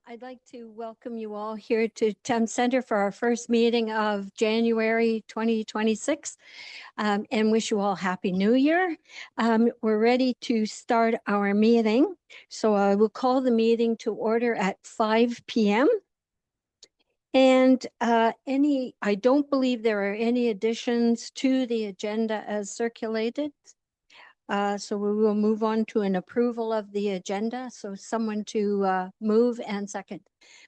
I'd like to welcome you all here to Thames Center for our first meeting of January 2026 and wish you all Happy New Year. We're ready to start our meeting. So I will call the meeting to order at 5 p.m. And I don't believe there are any additions to the agenda as circulated. So we will move on to an approval of the agenda. So someone to move and second.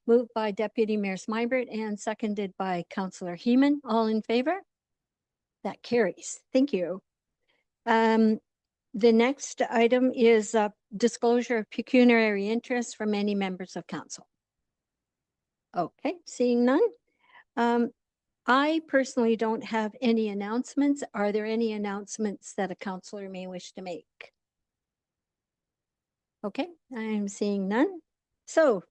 Moved by Deputy Mayor Smybert and seconded by Councillor Heeman. All in favor? That carries. Thank you. The next item is disclosure of pecuniary interest from any members of council. Okay, seeing none. I personally don't have any announcements. Are there any announcements that a councillor may wish to make? Okay, I'm seeing none. So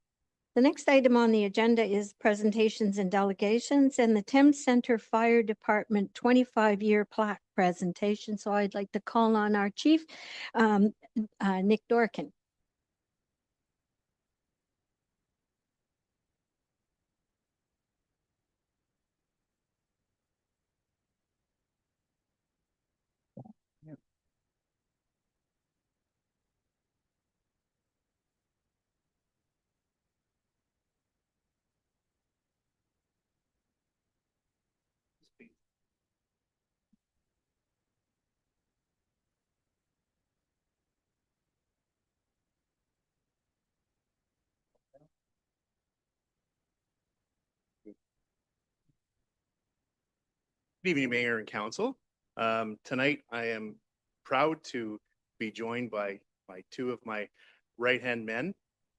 the next item on the agenda is presentations and delegations and the Thames Center Fire Department 25-year plaque presentation. So I'd like to call on our chief, Nick Dorkin. Good evening, Mayor and Council. Tonight, I am proud to be joined by two of my right-hand men,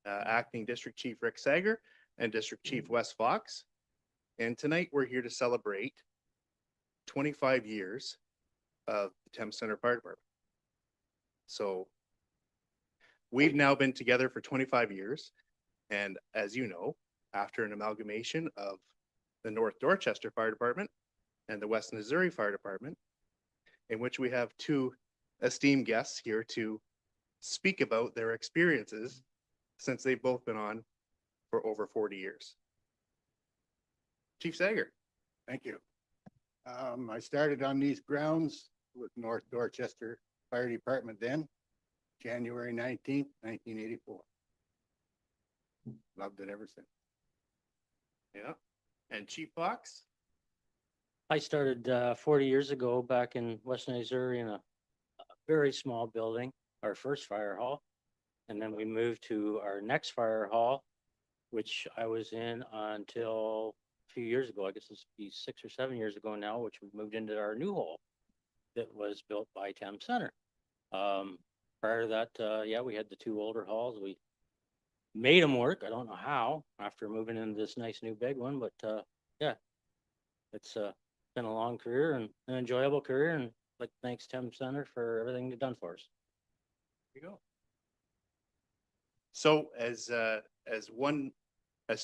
Acting District Chief Rick Sager and District Chief Wes Fox. And tonight, we're here to celebrate 25 years of the Thames Center Fire Department. So we've now been together for 25 years. And as you know, after an amalgamation of the North Dorchester Fire Department and the West Missouri Fire Department, in which we have two esteemed guests here to speak about their experiences since they've both been on for over 40 years. Chief Sager. Thank you. I started on these grounds with North Dorchester Fire Department then, January 19th, 1984. Loved it ever since. Yeah. And Chief Fox? I started 40 years ago back in West Missouri in a very small building, our first fire hall. And then we moved to our next fire hall, which I was in until a few years ago. I guess it's be 6 or 7 years ago now, which we moved into our new hall that was built by Thames Center. Prior to that, yeah, we had the two older halls. We made them work. I don't know how after moving into this nice new big one, but yeah, it's been a long career and an enjoyable career, and like thanks Thames Center for everything they've done for us. There you go. So as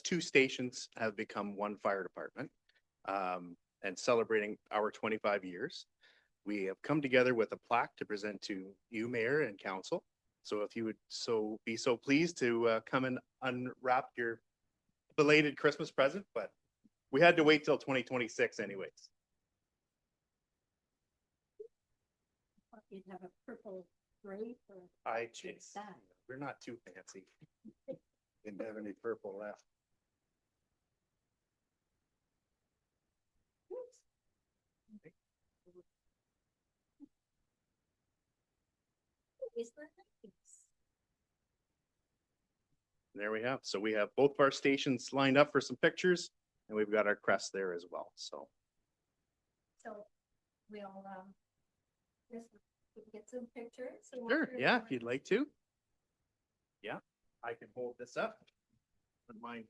two stations have become one fire department, and celebrating our 25 years, we have come together with a plaque to present to you, Mayor and Council. So if you would be so pleased to come and unwrap your belated Christmas present, but we had to wait till 2026 anyways. You'd have a purple gray for Chase. We're not too fancy. Didn't have any purple left. There we have. So we have both of our stations lined up for some pictures, and we've got our crest there as well. So we'll get some pictures. sure, yeah, if you'd like to. Yeah, I can hold this up. Wouldn't mind.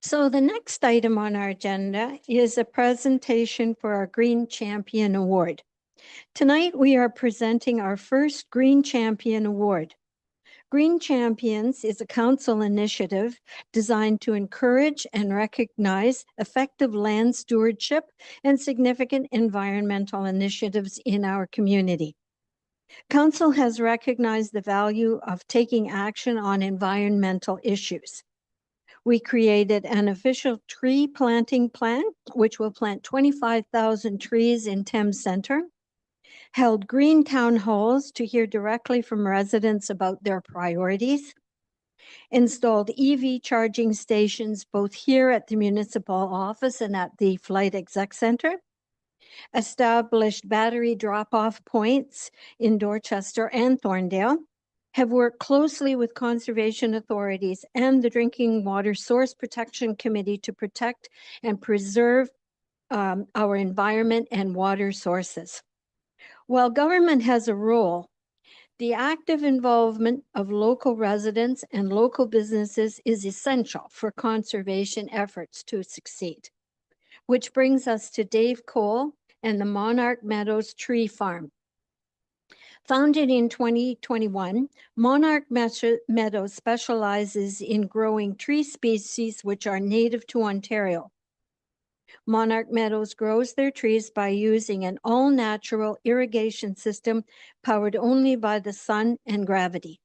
So the next item on our agenda is a presentation for our Green Champion Award. Tonight, we are presenting our first Green Champion Award. Green Champions is a council initiative designed to encourage and recognize effective land stewardship and significant environmental initiatives in our community. Council has recognized the value of taking action on environmental issues. We created an official tree planting plan, which will plant 25,000 trees in Thames Centre, held green town halls to hear directly from residents about their priorities, installed EV charging stations both here at the municipal office and at the Flight Exec Centre, established battery drop-off points in Dorchester and Thorndale, have worked closely with conservation authorities and the Drinking Water Source Protection Committee to protect and preserve our environment and water sources. While government has a role, the active involvement of local residents and local businesses is essential for conservation efforts to succeed. Which brings us to Dave Cole and the Monarch Meadows Tree Farm. Founded in 2021, Monarch Meadows specializes in growing tree species which are native to Ontario. Monarch Meadows grows their trees by using an all-natural irrigation system powered only by the sun and gravity.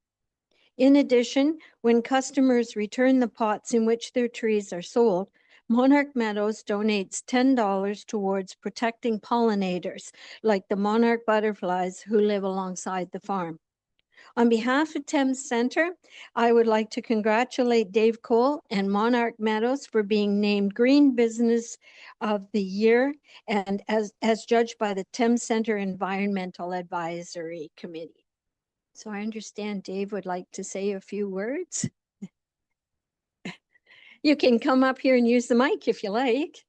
In addition, when customers return the pots in which their trees are sold, Monarch Meadows donates $10 towards protecting pollinators like the monarch butterflies who live alongside the farm. On behalf of Thames Centre, I would like to congratulate Dave Cole and Monarch Meadows for being named Green Business of the Year and as judged by the Thames Centre Environmental Advisory Committee. So I understand Dave would like to say a few words. You can come up here and use the mic if you like.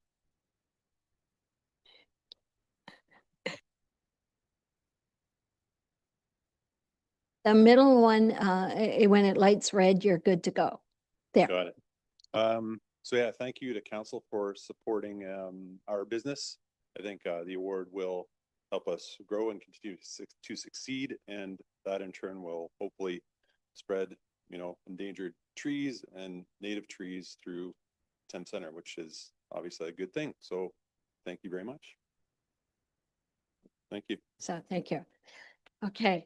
The middle one, when it lights red, you're good to go. There. Got it. So yeah, thank you to council for supporting our business. I think the award will help us grow and continue to succeed, and that in turn will hopefully spread, endangered trees and native trees through Thames Centre, which is obviously a good thing. So thank you very much. Thank you. So thank you. Okay.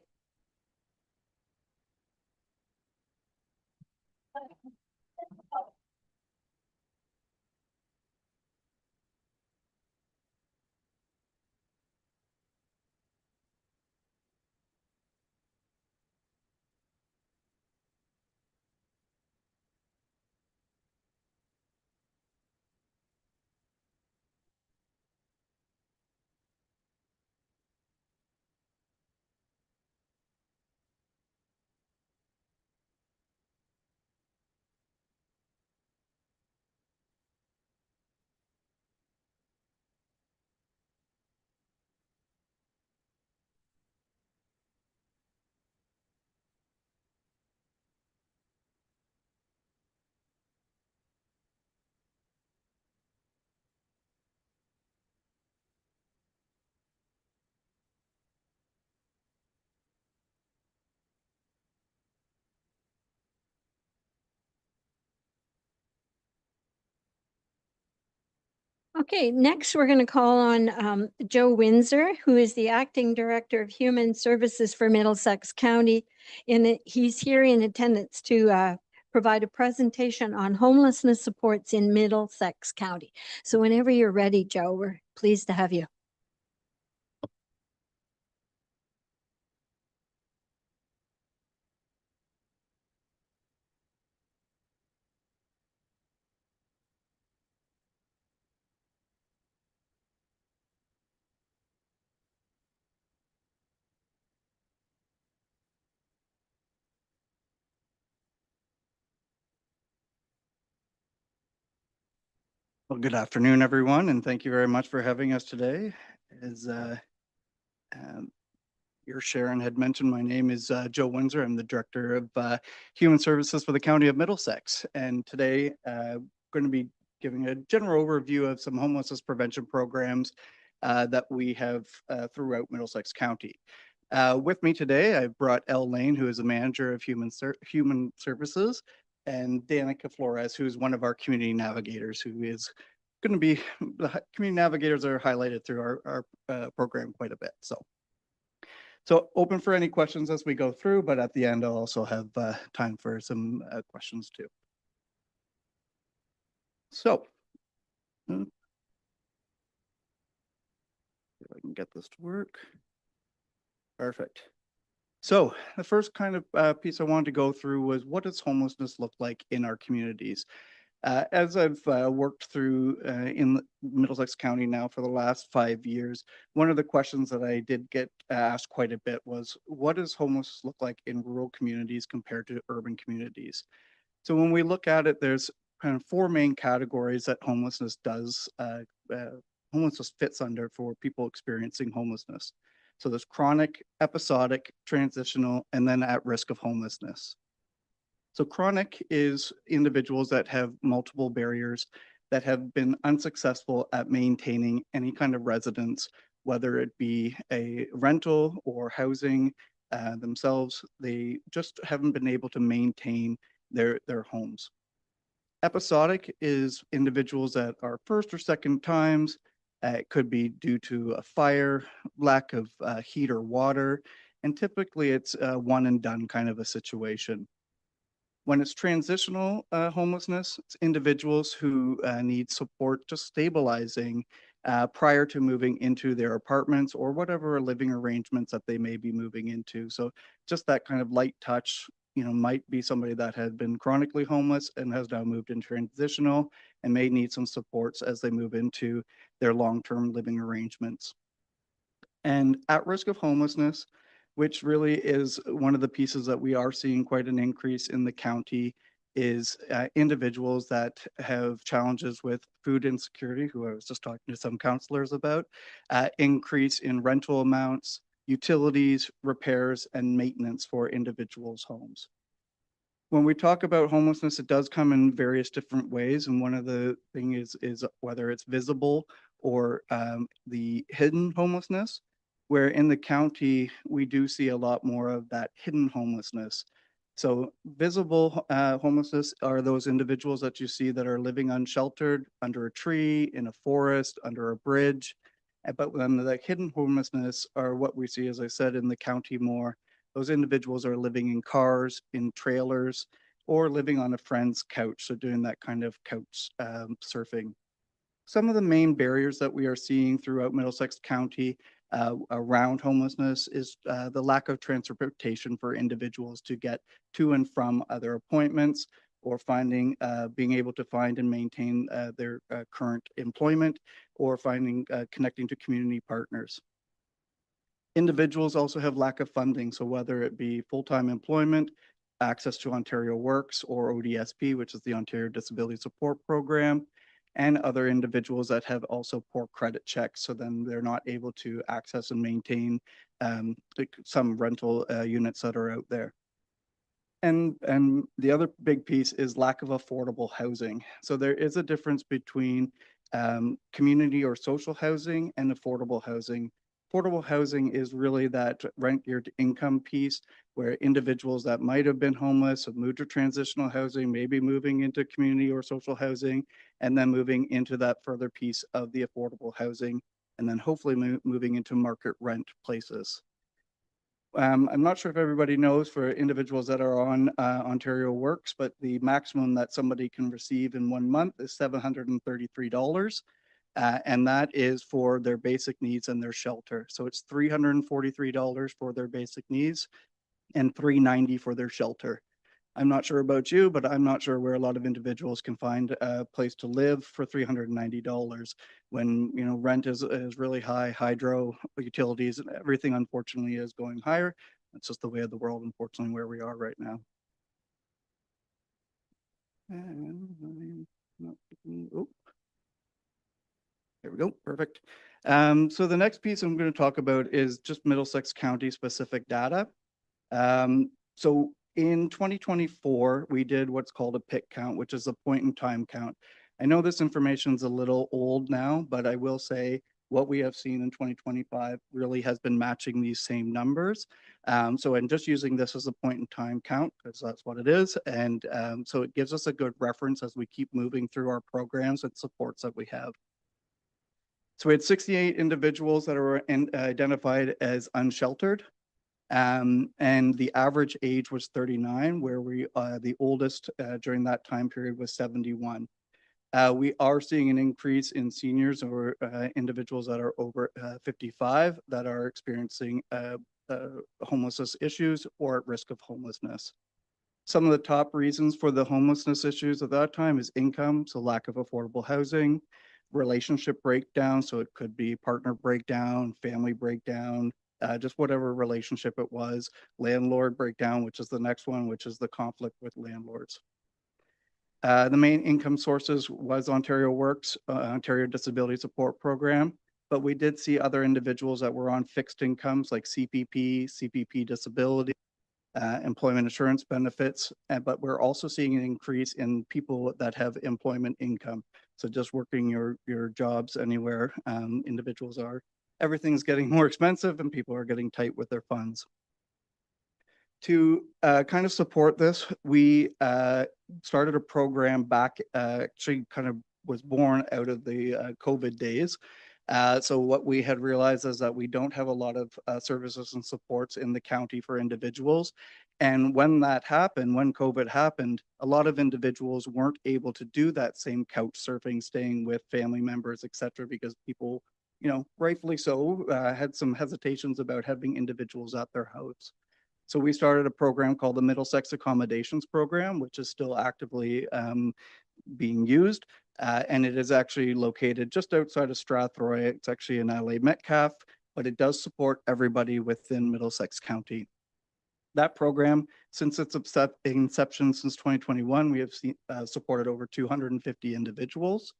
Okay, next we're going to call on Joe Windsor, who is the Acting Director of Human Services for Middlesex County. He's here in attendance to provide a presentation on homelessness supports in Middlesex County. So whenever you're ready, Joe, we're pleased to have you. Well, good afternoon, everyone, and thank you very much for having us today. As your Sharon had mentioned, my name is Joe Windsor. I'm the Director of Human Services for the County of Middlesex. And today, going to be giving a general overview of some homelessness prevention programs that we have throughout Middlesex County. With me today, I've brought Elle Lane, who is the manager of Human Services, and Danica Flores, who is one of our community navigators, who is going to be, the community navigators are highlighted through our program quite a bit. So open for any questions as we go through, but at the end, I'll also have time for some questions too. So, if I can get this to work. Perfect. So the first kind of piece I wanted to go through was, what does homelessness look like in our communities? As I've worked through in Middlesex County now for the last 5 years, one of the questions that I did get asked quite a bit was, what does homelessness look like in rural communities compared to urban communities? So when we look at it, there's kind of 4 main categories that homelessness fits under for people experiencing homelessness. So there's chronic, episodic, transitional, and then at risk of homelessness. So chronic is individuals that have multiple barriers, that have been unsuccessful at maintaining any kind of residence, whether it be a rental or housing themselves. They just haven't been able to maintain their homes. Episodic is individuals that are first or second times. It could be due to a fire, lack of heat or water, and typically it's a one and done kind of a situation. When it's transitional homelessness, it's individuals who need support just stabilizing prior to moving into their apartments or whatever living arrangements that they may be moving into. So just that kind of light touch, might be somebody that had been chronically homeless and has now moved into transitional and may need some supports as they move into their long-term living arrangements. And at risk of homelessness, which really is one of the pieces that we are seeing quite an increase in the county, is individuals that have challenges with food insecurity, who I was just talking to some counselors about, increase in rental amounts, utilities, repairs, and maintenance for individuals' homes. When we talk about homelessness, it does come in various different ways. And one of the things is whether it's visible or the hidden homelessness, where in the county, we do see a lot more of that hidden homelessness. So visible homelessness are those individuals that you see that are living unsheltered under a tree, in a forest, under a bridge. But then the hidden homelessness are what we see, as I said, in the county more. Those individuals are living in cars, in trailers, or living on a friend's couch. So doing that kind of couch surfing. Some of the main barriers that we are seeing throughout Middlesex County around homelessness is the lack of transportation for individuals to get to and from other appointments, or being able to find and maintain their current employment, or connecting to community partners. Individuals also have lack of funding, so whether it be full-time employment, access to Ontario Works or ODSP, which is the Ontario Disability Support Program, and other individuals that have also poor credit checks, so then they're not able to access and maintain some rental units that are out there. And the other big piece is lack of affordable housing. So there is a difference between community or social housing and affordable housing. Affordable housing is really that rent geared income piece, where individuals that might have been homeless have moved to transitional housing, maybe moving into community or social housing, and then moving into that further piece of the affordable housing, and then hopefully moving into market rent places. I'm not sure if everybody knows, for individuals that are on Ontario Works, but the maximum that somebody can receive in 1 month is $733. And that is for their basic needs and their shelter. So it's $343 for their basic needs and $390 for their shelter. I'm not sure about you, but I'm not sure where a lot of individuals can find a place to live for $390 when rent is really high, hydro, utilities, and everything unfortunately is going higher. It's just the way of the world, unfortunately, where we are right now. And there we go, perfect. So the next piece I'm going to talk about is just Middlesex County specific data. So in 2024, we did what's called a PIC count, which is a point in time count. I know this information's a little old now, but I will say what we have seen in 2025 really has been matching these same numbers. So I'm just using this as a point in time count because that's what it is. And so it gives us a good reference as we keep moving through our programs and supports that we have. So we had 68 individuals that are identified as unsheltered. And the average age was 39, where the oldest during that time period was 71. We are seeing an increase in seniors or individuals that are over 55 that are experiencing homelessness issues or at risk of homelessness. Some of the top reasons for the homelessness issues at that time is income, so lack of affordable housing, relationship breakdown, so it could be partner breakdown, family breakdown, just whatever relationship it was, landlord breakdown, which is the next one, which is the conflict with landlords. The main income sources was Ontario Works, Ontario Disability Support Program, but we did see other individuals that were on fixed incomes like CPP disability, employment insurance benefits, but we're also seeing an increase in people that have employment income. So just working your jobs anywhere, individuals are. Everything's getting more expensive and people are getting tight with their funds. To kind of support this, we started a program back, actually kind of was born out of the COVID days. So what we had realized is that we don't have a lot of services and supports in the county for individuals. And when that happened, when COVID happened, a lot of individuals weren't able to do that same couch surfing, staying with family members, et cetera, because people, rightfully so, had some hesitations about having individuals at their house. So we started a program called the Middlesex Accommodations Program, which is still actively being used. And it is actually located just outside of Strathroy. It's actually in LA Metcalf, but it does support everybody within Middlesex County. That program, since its inception since 2021, we have supported over 250 individuals,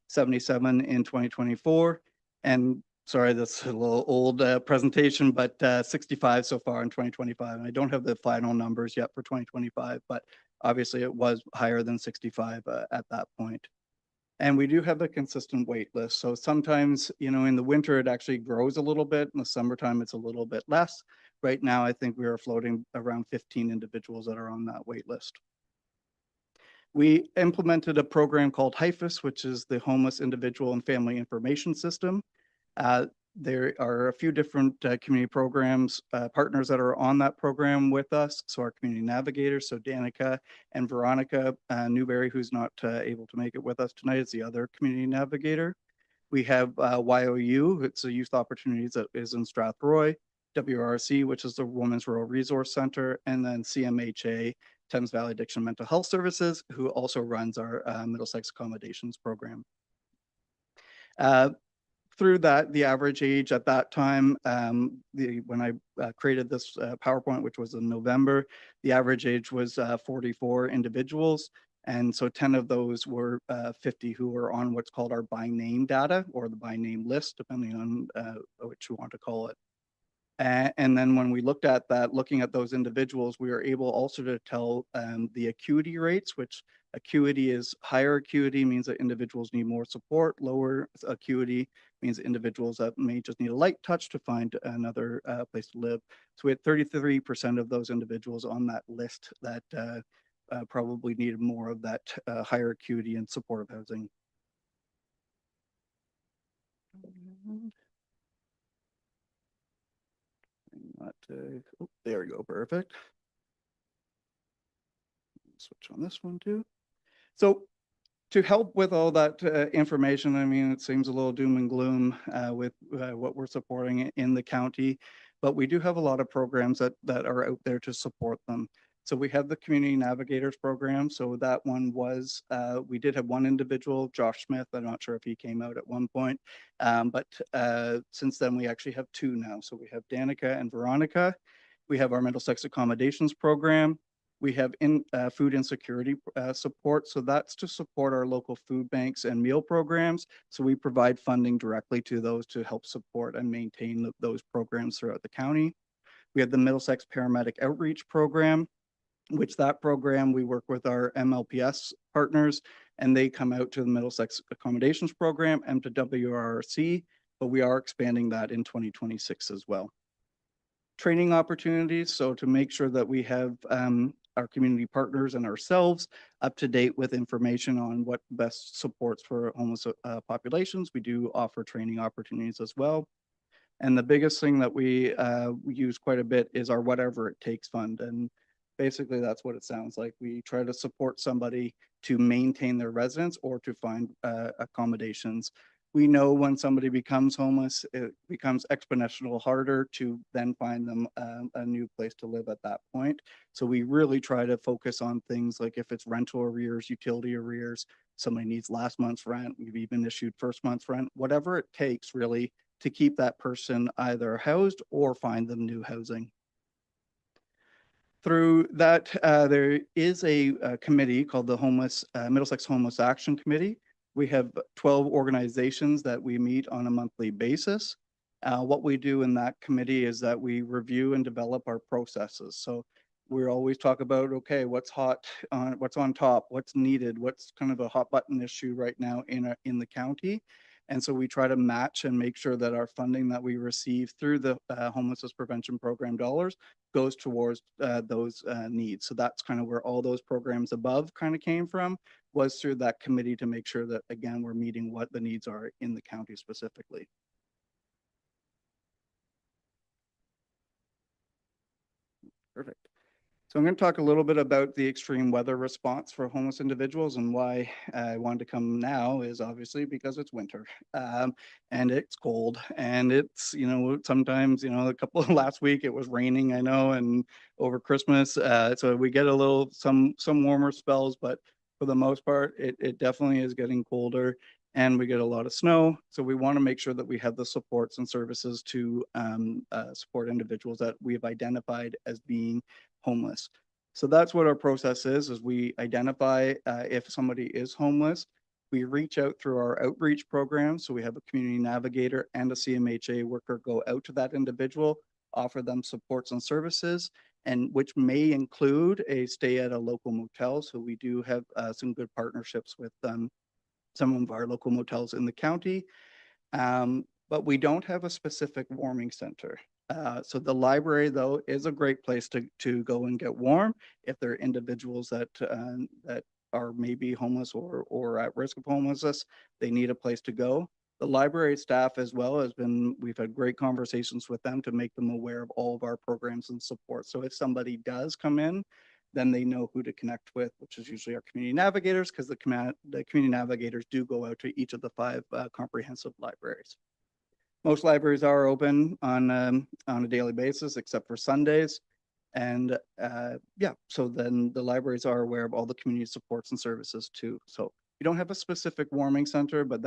77 in 2024, and sorry, that's a little old presentation, but 65 so far in 2025. And I don't have the final numbers yet for 2025, but obviously it was higher than 65 at that point. And we do have a consistent wait list. So sometimes, in the winter, it actually grows a little bit. In the summertime, it's a little bit less. Right now, I think we are floating around 15 individuals that are on that wait list. We implemented a program called HIFIS, which is the Homeless Individual and Family Information System. There are a few different community programs, partners that are on that program with us. So our community navigators, so Danica and Veronica Newberry, who's not able to make it with us tonight, is the other community navigator. We have YOU, it's a youth opportunities that is in Strathroy, WRC, which is the Women's Rural Resource Center, and then CMHA, Thames Valley Addiction Mental Health Services, who also runs our Middlesex Accommodations Program. Through that, the average age at that time, when I created this PowerPoint, which was in November, the average age was 44 individuals. And so 10 of those were 50 who were on what's called our by name data or the by name list, depending on what you want to call it. And then when we looked at that, looking at those individuals, we were able also to tell the acuity rates, which acuity is higher acuity means that individuals need more support. Lower acuity means individuals that may just need a light touch to find another place to live. So we had 33% of those individuals on that list that probably needed more of that higher acuity and supportive housing. Oh, there we go, perfect. Switch on this one too. So to help with all that information, I mean, it seems a little doom and gloom with what we're supporting in the county, but we do have a lot of programs that are out there to support them. So we have the Community Navigators Program. So that one was, we did have one individual, Josh Smith. I'm not sure if he came out at one point, but since then we actually have two now. So we have Danica and Veronica. We have our Middlesex Accommodations Program. We have food insecurity support. So that's to support our local food banks and meal programs. So we provide funding directly to those to help support and maintain those programs throughout the county. We have the Middlesex Paramedic Outreach Program, which that program we work with our MLPS partners and they come out to the Middlesex Accommodations Program and to WRRC, but we are expanding that in 2026 as well. Training opportunities, so to make sure that we have our community partners and ourselves up to date with information on what best supports for homeless populations, we do offer training opportunities as well. And the biggest thing that we use quite a bit is our Whatever It Takes fund. And basically that's what it sounds like. We try to support somebody to maintain their residence or to find accommodations. We know when somebody becomes homeless, it becomes exponential harder to then find them a new place to live at that point. So we really try to focus on things like if it's rental arrears, utility arrears, somebody needs last month's rent, we've even issued first month's rent, whatever it takes really to keep that person either housed or find them new housing. Through that, there is a committee called the Middlesex Homeless Action Committee. We have 12 organizations that we meet on a monthly basis. What we do in that committee is that we review and develop our processes. So we always talk about, okay, what's hot, what's on top, what's needed, what's kind of a hot button issue right now in the county. And so we try to match and make sure that our funding that we receive through the homelessness prevention program dollars goes towards those needs. So that's kind of where all those programs above kind of came from, was through that committee to make sure that, again, we're meeting what the needs are in the county specifically. Perfect. So I'm going to talk a little bit about the extreme weather response for homeless individuals, and why I wanted to come now is obviously because it's winter and it's cold, and it's, sometimes, a couple of last week it was raining, I know, and over Christmas. So we get a little, some warmer spells, but for the most part, it definitely is getting colder, and we get a lot of snow. So we want to make sure that we have the supports and services to support individuals that we have identified as being homeless. So that's what our process is we identify if somebody is homeless. We reach out through our outreach program. So we have a community navigator and a CMHA worker go out to that individual, offer them supports and services, and which may include a stay at a local motel. So we do have some good partnerships with some of our local motels in the county. But we don't have a specific warming center. So the library, though, is a great place to go and get warm if there are individuals that are maybe homeless or at risk of homelessness. They need a place to go. The library staff as well we've had great conversations with them to make them aware of all of our programs and support. So if somebody does come in, then they know who to connect with, which is usually our community navigators, because the community navigators do go out to each of the 5 comprehensive libraries. Most libraries are open on a daily basis, except for Sundays. And so then the libraries are aware of all the community supports and services too. So we don't have a specific warming center, but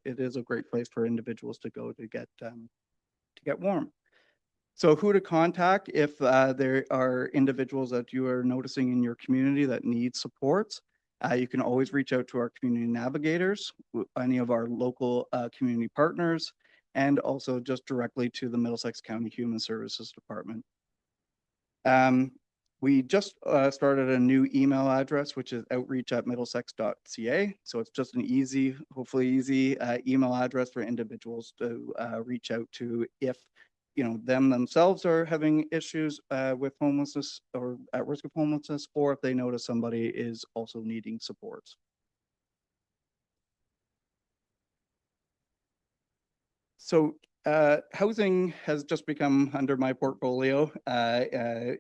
it is a great place for individuals to go to get warm. So who to contact if there are individuals that you are noticing in your community that need supports. You can always reach out to our community navigators, any of our local community partners, and also just directly to the Middlesex County Human Services Department. We just started a new email address, which is outreach@middlesex.ca. So it's just an hopefully easy email address for individuals to reach out to if them themselves are having issues with homelessness or at risk of homelessness, or if they notice somebody is also needing supports. So housing has just become under my portfolio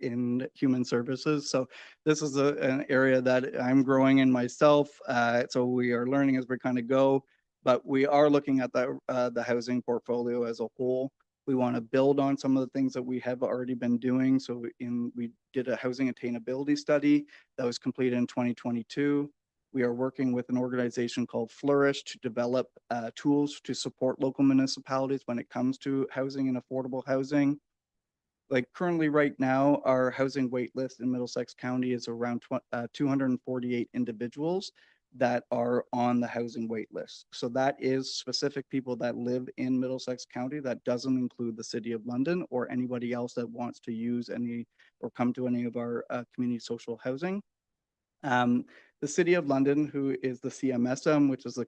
in human services. So this is an area that I'm growing in myself. So we are learning as we kind of go, but we are looking at the housing portfolio as a whole. We want to build on some of the things that we have already been doing. So we did a housing attainability study that was completed in 2022. We are working with an organization called Flourish to develop tools to support local municipalities when it comes to housing and affordable housing. Like currently right now, our housing wait list in Middlesex County is around 248 individuals that are on the housing wait list. So that is specific people that live in Middlesex County. That doesn't include the City of London or anybody else that wants to use any or come to any of our community social housing. the City of London, who is the CMSM, which is the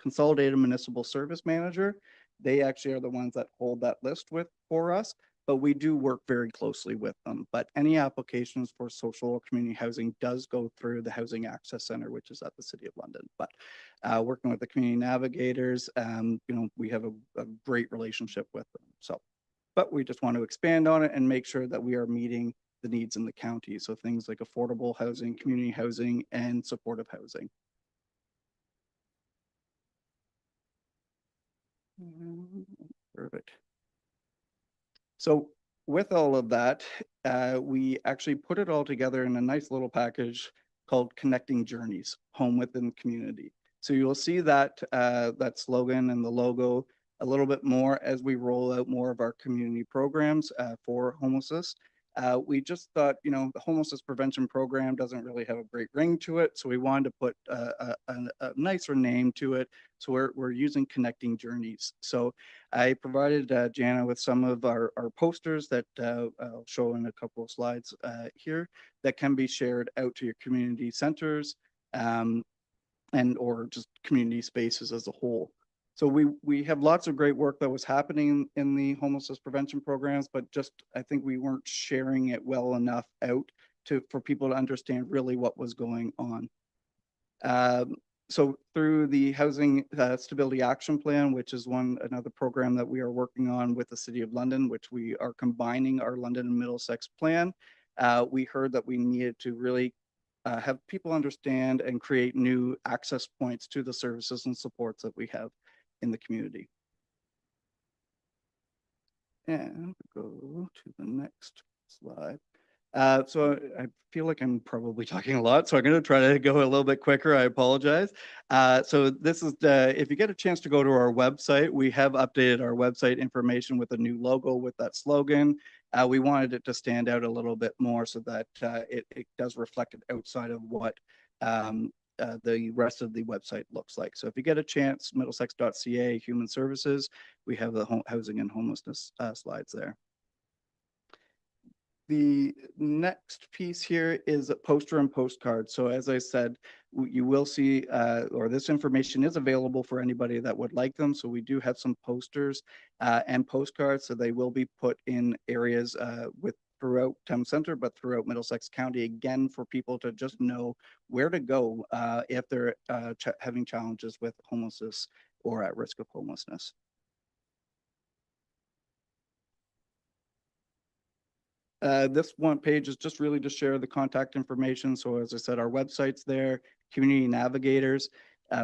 Consolidated Municipal Service Manager. They actually are the ones that hold that list for us, but we do work very closely with them. But any applications for social or community housing does go through the Housing Access Center, which is at the City of London. But working with the community navigators, we have a great relationship with them. So, but we just want to expand on it and make sure that we are meeting the needs in the county. So things like affordable housing, community housing, and supportive housing. Perfect. So with all of that, we actually put it all together in a nice little package called Connecting Journeys, Home Within Community. So you'll see that that slogan and the logo a little bit more as we roll out more of our community programs for homelessness. We just thought, the homelessness prevention program doesn't really have a great ring to it. So we wanted to put a nicer name to it. So we're using Connecting Journeys. So I provided Jana with some of our posters that I'll show in a couple of slides here that can be shared out to your community centers and or just community spaces as a whole. So we have lots of great work that was happening in the homelessness prevention programs, but just I think we weren't sharing it well enough out for people to understand really what was going on. So through the Housing Stability Action Plan, which is another program that we are working on with the City of London, which we are combining our London and Middlesex plan, we heard that we needed to really have people understand and create new access points to the services and supports that we have in the community. And go to the next slide. So I feel like I'm probably talking a lot, so I'm going to try to go a little bit quicker. I apologize. So this is if you get a chance to go to our website, we have updated our website information with a new logo with that slogan. We wanted it to stand out a little bit more so that it does reflect it outside of what the rest of the website looks like. So if you get a chance, middlesex.ca, Human Services, we have the housing and homelessness slides there. The next piece here is a poster and postcard. So as I said, you will see, or this information is available for anybody that would like them. So we do have some posters and postcards. So they will be put in areas throughout Thames Center, but throughout Middlesex County, again, for people to just know where to go if they're having challenges with homelessness or at risk of homelessness. This one page is just really to share the contact information. So as I said, our website's there, community navigators.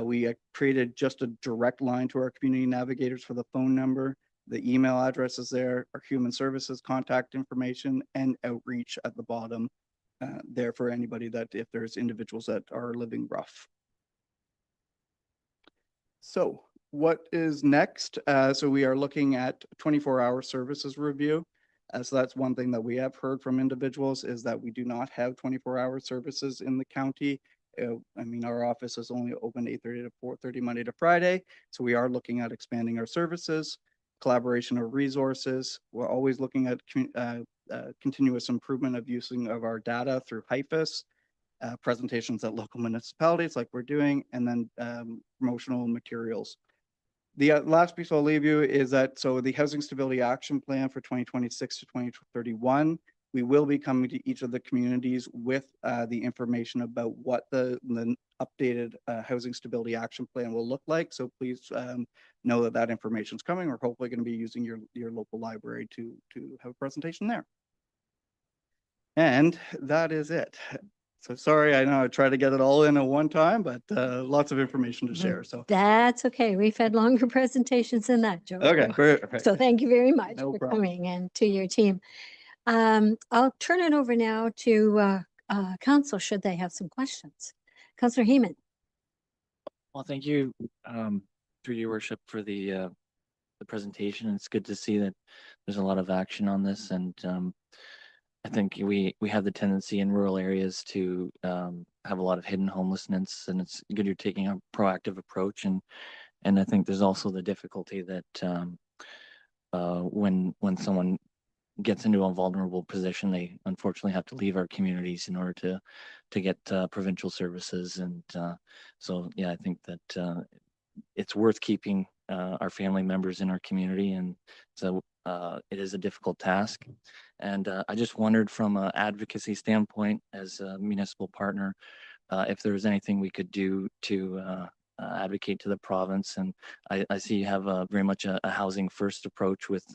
We created just a direct line to our community navigators for the phone number. The email address is there, our human services contact information, and outreach at the bottom there for anybody that if there's individuals that are living rough. So what is next? So we are looking at 24-hour services review. So that's one thing that we have heard from individuals is that we do not have 24-hour services in the county. I mean, our office is only open 8:30 to 4:30 Monday to Friday. So we are looking at expanding our services, collaboration of resources. We're always looking at continuous improvement of using of our data through HIFIS, presentations at local municipalities like we're doing, and then promotional materials. The last piece I'll leave you is that, so the Housing Stability Action Plan for 2026 to 2031, we will be coming to each of the communities with the information about what the updated Housing Stability Action Plan will look like. So please know that that information is coming. We're hopefully going to be using your local library to have a presentation there. And that is it. So sorry, I know I tried to get it all in at one time, but lots of information to share. So That's okay. We've had longer presentations than that, Joe. okay, perfect. So thank you very much No for problem. coming and to your team. I'll turn it over now to council should they have some questions. Councillor Heeman. Well, thank you, through your worship for the presentation. It's good to see that there's a lot of action on this, and I think we have the tendency in rural areas to have a lot of hidden homelessness, and it's good you're taking a proactive approach. And I think there's also the difficulty that when someone gets into a vulnerable position, they unfortunately have to leave our communities in order to get provincial services. And so, yeah, I think that it's worth keeping our family members in our community. And so it is a difficult task. And I just wondered from an advocacy standpoint as a municipal partner, if there was anything we could do to advocate to the province. And I see you have very much a housing first approach with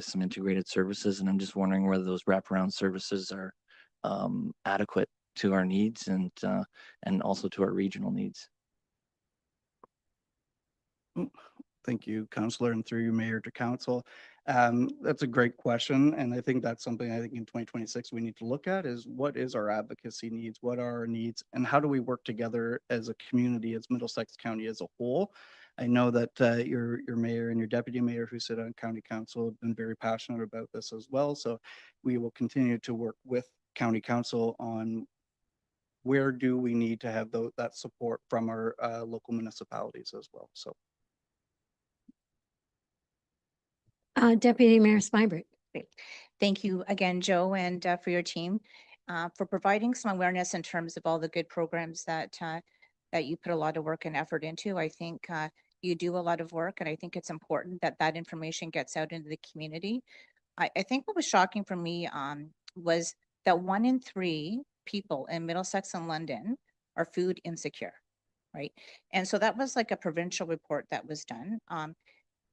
some integrated services. And I'm just wondering whether those wraparound services are adequate to our needs and also to our regional needs. Thank you, Councillor, and through you, Mayor, to Council. That's a great question, and I think that's something I think in 2026 we need to look at is what is our advocacy needs, what are our needs, and how do we work together as a community, as Middlesex County as a whole. I know that your mayor and your deputy mayor who sit on county council have been very passionate about this as well. So we will continue to work with county council on where do we need to have that support from our local municipalities as well. So. Deputy Mayor Smyberg. Great. Thank you again, Joe, and for your team for providing some awareness in terms of all the good programs that that you put a lot of work and effort into. I think you do a lot of work, and I think it's important that that information gets out into the community. I think what was shocking for me was that 1 in 3 people in Middlesex and London are food insecure, right? And so that was like a provincial report that was done.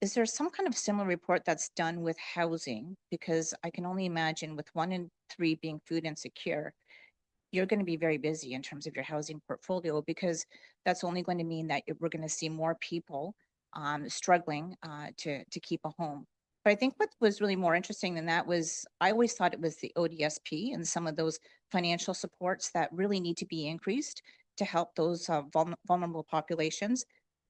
Is there some kind of similar report that's done with housing? Because I can only imagine with 1 in 3 being food insecure, you're going to be very busy in terms of your housing portfolio, because that's only going to mean that we're going to see more people struggling to keep a home. But I think what was really more interesting than that was I always thought it was the ODSP and some of those financial supports that really need to be increased to help those vulnerable populations.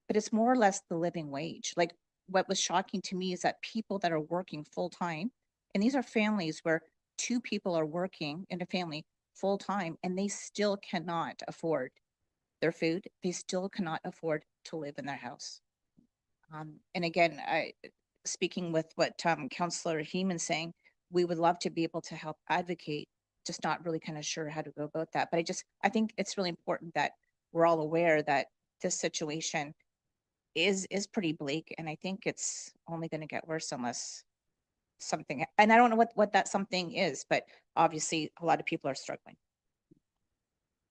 But it's more or less the living wage. Like, what was shocking to me is that people that are working full time, and these are families where 2 people are working in a family full time, and they still cannot afford their food. They still cannot afford to live in their house. And again, speaking with what Councillor Heeman's saying, we would love to be able to help advocate, just not really kind of sure how to go about that. But I think it's really important that we're all aware that this situation is pretty bleak, and I think it's only going to get worse unless something, and I don't know what that something is, but obviously a lot of people are struggling.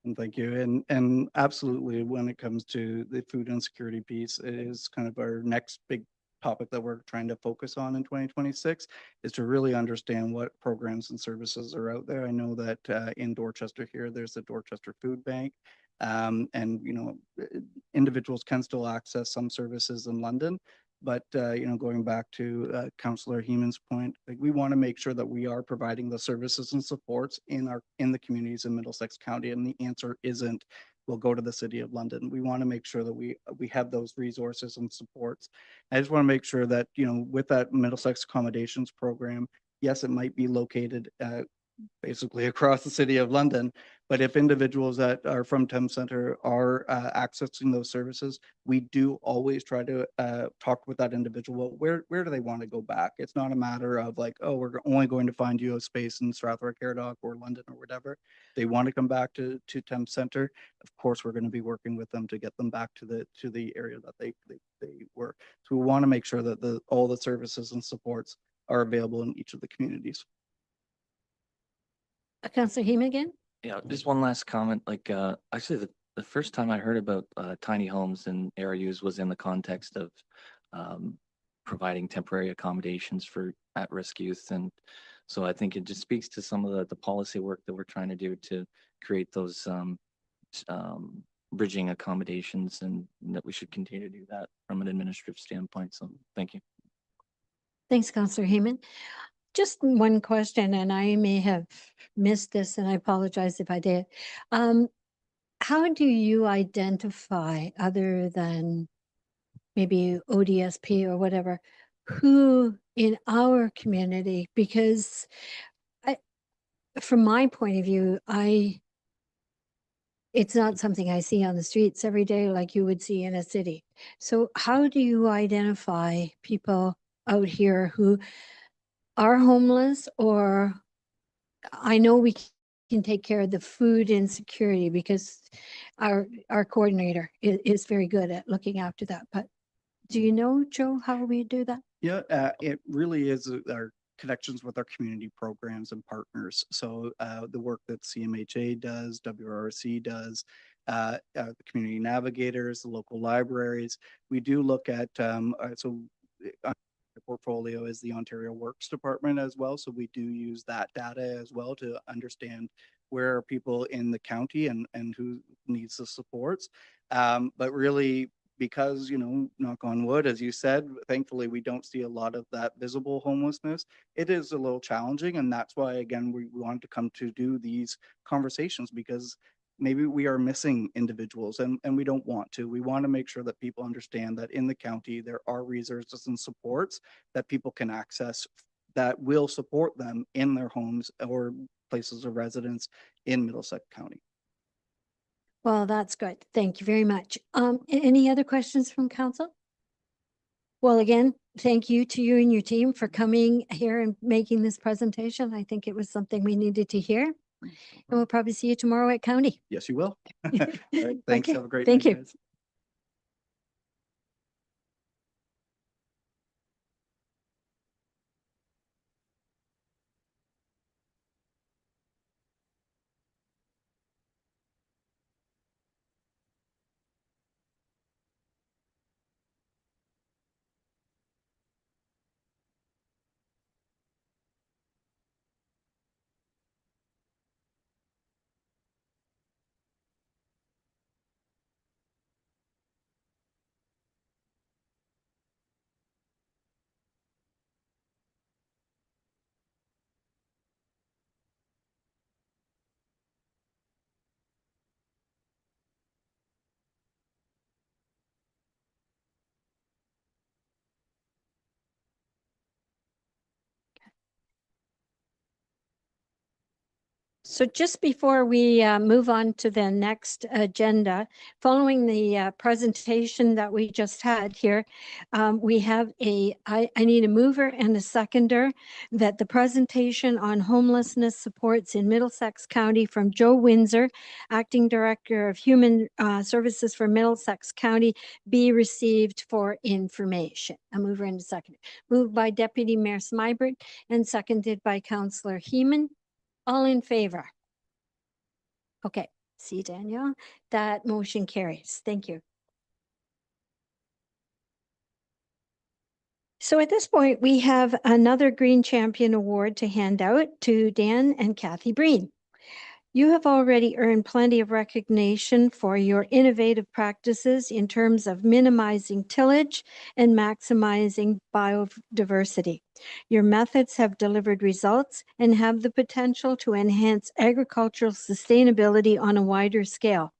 And thank you. And absolutely, when it comes to the food insecurity piece, it is kind of our next big topic that we're trying to focus on in 2026 is to really understand what programs and services are out there. I know that in Dorchester here, there's the Dorchester Food Bank. And, individuals can still access some services in London. But, going back to Councillor Heeman's point, like we want to make sure that we are providing the services and supports in the communities in Middlesex County. And the answer isn't, we'll go to the City of London. We want to make sure that we have those resources and supports. I just want to make sure that, with that Middlesex accommodations program, yes, it might be located basically across the City of London. But if individuals that are from Thames Centre are accessing those services, we do always try to talk with that individual. Where do they want to go back? It's not a matter of like, oh, we're only going to find you a space in Strathroy Caradoc or London or whatever. They want to come back to Thames Centre. Of course, we're going to be working with them to get them back to the area that they were. So we want to make sure that all the services and supports are available in each of the communities. Councillor Heeman again? Yeah, just one last comment. Like, actually, the first time I heard about tiny homes and ARUs was in the context of providing temporary accommodations for at-risk youth. And so I think it just speaks to some of the policy work that we're trying to do to create those bridging accommodations, and that we should continue to do that from an administrative standpoint. So thank you. Thanks, Councillor Heeman. Just one question, and I may have missed this, and I apologize if I did. How do you identify, other than maybe ODSP or whatever, who in our community, because from my point of view, it's not something I see on the streets every day like you would see in a city. So how do you identify people out here who are homeless, or I know we can take care of the food insecurity because our coordinator is very good at looking after that. But do you know, Joe, how we do that? Yeah, it really is our connections with our community programs and partners. So the work that CMHA does, WRC does, the community navigators, the local libraries, we do look at, the portfolio is the Ontario Works Department as well. So we do use that data as well to understand where are people in the county and who needs the supports. But really, because, knock on wood, as you said, thankfully, we don't see a lot of that visible homelessness. It is a little challenging. And that's why, again, we wanted to come to do these conversations, because maybe we are missing individuals and we don't want to. We want to make sure that people understand that in the county, there are resources and supports that people can access that will support them in their homes or places of residence in Middlesex County. Well, that's good. Thank you very much. Any other questions from council? Well, again, thank you to you and your team for coming here and making this presentation. I think it was something we needed to hear. And we'll probably see you tomorrow at county. Yes, you will. All right, thanks. Okay, Have a great thank night, you. guys. So just before we move on to the next agenda, following the presentation that we just had here, we have I need a mover and a seconder that the presentation on homelessness supports in Middlesex County from Joe Windsor, Acting Director of Human Services for Middlesex County, be received for information. A mover and a seconder. Moved by Deputy Mayor Smybert and seconded by Councillor Heeman. All in favor? Okay, see Danielle, that motion carries. Thank you. So at this point, we have another Green Champion Award to hand out to Dan and Kathy Breen. You have already earned plenty of recognition for your innovative practices in terms of minimizing tillage and maximizing biodiversity. Your methods have delivered results and have the potential to enhance agricultural sustainability on a wider scale.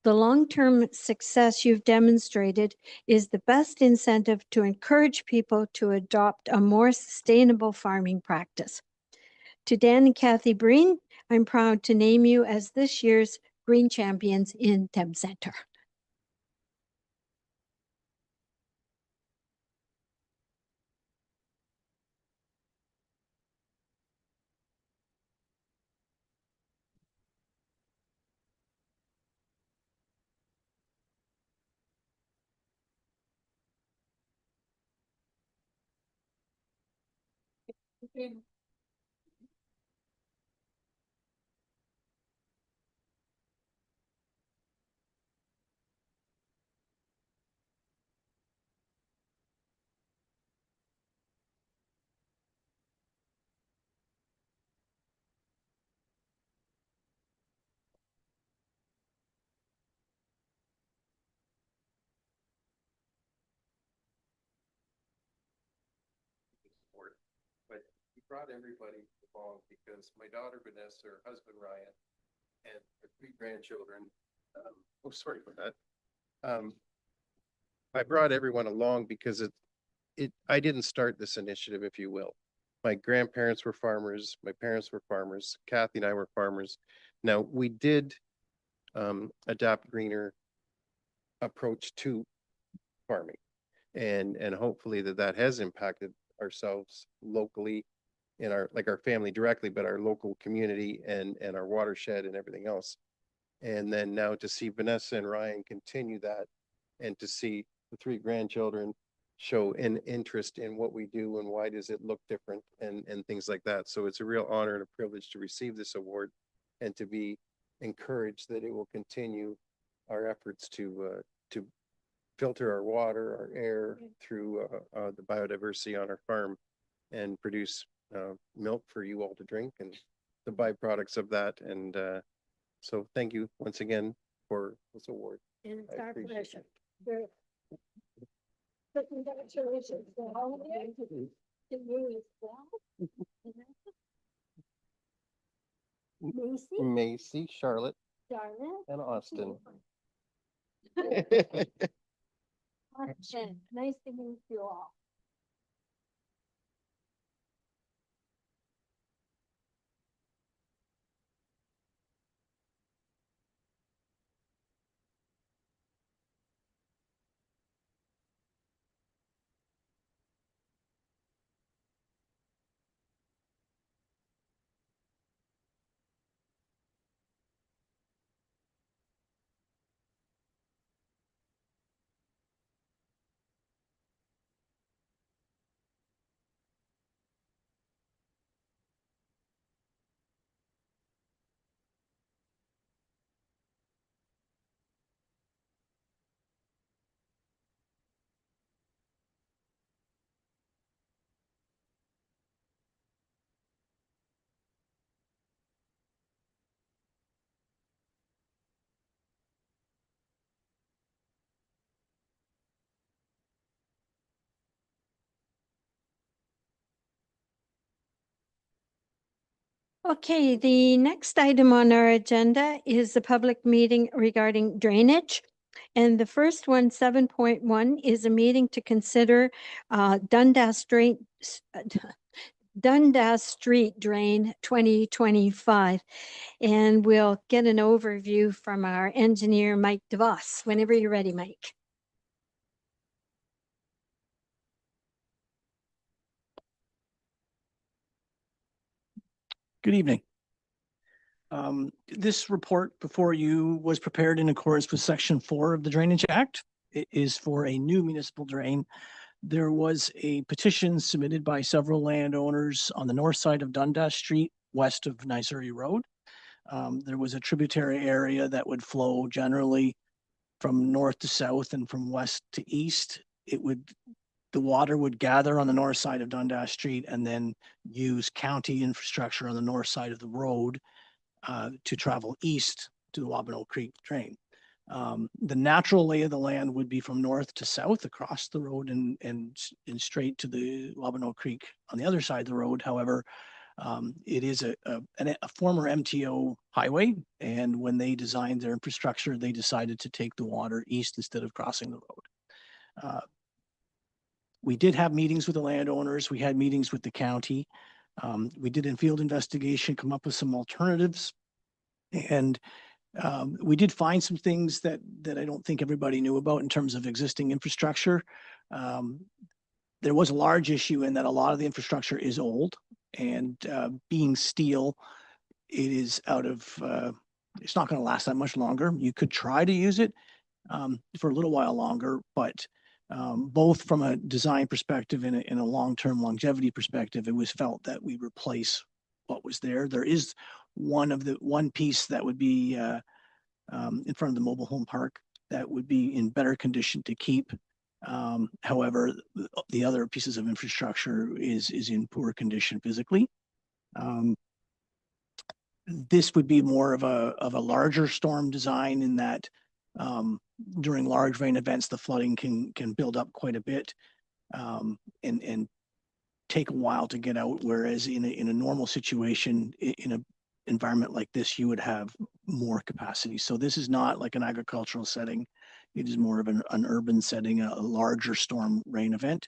The long-term success you've demonstrated is the best incentive to encourage people to adopt a more sustainable farming practice. To Dan and Kathy Breen, I'm proud to name you as this year's Green Champions in Thames Centre. Support. But we brought everybody along because my daughter Vanessa, her husband Ryan, and her three grandchildren. Oh, sorry for that. I brought everyone along because I didn't start this initiative, if you will. My grandparents were farmers, my parents were farmers, Kathy and I were farmers. Now, we did adapt greener approach to farming. And hopefully that has impacted ourselves locally in our, like our family directly, but our local community and our watershed and everything else. And then now to see Vanessa and Ryan continue that and to see the three grandchildren show an interest in what we do and why does it look different and things like that. So it's a real honor and a privilege to receive this award and to be encouraged that it will continue our efforts to filter our water, our air through the biodiversity on our farm and produce milk for you all to drink and the byproducts of that. And so thank you once again for this award. And it's I our appreciate pleasure. Very- So congratulations to all of you. To you as well. Macy, Macy, Charlotte, Darlene. and Austin. Austin, nice to meet you all. Okay, the next item on our agenda is a public meeting regarding drainage. And the first one, 7.1, is a meeting to consider Dundas Street Drain 2025. And we'll get an overview from our engineer, Mike DeVos, whenever you're ready, Mike. Good evening. This report before you was prepared in accordance with Section 4 of the Drainage Act. It is for a new municipal drain. There was a petition submitted by several landowners on the north side of Dundas Street, west of Nisuri Road. There was a tributary area that would flow generally from north to south and from west to east. The water would gather on the north side of Dundas Street and then use county infrastructure on the north side of the road to travel east to the Wabano Creek drain. The natural lay of the land would be from north to south across the road and straight to the Wabano Creek on the other side of the road. However, it is a former MTO highway, and when they designed their infrastructure, they decided to take the water east instead of crossing the road. We did have meetings with the landowners. We had meetings with the county. We did a field investigation, come up with some alternatives. And we did find some things that I don't think everybody knew about in terms of existing infrastructure. There was a large issue in that a lot of the infrastructure is old, and being steel, it is out of, it's not going to last that much longer. You could try to use it for a little while longer, but both from a design perspective and in a long-term longevity perspective, it was felt that we replace what was there. There is one piece that would be in front of the mobile home park that would be in better condition to keep. However, the other pieces of infrastructure is in poor condition physically. This would be more of a larger storm design in that during large rain events, the flooding can build up quite a bit and take a while to get out. Whereas in a normal situation, in an environment like this, you would have more capacity. So this is not like an agricultural setting. It is more of an urban setting, a larger storm rain event.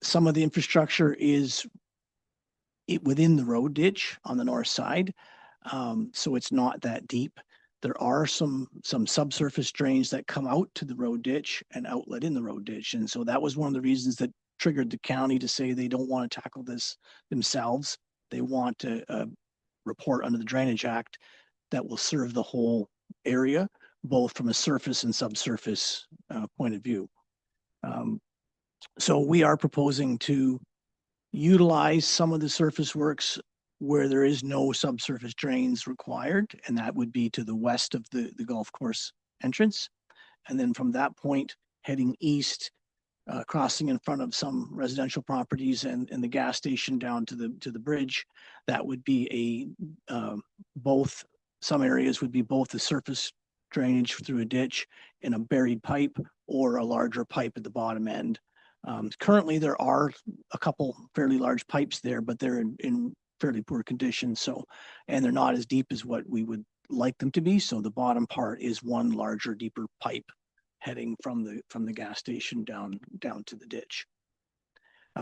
Some of the infrastructure is within the road ditch on the north side. So it's not that deep. There are some subsurface drains that come out to the road ditch and outlet in the road ditch. And so that was one of the reasons that triggered the county to say they don't want to tackle this themselves. They want a report under the Drainage Act that will serve the whole area, both from a surface and subsurface point of view. So we are proposing to utilize some of the surface works where there is no subsurface drains required, and that would be to the west of the golf course entrance. And then from that point, heading east, crossing in front of some residential properties and the gas station down to the bridge, that would be both, some areas would be both the surface drainage through a ditch and a buried pipe, or a larger pipe at the bottom end. Currently, there are a couple fairly large pipes there, but they're in fairly poor condition. So, and they're not as deep as what we would like them to be. So the bottom part is one larger, deeper pipe heading from the gas station down to the ditch.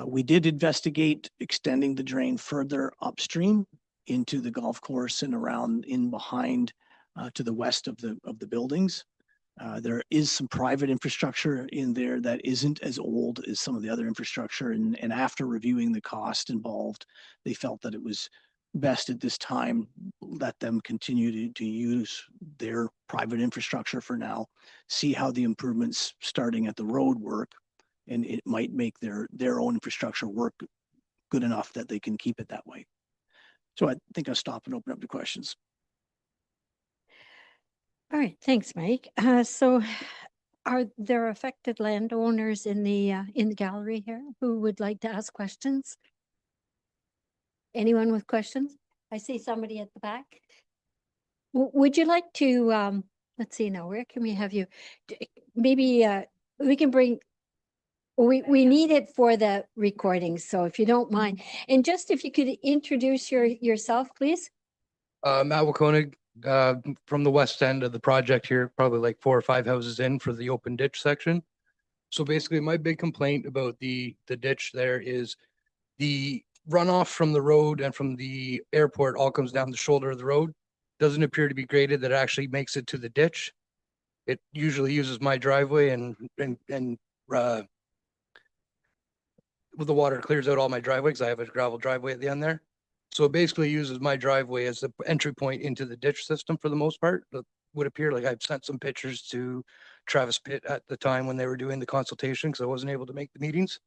We did investigate extending the drain further upstream into the golf course and around in behind to the west of the buildings. There is some private infrastructure in there that isn't as old as some of the other infrastructure. And after reviewing the cost involved, they felt that it was best at this time, let them continue to use their private infrastructure for now, see how the improvements starting at the road work, and it might make their own infrastructure work good enough that they can keep it that way. So I think I'll stop and open up to questions. All right, thanks, Mike. So are there affected landowners in the gallery here who would like to ask questions? Anyone with questions? I see somebody at the back. Would you like to, let's see now, where can we have you? Maybe we can bring, we need it for the recording, so if you don't mind. And just if you could introduce yourself, please. Matt Wakonig, from the west end of the project here, probably like 4 or 5 houses in for the open ditch section. So basically my big complaint about the ditch there is the runoff from the road and from the airport all comes down the shoulder of the road. Doesn't appear to be graded that it actually makes it to the ditch. It usually uses my driveway and with the water clears out all my driveway because I have a gravel driveway at the end there. So it basically uses my driveway as the entry point into the ditch system for the most part. It would appear like I've sent some pictures to Travis Pitt at the time when they were doing the consultation because I wasn't able to make the meetings.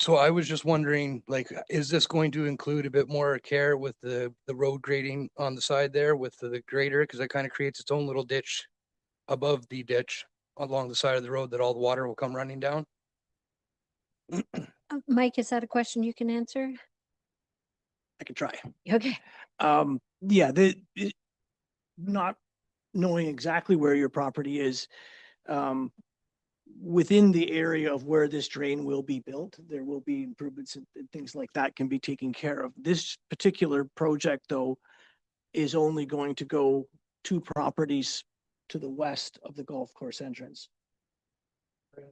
So I was just wondering, like, is this going to include a bit more care with the road grading on the side there with the grader? Because that kind of creates its own little ditch above the ditch along the side of the road that all the water will come running down. Mike, is that a question you can answer? I can try. Okay. Yeah, not knowing exactly where your property is, within the area of where this drain will be built, there will be improvements and things like that can be taken care of. This particular project, though, is only going to go 2 properties to the west of the golf course entrance.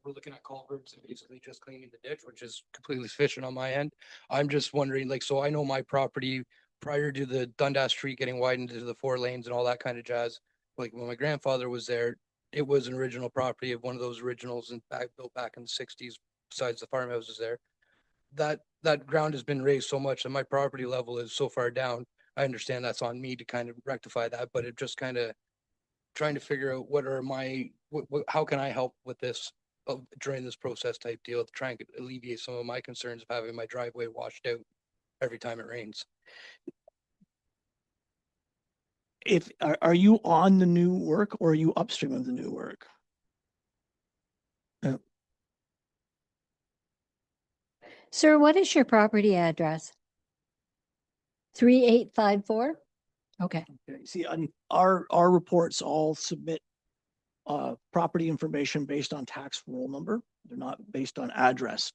We're looking at culverts and basically just cleaning the ditch, which is completely sufficient on my end. I'm just wondering, like, so I know my property prior to the Dundas Street getting widened to the 4 lanes and all that kind of jazz. Like when my grandfather was there, it was an original property of one of those originals and built back in the 60s, besides the farmhouses there. That ground has been raised so much and my property level is so far down. I understand that's on me to kind of rectify that, but it just kind of trying to figure out what are my, how can I help with this during this process type deal to try and alleviate some of my concerns of having my driveway washed out every time it rains. If are you on the new work or are you upstream of the new work? Sir, what is your property address? 3854? Okay. Okay, see, on our reports all submit property information based on tax roll number. They're not based on address.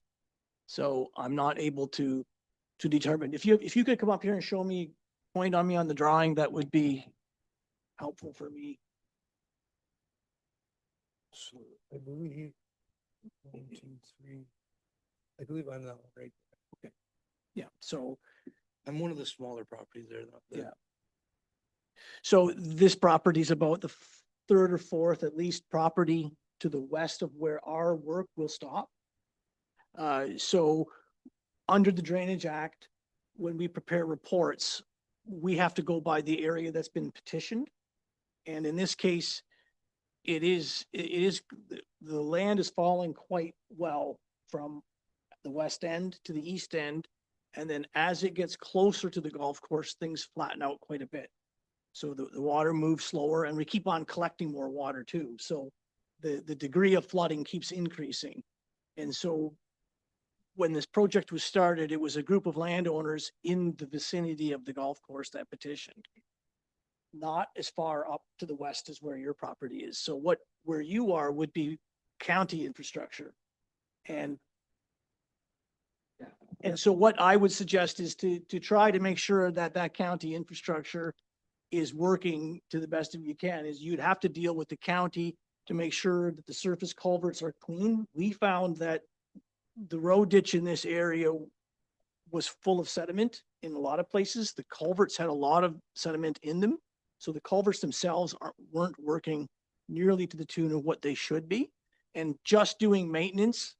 So I'm not able to determine. If you could come up here and show me, point on me on the drawing, that would be helpful for me. So I believe 1, 2, 3. I believe I'm that one, right? Yeah, so I'm one of the smaller properties there. Yeah. So this property is about the third or fourth, at least, property to the west of where our work will stop. So under the Drainage Act, when we prepare reports, we have to go by the area that's been petitioned. And in this case, the land is falling quite well from the west end to the east end. And then as it gets closer to the golf course, things flatten out quite a bit. So the water moves slower and we keep on collecting more water too. So the degree of flooding keeps increasing. And so when this project was started, it was a group of landowners in the vicinity of the golf course that petitioned. Not as far up to the west as where your property is. So where you are would be county infrastructure. And so what I would suggest is to try to make sure that that county infrastructure is working to the best of you can, is you'd have to deal with the county to make sure that the surface culverts are clean. We found that the road ditch in this area was full of sediment in a lot of places. The culverts had a lot of sediment in them. So the culverts themselves weren't working nearly to the tune of what they should be. And just doing maintenance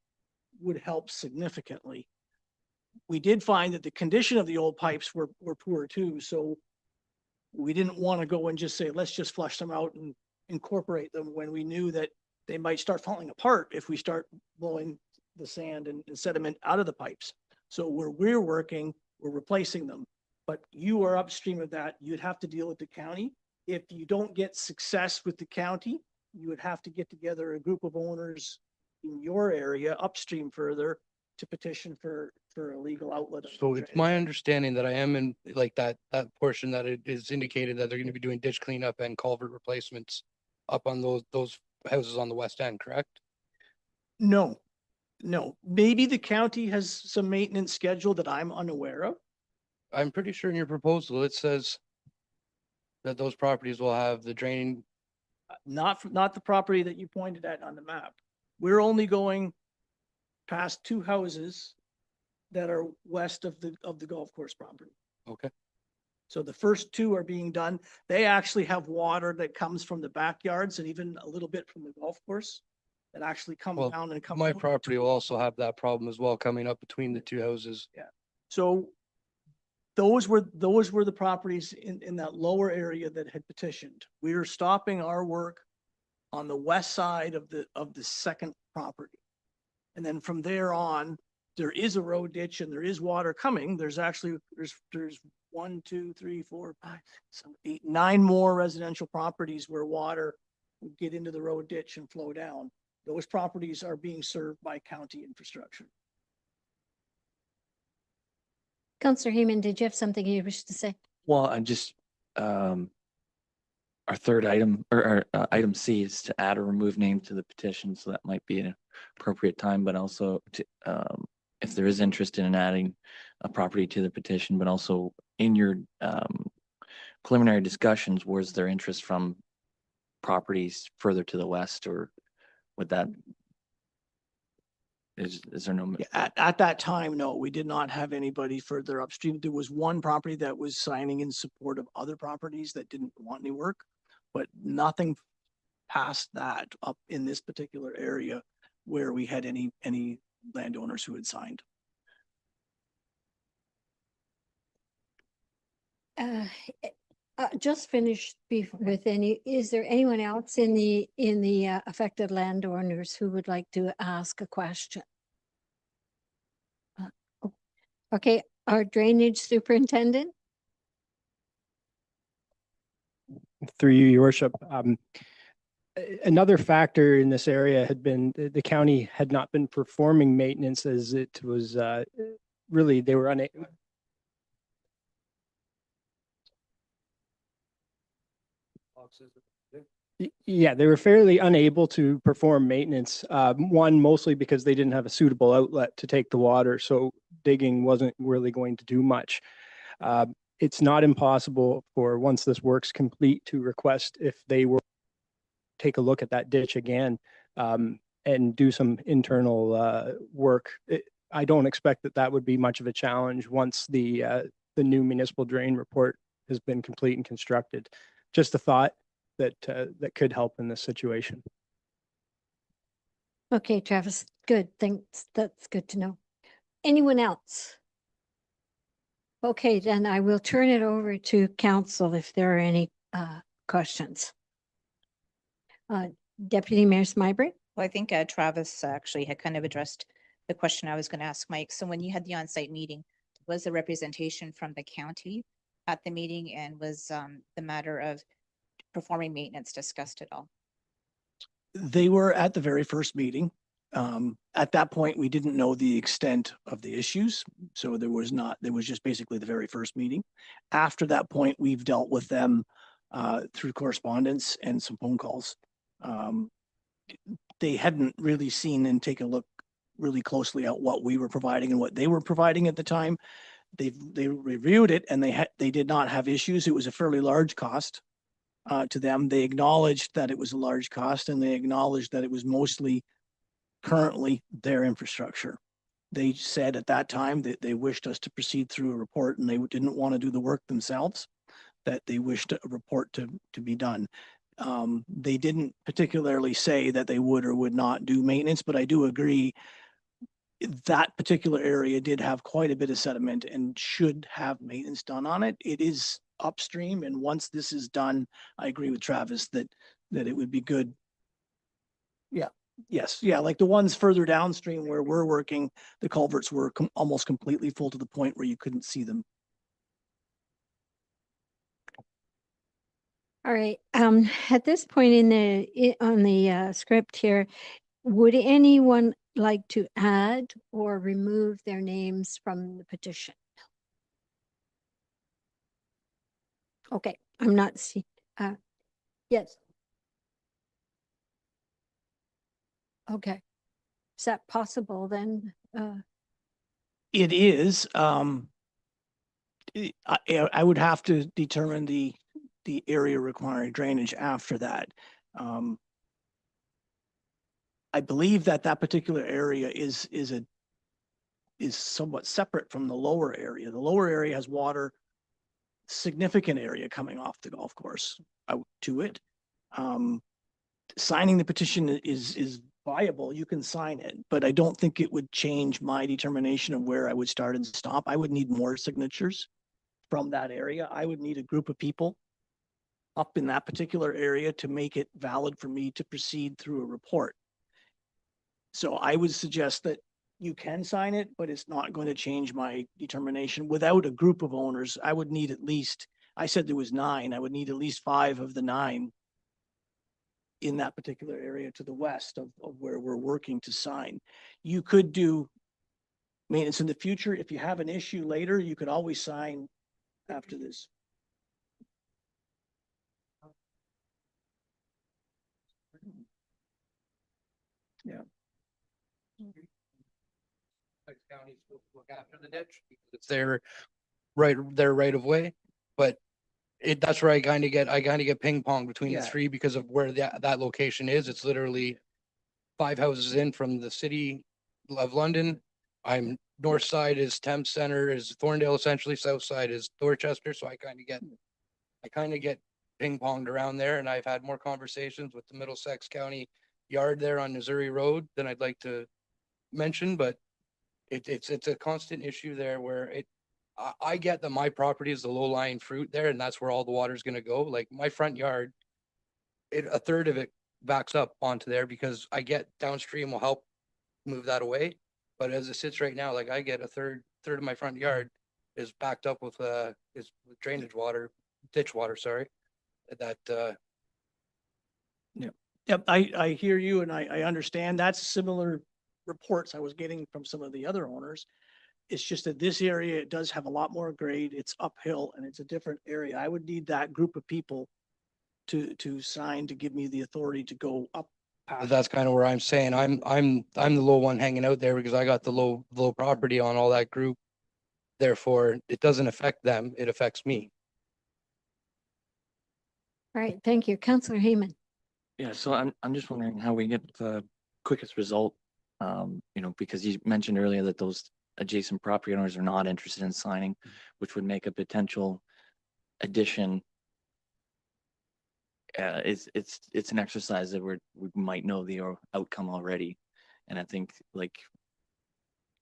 would help significantly. We did find that the condition of the old pipes were poor too. So we didn't want to go and just say, let's just flush them out and incorporate them when we knew that they might start falling apart if we start blowing the sand and sediment out of the pipes. So where we're working, we're replacing them. But you are upstream of that. You'd have to deal with the county. If you don't get success with the county, you would have to get together a group of owners in your area upstream further to petition for a legal outlet. So it's my understanding that I am in like that portion that it is indicated that they're going to be doing ditch cleanup and culvert replacements up on those houses on the west end, correct? No, maybe the county has some maintenance schedule that I'm unaware of. I'm pretty sure in your proposal, it says that those properties will have the draining. Not the property that you pointed at on the map. We're only going past two houses that are west of the golf course property. Okay. So the first two are being done. They actually have water that comes from the backyards and even a little bit from the golf course that actually come Well, down and come. my out property will towards- also have that problem as well, coming up between the two houses. So those were the properties in that lower area that had petitioned. We are stopping our work on the west side of the second property. And then from there on, there is a road ditch and there is water coming. There's 1, 2, 3, 4, 5, 6, 7, 8, 9 more residential properties where water would get into the road ditch and flow down. Those properties are being served by county infrastructure. Councillor Heyman, did you have something you wish to say? Well, I'm just, our third item or item C is to add or remove name to the petition. So that might be an appropriate time, but also to, if there is interest in adding a property to the petition, but also in your preliminary discussions, was there interest from properties further to the west, or would that, is there no? Yeah, at that time, no, we did not have anybody further upstream. There was one property that was signing in support of other properties that didn't want any work, but nothing past that up in this particular area where we had any landowners who had signed. Just finished with is there anyone else in the affected landowners who would like to ask a question? Okay, our drainage superintendent? Through you, your worship. Another factor in this area had been the county had not been performing maintenance as it was really, they were unable. Yeah, they were fairly unable to perform maintenance. One, mostly because they didn't have a suitable outlet to take the water, so digging wasn't really going to do much. It's not impossible for, once this work's complete, to request if they were take a look at that ditch again and do some internal work. I don't expect that would be much of a challenge once the new municipal drain report has been complete and constructed. just a thought that, that could help in this situation. Okay, Travis, good. Thanks. That's good to know. Anyone else? Okay, then I will turn it over to council if there are any questions. Deputy Mayor Smybury? Well, I think Travis actually had kind of addressed the question I was going to ask Mike. So when you had the on-site meeting, was the representation from the county at the meeting, and was the matter of performing maintenance discussed at all? They were at the very first meeting. At that point, we didn't know the extent of the issues. So there was just basically the very first meeting. After that point, we've dealt with them through correspondence and some phone calls. They hadn't really seen and taken a look really closely at what we were providing and what they were providing at the time. They reviewed it and they did not have issues. It was a fairly large cost to them. They acknowledged that it was a large cost, and they acknowledged that it was mostly currently their infrastructure. They said at that time that they wished us to proceed through a report, and they didn't want to do the work themselves, that they wished a report to be done. They didn't particularly say that they would or would not do maintenance, but I do agree that particular area did have quite a bit of sediment and should have maintenance done on it. It is upstream, and once this is done, I agree with Travis that it would be good. Yeah, yes, yeah, like the ones further downstream where we're working, the culverts were almost completely full to the point where you couldn't see them. All right. At this point on the script here, would anyone like to add or remove their names from the petition? Okay, I'm not seeing, yes. Okay. Is that possible then? It is, I would have to determine the area requiring drainage after that. I believe that particular area is somewhat separate from the lower area. The lower area has water, significant area coming off the golf course out to it. Signing the petition is viable. You can sign it, but I don't think it would change my determination of where I would start and stop. I would need more signatures from that area. I would need a group of people up in that particular area to make it valid for me to proceed through a report. So I would suggest that you can sign it, but it's not going to change my determination. Without a group of owners, I would need at least, I said there was 9, I would need at least 5 of the 9 in that particular area to the west of where we're working to sign. You could do maintenance in the future. If you have an issue later, you could always sign after this. Yeah. County's supposed to look after the ditch because it's their right of way, but that's where I kind of get ping pong between the Yeah. three because of where that location is. It's literally 5 houses in from the city of London. I'm north side is Thames Center is Thorndale, essentially. South side is Dorchester. So I kind of get ping ponged around there, and I've had more conversations with the Middlesex County yard there on Missouri Road than I'd like to mention, but it's a constant issue there where I get that my property is the low lying fruit there, and that's where all the water's gonna go. Like my front yard, a third of it backs up onto there because I get downstream will help move that away. But as it sits right now, like I get a third of my front yard is backed up with drainage water, ditch water, sorry. That Yep, I hear you, and I understand. That's similar reports I was getting from some of the other owners. It's just that this area, it does have a lot more grade. It's uphill and it's a different area. I would need that group of people to sign to give me the authority to go up past. that's kind of where I'm saying I'm the low one hanging out there because I got the low property on all that group. Therefore, it doesn't affect them, it affects me. All right, thank you. Councillor Heyman. Yeah, so I'm just wondering how we get the quickest result. Because you mentioned earlier that those adjacent property owners are not interested in signing, which would make a potential addition it's an exercise that we might know the outcome already. And I think like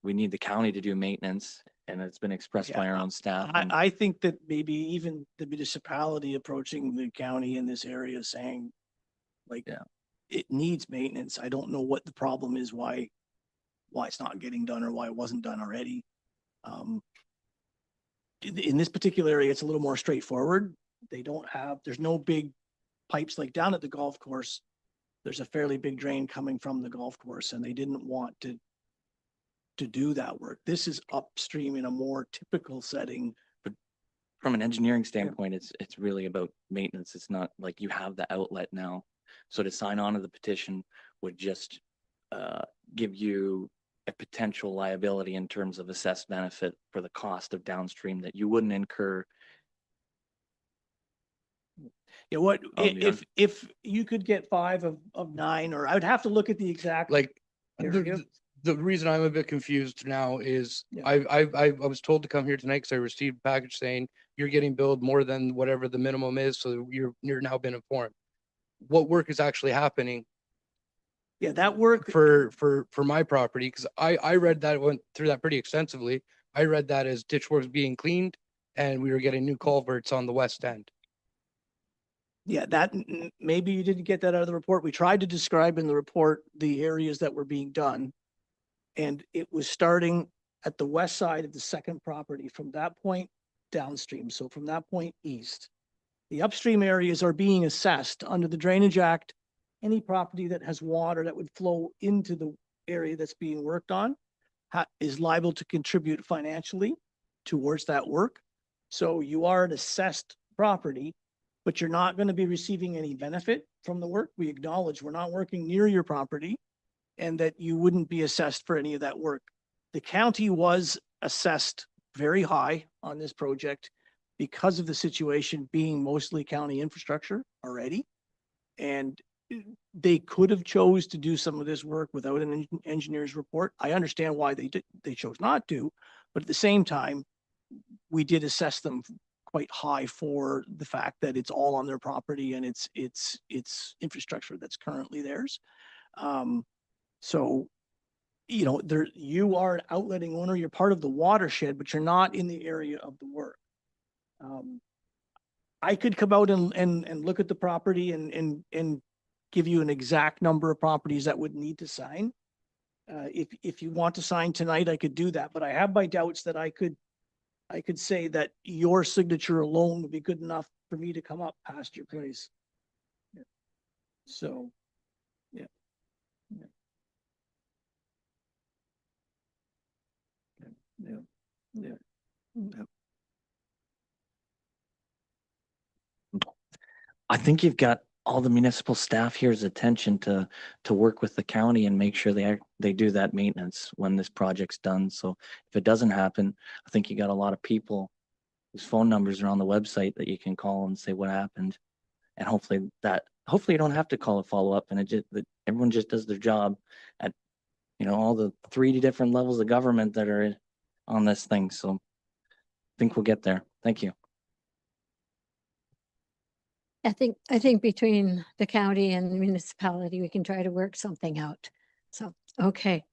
we need the county to do maintenance, and it's been expressed by Yeah, our own staff. and- I think that maybe even the municipality approaching the county in this area saying, like, Yeah. it needs maintenance. I don't know what the problem is, why it's not getting done or why it wasn't done already. In this particular area, it's a little more straightforward. There's no big pipes like down at the golf course. There's a fairly big drain coming from the golf course, and they didn't want to do that work. This is upstream in a more typical setting. From an engineering standpoint, it's really about maintenance. It's not like you have the outlet now. So to sign on to the petition would just give you a potential liability in terms of assessed benefit for the cost of downstream that you wouldn't incur. Yeah, what, Oh, yeah. if you could get 5 of 9, or I would have to look at the exact. Like, area. the reason I'm a bit confused now is Yeah. I was told to come here tonight because I received a package saying you're getting billed more than whatever the minimum is, so you're now been informed. What work is actually happening Yeah, that work. for my property? Because I read that, went through that pretty extensively. I read that as ditch works being cleaned and we were getting new culverts on the west end. Yeah, maybe you didn't get that out of the report. We tried to describe in the report the areas that were being done. And it was starting at the west side of the second property from that point downstream. So from that point east, the upstream areas are being assessed under the Drainage Act. Any property that has water that would flow into the area that's being worked on is liable to contribute financially towards that work. So you are an assessed property, but you're not going to be receiving any benefit from the work. We acknowledge we're not working near your property and that you wouldn't be assessed for any of that work. The county was assessed very high on this project because of the situation being mostly county infrastructure already. And they could have chose to do some of this work without an engineer's report. I understand why they chose not to, but at the same time, we did assess them quite high for the fact that it's all on their property and it's infrastructure that's currently theirs. So, you know, you are an outletting owner, you're part of the watershed, but you're not in the area of the work. I could come out and look at the property and give you an exact number of properties that would need to sign. If you want to sign tonight, I could do that, but I have my doubts that I could say that your signature alone would be good enough for me to come up past your place. Yeah. So, yeah. Yeah. Yeah. Yeah. Yeah. I think you've got all the municipal staff here's attention to work with the county and make sure they do that maintenance when this project's done. So if it doesn't happen, I think you got a lot of people whose phone numbers are on the website that you can call and say what happened. And hopefully you don't have to call a follow-up, and that everyone just does their job at, you know, all the 3 different levels of government that are on this thing. So I think we'll get there. Thank you. I think between the county and the municipality, we can try to work something out. So, okay.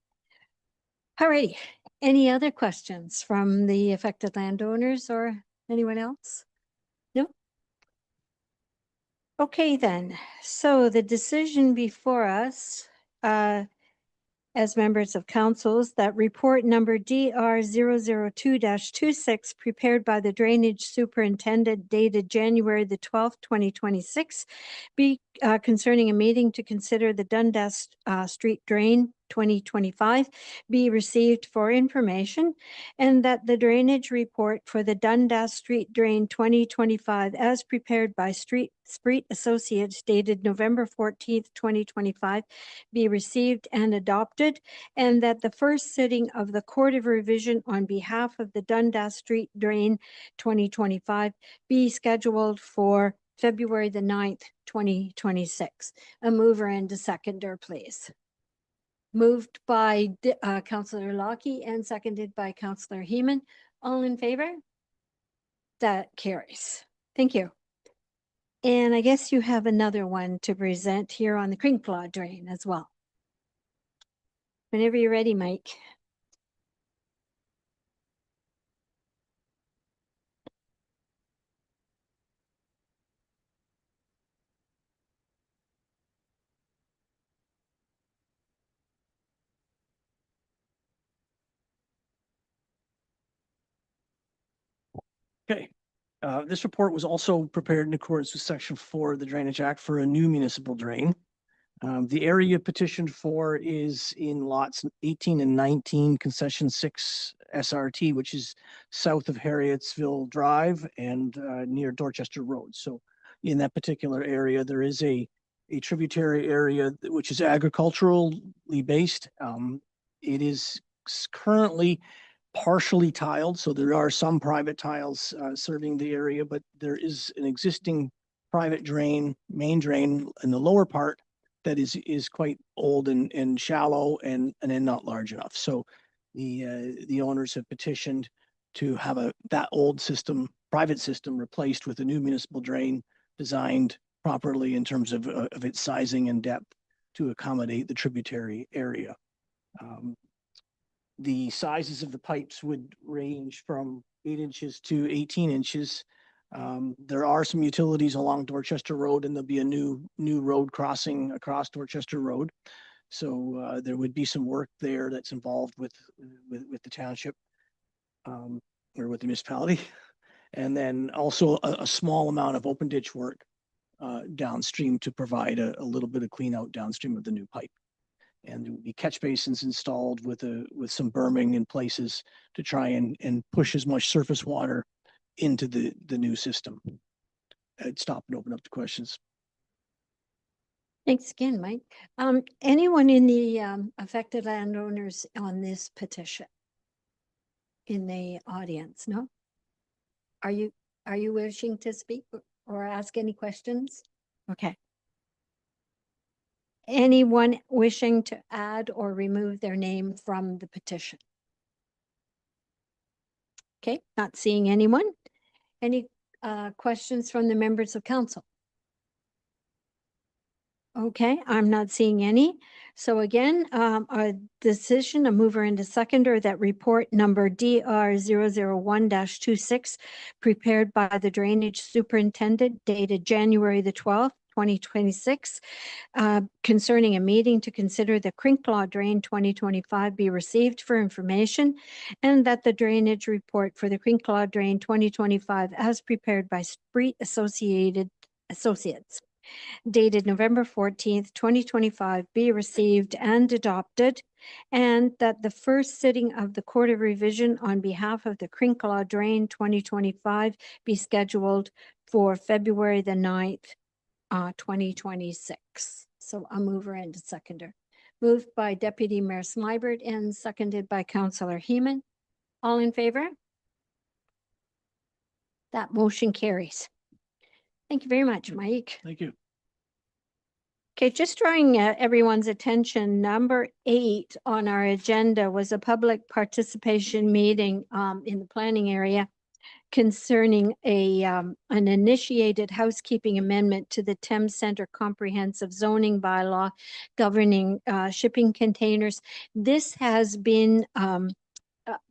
All righty. Any other questions from the affected landowners or anyone else? No? Okay, then. So the decision before us, as members of councils, that report number DR 002-26 prepared by the drainage superintendent dated January the 12th, 2026, be concerning a meeting to consider the Dundas Street Drain 2025 be received for information, and that the drainage report for the Dundas Street Drain 2025 as prepared by Street Associates dated November 14th, 2025 be received and adopted, and that the first sitting of the Court of Revision on behalf of the Dundas Street Drain 2025 be scheduled for February the 9th, 2026. A mover and a seconder, please. Moved by Councillor Lockie and seconded by Councillor Heeman. All in favor? That carries. Thank you. And I guess you have another one to present here on the Crinkclaw drain as well. Whenever you're ready, Mike. Okay. This report was also prepared in accordance with Section 4 of the Drainage Act for a new municipal drain. The area petitioned for is in lots 18 and 19, concession 6 SRT, which is south of Harrietsville Drive and near Dorchester Road. So in that particular area, there is a tributary area which is agriculturally based. It is currently partially tiled, so there are some private tiles serving the area, but there is an existing private drain, main drain in the lower part that is quite old and shallow and then not large enough. So the owners have petitioned to have that old system, private system, replaced with a new municipal drain designed properly in terms of its sizing and depth to accommodate the tributary area. The sizes of the pipes would range from 8 inches to 18 inches. There are some utilities along Dorchester Road, and there'll be a new road crossing across Dorchester Road. So there would be some work there that's involved with the township or with the municipality. And then also a small amount of open ditch work downstream to provide a little bit of clean out downstream of the new pipe. And there will be catch basins installed with some berming in places to try and push as much surface water into the new system. I'd stop and open up to questions. Thanks again, Mike. Anyone in the affected landowners on this petition? In the audience, no? Are you wishing to speak or ask any questions? Okay. Anyone wishing to add or remove their name from the petition? Okay, not seeing anyone. Any questions from the members of council? Okay, I'm not seeing any. So again, a decision, a mover and a seconder, that report number DR 001-26 prepared by the drainage superintendent dated January the 12th, 2026, concerning a meeting to consider the Crinkclaw Drain 2025 be received for information, and that the drainage report for the Crinkclaw Drain 2025 as prepared by Spreet Associates dated November 14th, 2025 be received and adopted, and that the first sitting of the Court of Revision on behalf of the Crinkclaw Drain 2025 be scheduled for February the 9th, 2026. So a mover and a seconder. Moved by Deputy Mayor Smybert and seconded by Councillor Heeman. All in favor? That motion carries. Thank you very much, Mike. Thank you. Okay, just drawing everyone's attention, number 8 on our agenda was a public participation meeting in the planning area concerning an initiated housekeeping amendment to the Thames Centre Comprehensive Zoning Bylaw governing shipping containers. This has been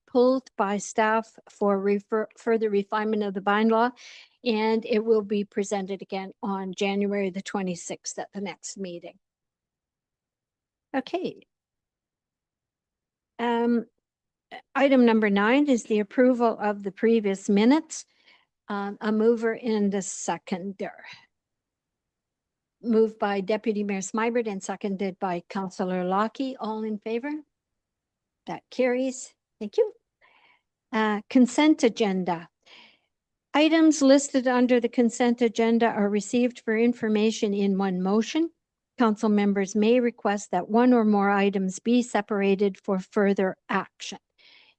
pulled by staff for further refinement of the bylaw, and it will be presented again on January the 26th at the next meeting. Okay. Item number 9 is the approval of the previous minutes. A mover and a seconder. Moved by Deputy Mayor Smybert and seconded by Councillor Lockie. All in favor? That carries. Thank you. Consent agenda. Items listed under the consent agenda are received for information in one motion. Council members may request that one or more items be separated for further action.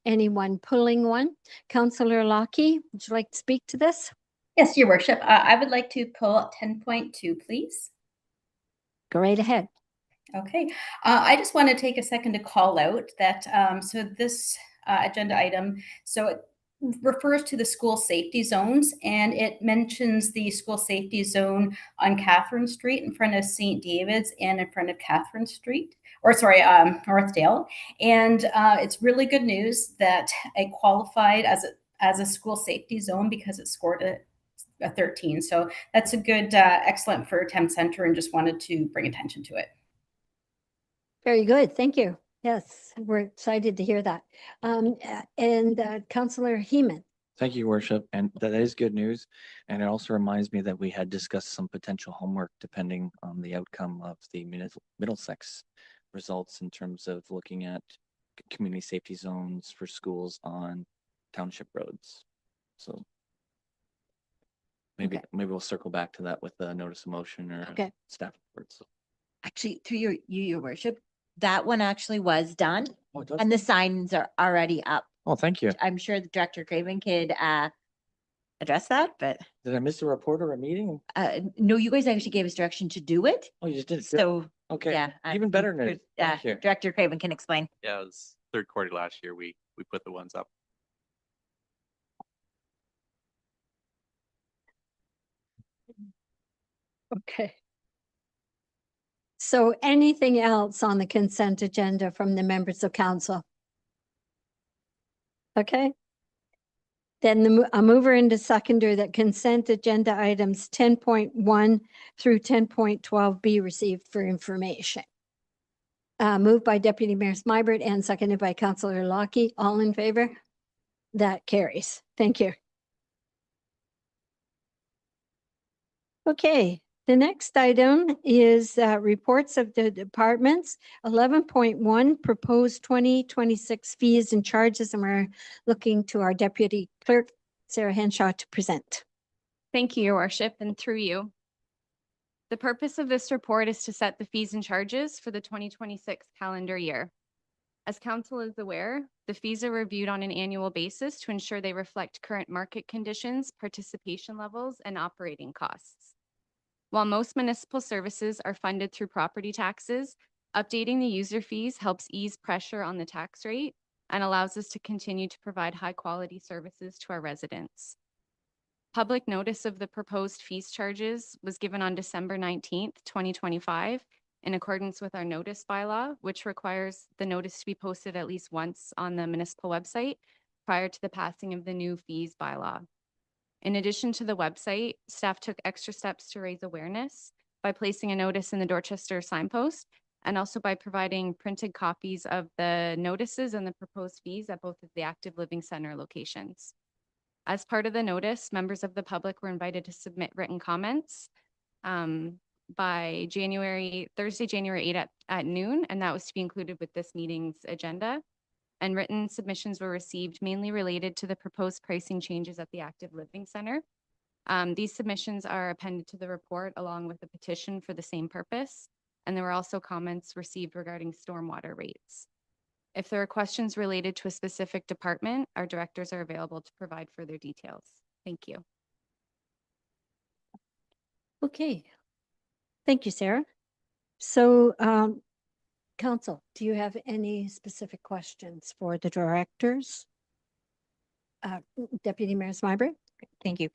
Anyone pulling one? Councillor Lockie, would you like to speak to this? Yes, Your Worship. I would like to pull 10.2, please. Go right ahead. Okay. I just want to take a second to call out that, so this agenda item, so refers to the school safety zones, and it mentions the school safety zone on Catherine Street in front of St. David's and in front of Catherine Street, or sorry, Northdale. And it's really good news that it qualified as a school safety zone because it scored a 13. So that's a good, excellent for Thames Centre, and just wanted to bring attention to it. Very good. Thank you. Yes, we're excited to hear that. Councillor Heeman. Thank you, Your Worship, and that is good news. And it also reminds me that we had discussed some potential homework depending on the outcome of the Middlesex results in terms of looking at community safety zones for schools on township roads. So maybe we'll circle back to that with a notice of motion or a staff report. So. Actually, through your worship, that one actually was done Oh, it does? and the signs are already up. Oh, thank you. I'm sure the Director Craven could address that, but Did I miss a report or a meeting? no, you guys actually gave us direction to do it. Oh, you just did. So Okay. yeah, Even better news. Thank you. Director Craven can explain. Yeah, it was third quarter last year. We put the ones up. Okay. So anything else on the consent agenda from the members of council? Okay. Then a mover and a seconder that consent agenda items 10.1 through 10.12 be received for information. Moved by Deputy Mayor Smybert and seconded by Councillor Lockie. All in favor? That carries. Thank you. Okay. The next item is reports of the departments. 11.1 proposed 2026 fees and charges, and we're looking to our Deputy Clerk, Sarah Henshaw, to present. Thank you, Your Worship, and through you. The purpose of this report is to set the fees and charges for the 2026 calendar year. As Council is aware, the fees are reviewed on an annual basis to ensure they reflect current market conditions, participation levels, and operating costs. While most municipal services are funded through property taxes, updating the user fees helps ease pressure on the tax rate and allows us to continue to provide high-quality services to our residents. Public notice of the proposed fees charges was given on December 19th, 2025, in accordance with our notice bylaw, which requires the notice to be posted at least once on the municipal website prior to the passing of the new fees bylaw. In addition to the website, staff took extra steps to raise awareness by placing a notice in the Dorchester signpost and also by providing printed copies of the notices and the proposed fees at both of the Active Living Center locations. As part of the notice, members of the public were invited to submit written comments by Thursday, January 8 at noon, and that was to be included with this meeting's agenda. And written submissions were received mainly related to the proposed pricing changes at the Active Living Center. These submissions are appended to the report along with a petition for the same purpose. And there were also comments received regarding stormwater rates. If there are questions related to a specific department, our directors are available to provide further details. Thank you. Okay. Thank you, Sarah. So, Council, do you have any specific questions for the directors? Deputy Mayor Smybert? Thank you.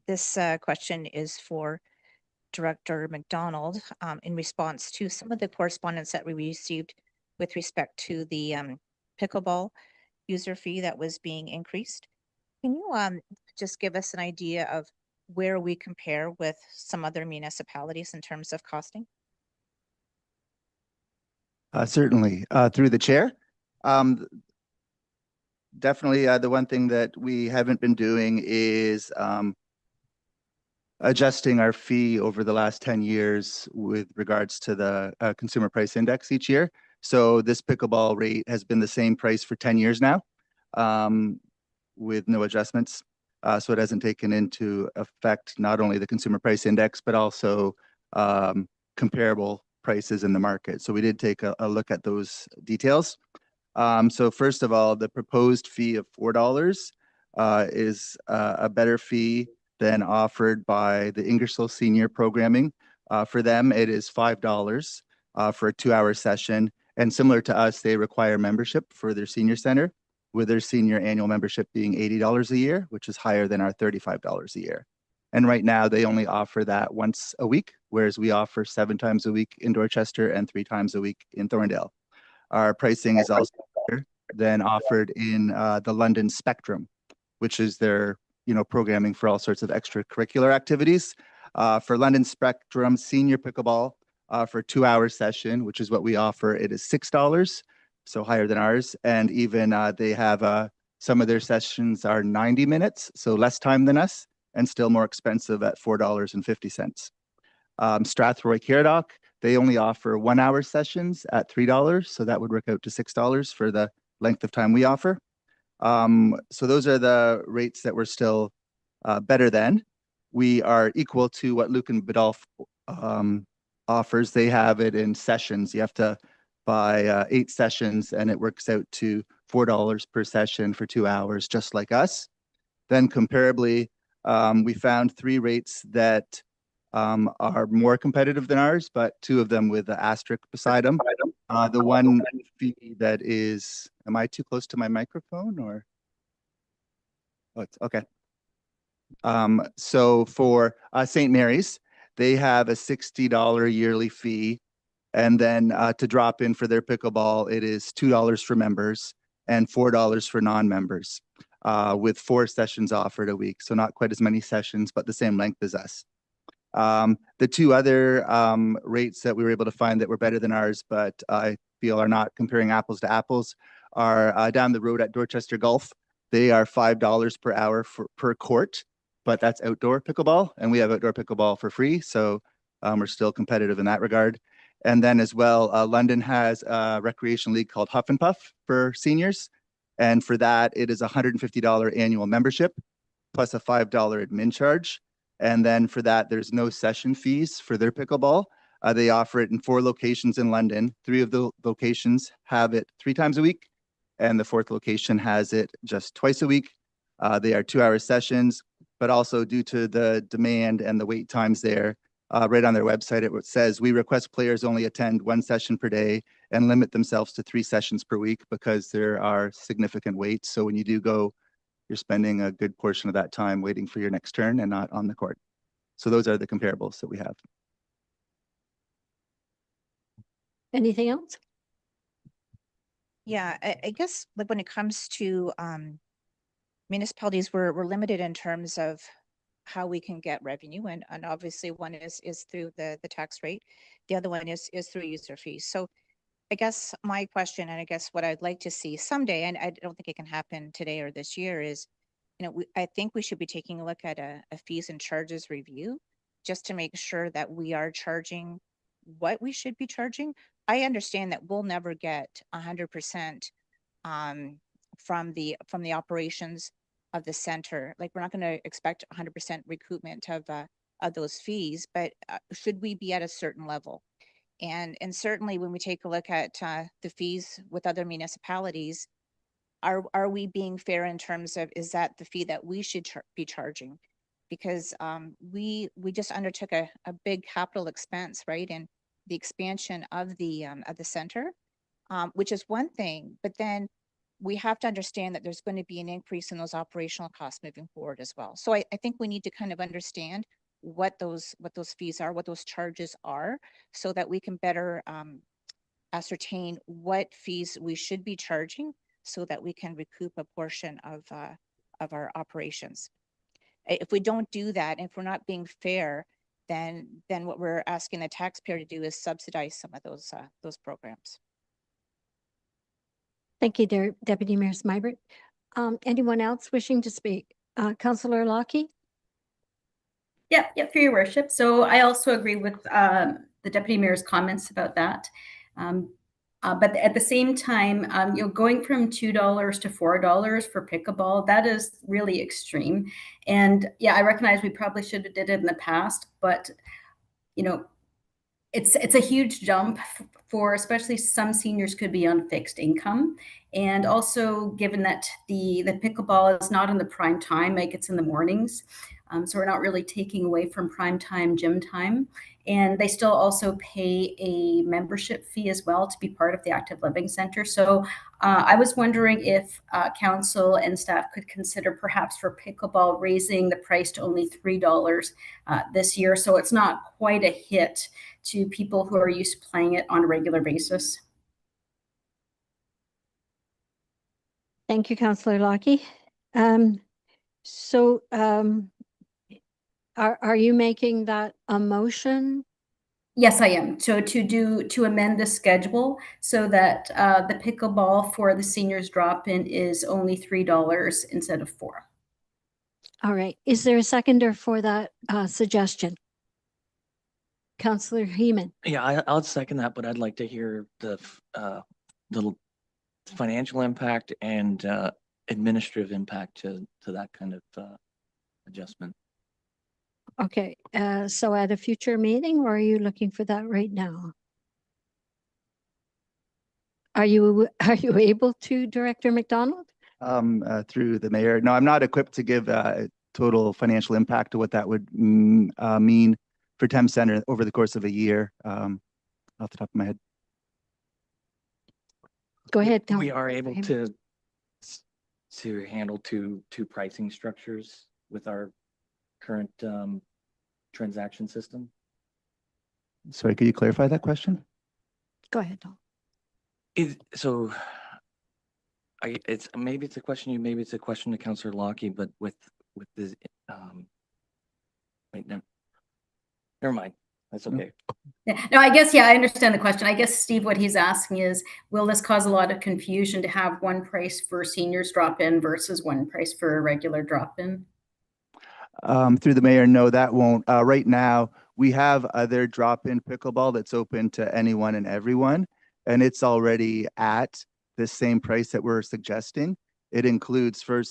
This question is for Director McDonald in response to some of the correspondence that we received with respect to the pickleball user fee that was being increased. Can you just give us an idea of where we compare with some other municipalities in terms of costing? Certainly, through the chair. Definitely, the one thing that we haven't been doing is adjusting our fee over the last 10 years with regards to the consumer price index each year. So this pickleball rate has been the same price for 10 years now with no adjustments. So it hasn't taken into effect not only the consumer price index, but also comparable prices in the market. So we did take a look at those details. So first of all, the proposed fee of $4 is a better fee than offered by the Ingersoll Senior Programming. For them, it is $5 for a 2-hour session. And similar to us, they require membership for their senior center. with their senior annual membership being $80 a year, which is higher than our $35 a year. And right now they only offer that once a week, whereas we offer 7 times a week in Dorchester and 3 times a week in Thorndale. Our pricing is also better than offered in the London Spectrum, which is their programming for all sorts of extracurricular activities. For London Spectrum Senior Pickleball, for a 2-hour session, which is what we offer, it is $6, so higher than ours. And even they have some of their sessions are 90 minutes, so less time than us, and still more expensive at $4.50. Strathroy Caradoc, they only offer 1-hour sessions at $3, so that would work out to $6 for the length of time we offer. So those are the rates that we're still better than. We are equal to what Lucan Biddulph offers. They have it in sessions. You have to buy 8 sessions, and it works out to $4 per session for 2 hours, just like us. Then comparably, we found 3 rates that are more competitive than ours, but 2 of them with the asterisk beside them. The one fee that is, am I too close to my microphone or? Oh, it's okay. So for St. Mary's, they have a $60 yearly fee. And then to drop in for their pickleball, it is $2 for members and $4 for non-members, with 4 sessions offered a week. So not quite as many sessions, but the same length as us. The 2 other rates that we were able to find that were better than ours, but I feel are not comparing apples to apples, are down the road at Dorchester Golf. They are $5 per hour per court, but that's outdoor pickleball, and we have outdoor pickleball for free. So we're still competitive in that regard. And then as well, London has a recreation league called Huff and Puff for seniors. And for that, it is a $150 annual membership plus a $5 admin charge. And then for that, there's no session fees for their pickleball. They offer it in 4 locations in London. 3 of the locations have it 3 times a week, and the 4th location has it just twice a week. They are 2-hour sessions, but also due to the demand and the wait times there, right on their website, it says, we request players only attend 1 session per day and limit themselves to 3 sessions per week because there are significant waits. So when you do go, you're spending a good portion of that time waiting for your next turn and not on the court. So those are the comparables that we have. Anything else? Yeah, I guess like when it comes to municipalities, we're limited in terms of how we can get revenue, and obviously one is through the tax rate, the other one is through user fees. So I guess my question, and I guess what I'd like to see someday, and I don't think it can happen today or this year, is, I think we should be taking a look at a fees and charges review, just to make sure that we are charging what we should be charging. I understand that we'll never get 100% from the operations of the center. Like, we're not going to expect 100% recoupment of those fees, but should we be at a certain level? And certainly when we take a look at the fees with other municipalities, are we being fair in terms of, is that the fee that we should be charging? Because we just undertook a big capital expense, right? And the expansion of the center, which is one thing, but then we have to understand that there's going to be an increase in those operational costs moving forward as well. So I think we need to kind of understand what those fees are, what those charges are, so that we can better ascertain what fees we should be charging, so that we can recoup a portion of our operations. If we don't do that, if we're not being fair, then what we're asking the taxpayer to do is subsidize some of those programs. Thank you, Deputy Mayor Smybert. Anyone else wishing to speak? Councillor Lockie? Yeah, for your worship. So I also agree with the Deputy Mayor's comments about that. But at the same time, going from $2 to $4 for pickleball, that is really extreme. And yeah, I recognize we probably should have did it in the past, but it's a huge jump for, especially some seniors could be on fixed income. And also given that the pickleball is not in the prime time, like it's in the mornings. So we're not really taking away from prime time gym time. And they still also pay a membership fee as well to be part of the Active Living Center. So I was wondering if council and staff could consider perhaps for pickleball raising the price to only $3 this year. So it's not quite a hit to people who are used to playing it on a regular basis. Thank you, Councillor Lockie. So are you making that a motion? Yes, I am. So to amend the schedule so that the pickleball for the seniors drop-in is only $3 instead of $4. All right. Is there a seconder for that suggestion? Councillor Heeman. Yeah, I'll second that, but I'd like to hear the financial impact and administrative impact to that kind of adjustment. Okay, so at a future meeting, or are you looking for that right now? Are you able to, Director McDonald? Through the mayor. No, I'm not equipped to give total financial impact to what that would mean for Thames Centre over the course of a year, off the top of my head. Go ahead. We are able to handle two pricing structures with our current transaction system. Sorry, could you clarify that question? Go ahead, Tom. So it's maybe it's a question maybe it's a question to Councillor Lockie, but with this wait, no, never mind. That's okay. Yeah. No, I guess, yeah, I understand the question. I guess, Steve, what he's asking is, will this cause a lot of confusion to have one price for seniors drop-in versus one price for a regular drop-in? Through the mayor, no, that won't. Right now, we have other drop-in pickleball that's open to anyone and everyone, and it's already at the same price that we're suggesting. It includes for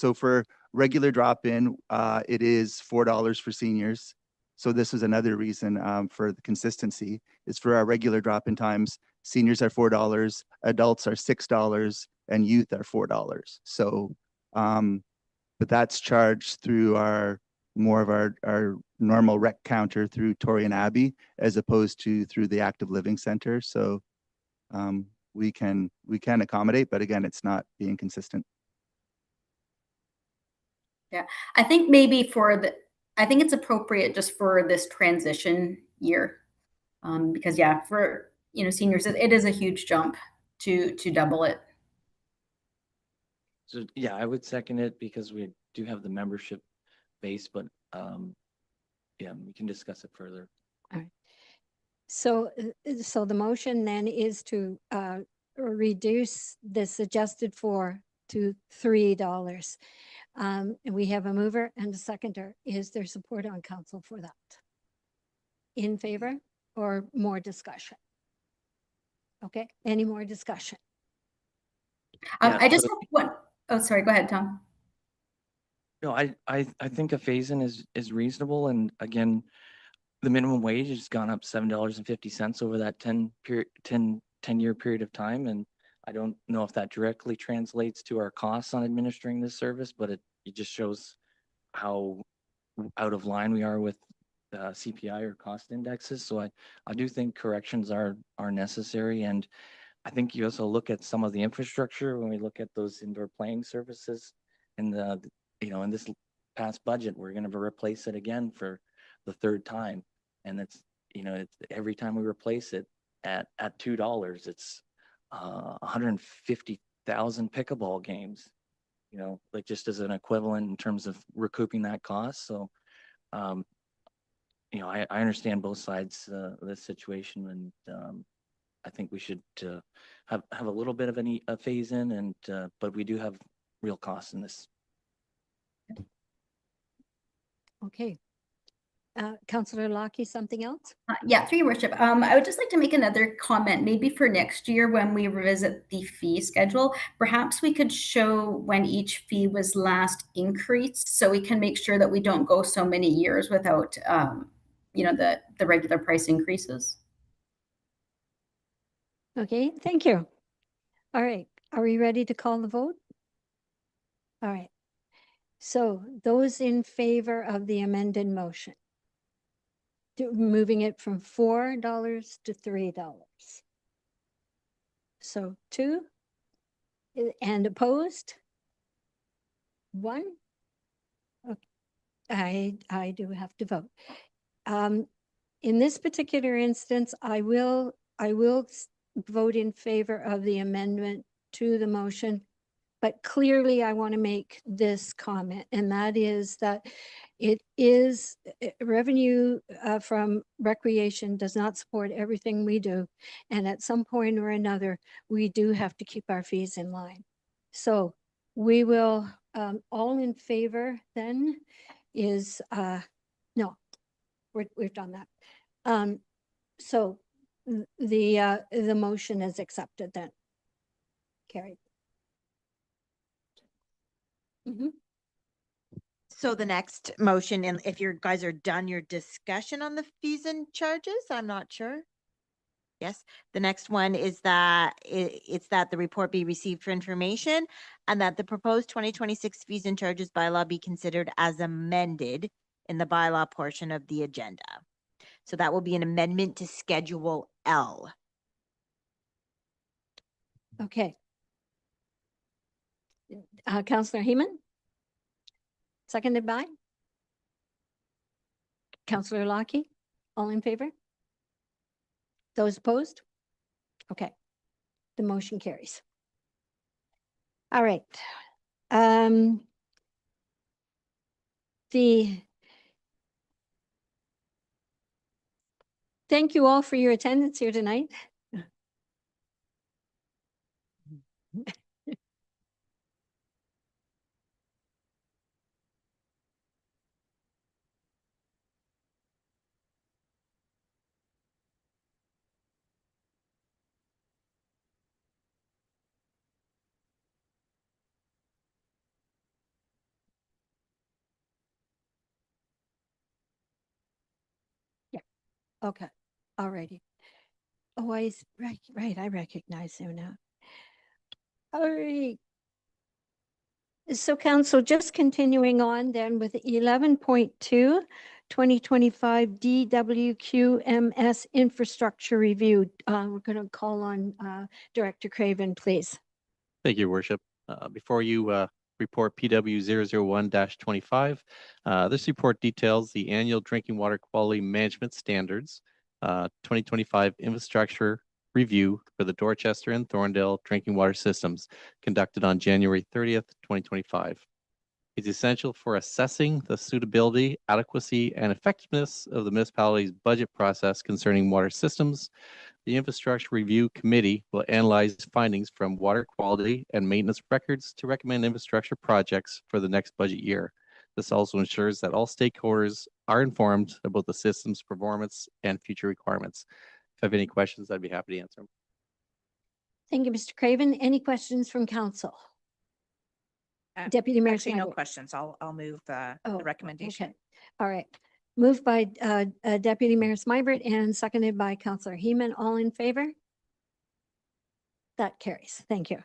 regular drop-in, it is $4 for seniors. So this is another reason for the consistency is for our regular drop-in times, seniors are $4, adults are $6, and youth are $4. So, but that's charged through more of our normal rec counter through Torrey Abbey, as opposed to through the Active Living Center. So we can accommodate, but again, it's not being consistent. Yeah, I think maybe I think it's appropriate just for this transition year. Because yeah, for seniors, it is a huge jump to double it. So yeah, I would second it because we do have the membership base, but yeah, we can discuss it further. All right. So the motion then is to reduce the suggested $4 to $3. And we have a mover and a seconder. Is there support on council for that? In favor or more discussion? Okay, any more discussion? I just have one. Oh, sorry, go ahead, Tom. No, I think a phase-in is reasonable, and again, the minimum wage has gone up $7.50 over that 10-year period of time, and I don't know if that directly translates to our costs on administering this service, but it just shows how out of line we are with CPI or cost indexes. So I do think corrections are necessary, and I think you also look at some of the infrastructure when we look at those indoor playing services, and in this past budget, we're going to replace it again for the third time, and it's every time we replace it at $2, it's 150,000 pickleball games, like just as an equivalent in terms of recouping that cost. So, I understand both sides of this situation, and I think we should have a little bit of a phase in, and but we do have real costs in this. Okay. Councillor Lockie, something else? Yeah, through your worship. I would just like to make another comment, maybe for next year when we revisit the fee schedule, perhaps we could show when each fee was last increased, so we can make sure that we don't go so many years without, the regular price increases. Okay, thank you. All right, are we ready to call the vote? All right. So those in favor of the amended motion, moving it from $4 to $3. So 2 and opposed? 1? Okay. I do have to vote. In this particular instance, I will vote in favor of the amendment to the motion. But clearly, I want to make this comment, and that is that it is revenue from recreation does not support everything we do. And at some point or another, we do have to keep our fees in line. So we will, all in favor then is, no, we've done that. So the motion is accepted then. Carried. So the next motion, and if you guys are done your discussion on the fees and charges, I'm not sure. Yes, the next one is that it's that the report be received for information and that the proposed 2026 fees and charges bylaw be considered as amended in the bylaw portion of the agenda. So that will be an amendment to Schedule L. Okay. Councillor Heeman? Seconded by? Councillor Lockie? All in favor? Those opposed? Okay. The motion carries. All right. Thank you all for your attendance here tonight. Yeah. Okay. All righty. Oh, right. I recognize him now. All right. So council, just continuing on then with 11.2, 2025 DWQMS infrastructure review. We're going to call on Director Craven, please. Thank you, Your Worship. Before you report PW 001-25, this report details the annual drinking water quality management standards 2025 infrastructure review for the Dorchester and Thorndale drinking water systems conducted on January 30th, 2025. It's essential for assessing the suitability, adequacy, and effectiveness of the municipality's budget process concerning water systems. The Infrastructure Review Committee will analyze findings from water quality and maintenance records to recommend infrastructure projects for the next budget year. This also ensures that all stakeholders are informed about the system's performance and future requirements. If I have any questions, I'd be happy to answer them. Thank you, Mr. Craven. Any questions from council? Deputy Mayor Actually, no Snyder. questions. I'll move the Oh, recommendation. Okay. All right. Moved by Deputy Mayor Smybert and seconded by Councillor Heeman. All in favor? That carries. Thank you.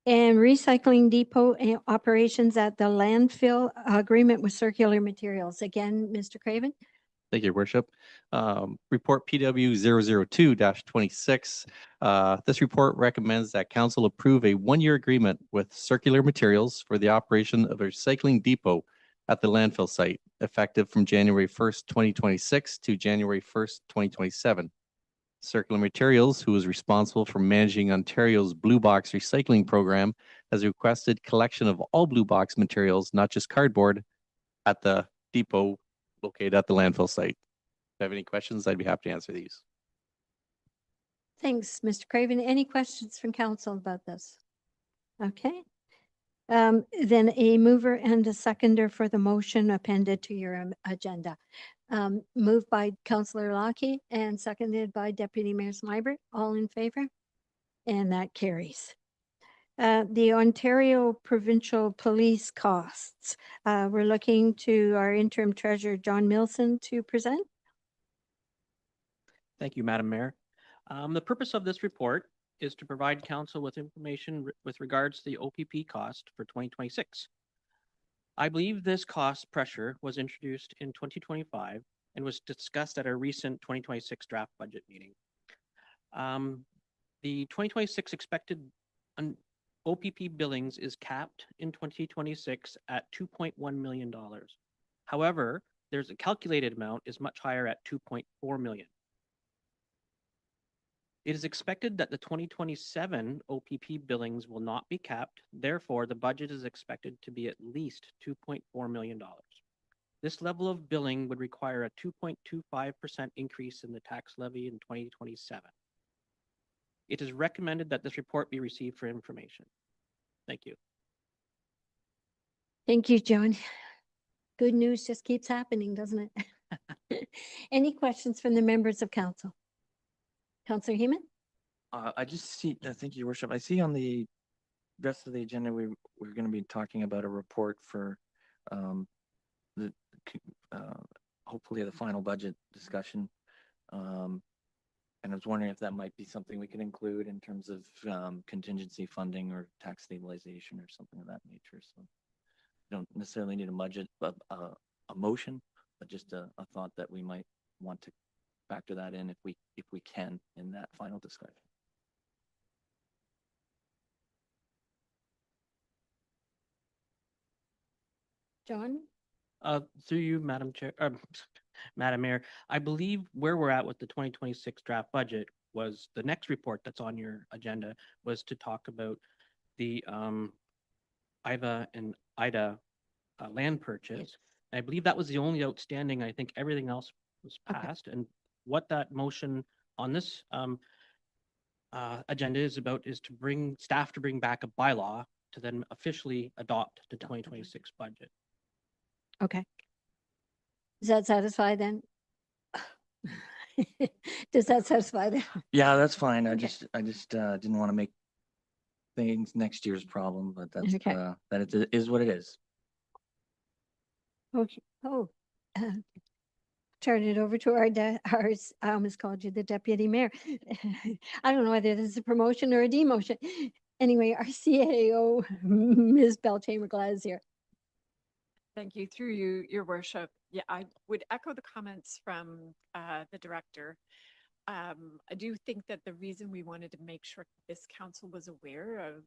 And recycling depot operations at the landfill agreement with circular materials. Again, Mr. Craven? Thank you, Your Worship. Report PW 002-26. This report recommends that council approve a one-year agreement with Circular Materials for the operation of a recycling depot at the landfill site, effective from January 1st, 2026 to January 1st, 2027. Circular Materials, who is responsible for managing Ontario's Blue Box recycling program, has requested collection of all Blue Box materials, not just cardboard, at the depot located at the landfill site. If you have any questions, I'd be happy to answer these. Thanks, Mr. Craven. Any questions from council about this? Okay. Then a mover and a seconder for the motion appended to your agenda. Moved by Councillor Lockie and seconded by Deputy Mayor Smybert. All in favor? And that carries. The Ontario Provincial Police costs. We're looking to our interim treasurer, John Milson, to present. Thank you, Madam Mayor. The purpose of this report is to provide council with information with regards to the OPP cost for 2026. I believe this cost pressure was introduced in 2025 and was discussed at our recent 2026 draft budget meeting. The 2026 expected OPP billings is capped in 2026 at $2.1 million. However, there's a calculated amount is much higher at 2.4 million. It is expected that the 2027 OPP billings will not be capped. Therefore, the budget is expected to be at least $2.4 million. This level of billing would require a 2.25% increase in the tax levy in 2027. It is recommended that this report be received for information. Thank you. Thank you, John. Good news just keeps happening, doesn't it? Any questions from the members of council? Councillor Heeman? I just see, thank you, Your Worship. I see on the rest of the agenda, we're going to be talking about a report for the hopefully the final budget discussion. And I was wondering if that might be something we could include in terms of contingency funding or tax stabilization or something of that nature. So you don't necessarily need a budget, but a motion, but just a thought that we might want to factor that in if we can in that final discussion. John? Through you, Madam Chair, Madam Mayor, I believe where we're at with the 2026 draft budget was the next report that's on your agenda was to talk about the IVA and IDA land purchase. Yes. And I believe that was the only outstanding. I think everything else was Okay. passed. And what that motion on this agenda is about is to bring staff to bring back a bylaw to then officially adopt the 2026 budget. Okay. Does that satisfy then? Does that satisfy them? Yeah, that's fine. I Okay. just didn't want to make things next year's problem, but that's Okay. that it is what it is. Okay. Oh, turn it over to I almost called you the deputy mayor. I don't know whether this is a promotion or a demotion. Anyway, our CAO, Ms. Belchamer-Glad is here. Thank you. Through you, Your Worship. Yeah, I would echo the comments from the director. I do think that the reason we wanted to make sure this council was aware of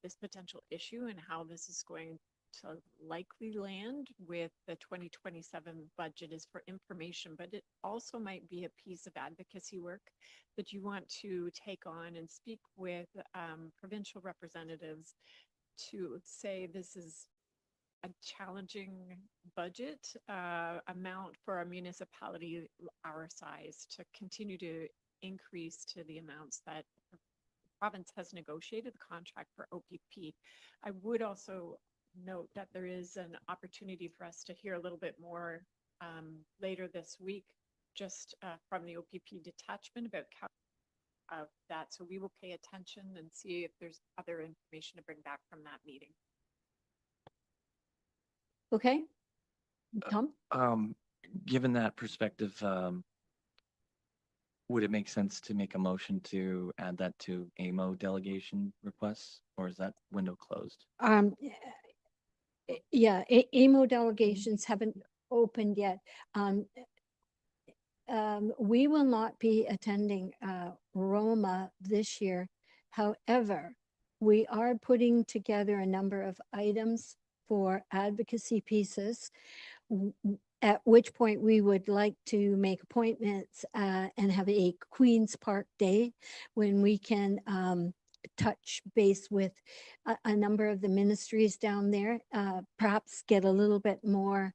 this potential issue and how this is going to likely land with the 2027 budget is for information, but it also might be a piece of advocacy work that you want to take on and speak with provincial representatives to say this is a challenging budget amount for a municipality our size to continue to increase to the amounts that the province has negotiated the contract for OPP. I would also note that there is an opportunity for us to hear a little bit more later this week, just from the OPP detachment about of that. So we will pay attention and see if there's other information to bring back from that meeting. Okay. Tom? Given that perspective, would it make sense to make a motion to add that to AMO delegation requests, or is that window closed? Yeah, AMO delegations haven't opened yet. We will not be attending Roma this year. However, we are putting together a number of items for advocacy pieces, at which point we would like to make appointments and have a Queen's Park Day when we can touch base with a number of the ministries down there, perhaps get a little bit more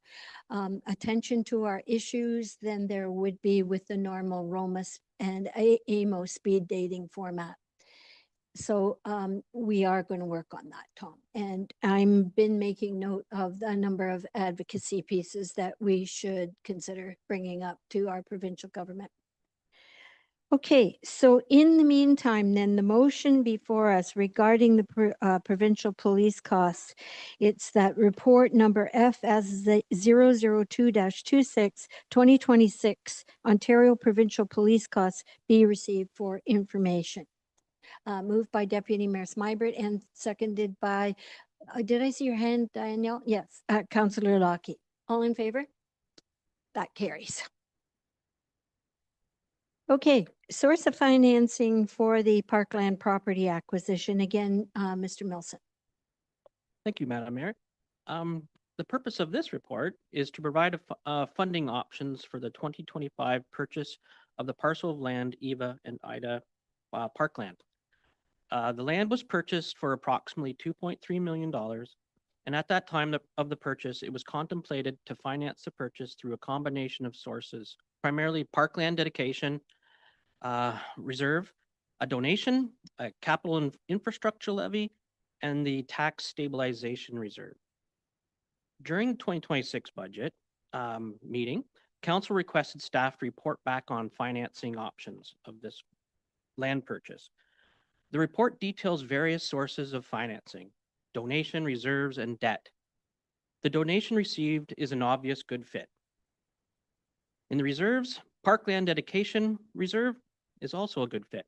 attention to our issues than there would be with the normal Roma and AMO speed dating format. So we are going to work on that, Tom. And I've been making note of the number of advocacy pieces that we should consider bringing up to our provincial government. Okay, so in the meantime, then the motion before us regarding the provincial police costs, it's that report number FS 002-26 2026 Ontario Provincial Police Costs be received for information. Moved by Deputy Mayor Smybert and seconded by, did I see your hand, Danielle? Yes, Councillor Lockie. All in favor? That carries. Okay, source of financing for the parkland property acquisition. Again, Mr. Milson. Thank you, Madam Mayor. The purpose of this report is to provide funding options for the 2025 purchase of the parcel of land Eva and Ida Parkland. The land was purchased for approximately $2.3 million. And at that time of the purchase, it was contemplated to finance the purchase through a combination of sources, primarily parkland dedication, reserve, a donation, a capital and infrastructure levy, and the tax stabilization reserve. During 2026 budget meeting, council requested staff to report back on financing options of this land purchase. The report details various sources of financing, donation, reserves, and debt. The donation received is an obvious good fit. In the reserves, Parkland Dedication Reserve is also a good fit.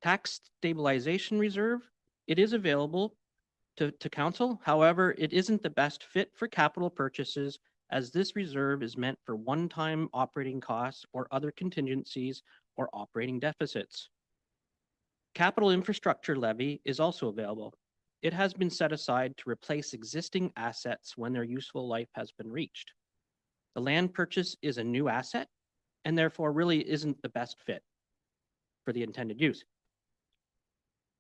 Tax Stabilization Reserve, it is available to council. However, it isn't the best fit for capital purchases, as this reserve is meant for one-time operating costs or other contingencies or operating deficits. Capital Infrastructure Levy is also available. It has been set aside to replace existing assets when their useful life has been reached. The land purchase is a new asset and therefore really isn't the best fit for the intended use.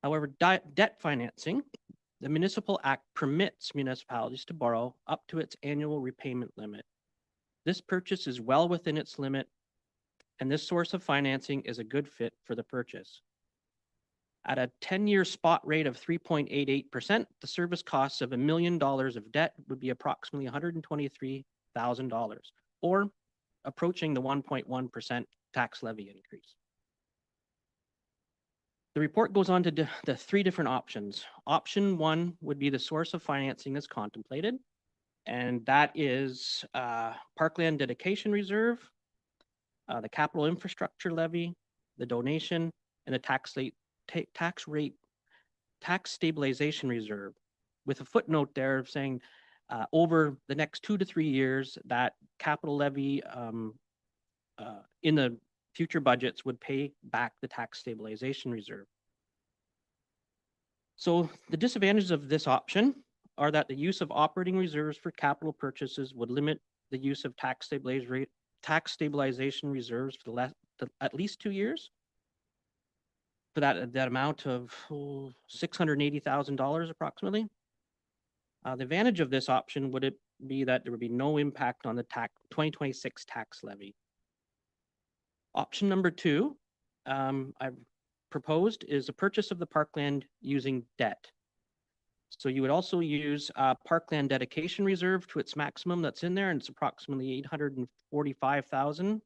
However, debt financing, the Municipal Act permits municipalities to borrow up to its annual repayment limit. This purchase is well within its limit, and this source of financing is a good fit for the purchase. At a 10-year spot rate of 3.88%, the service costs of $1 million of debt would be approximately $123,000, or approaching the 1.1% tax levy increase. The report goes on to the three different options. Option one would be the source of financing as contemplated, and that is Parkland Dedication Reserve, the Capital Infrastructure Levy, the donation, and the tax stabilization reserve, with a footnote there saying over the next 2 to 3 years that capital levy in the future budgets would pay back the tax stabilization reserve. So the disadvantages of this option are that the use of operating reserves for capital purchases would limit the use of tax stabilization reserves for at least 2 years. For that amount of $680,000 approximately. The advantage of this option would be that there would be no impact on the 2026 tax levy. Option number two, I've proposed, is a purchase of the parkland using debt. So you would also use Parkland Dedication Reserve to its maximum that's in there, and it's approximately $846,000.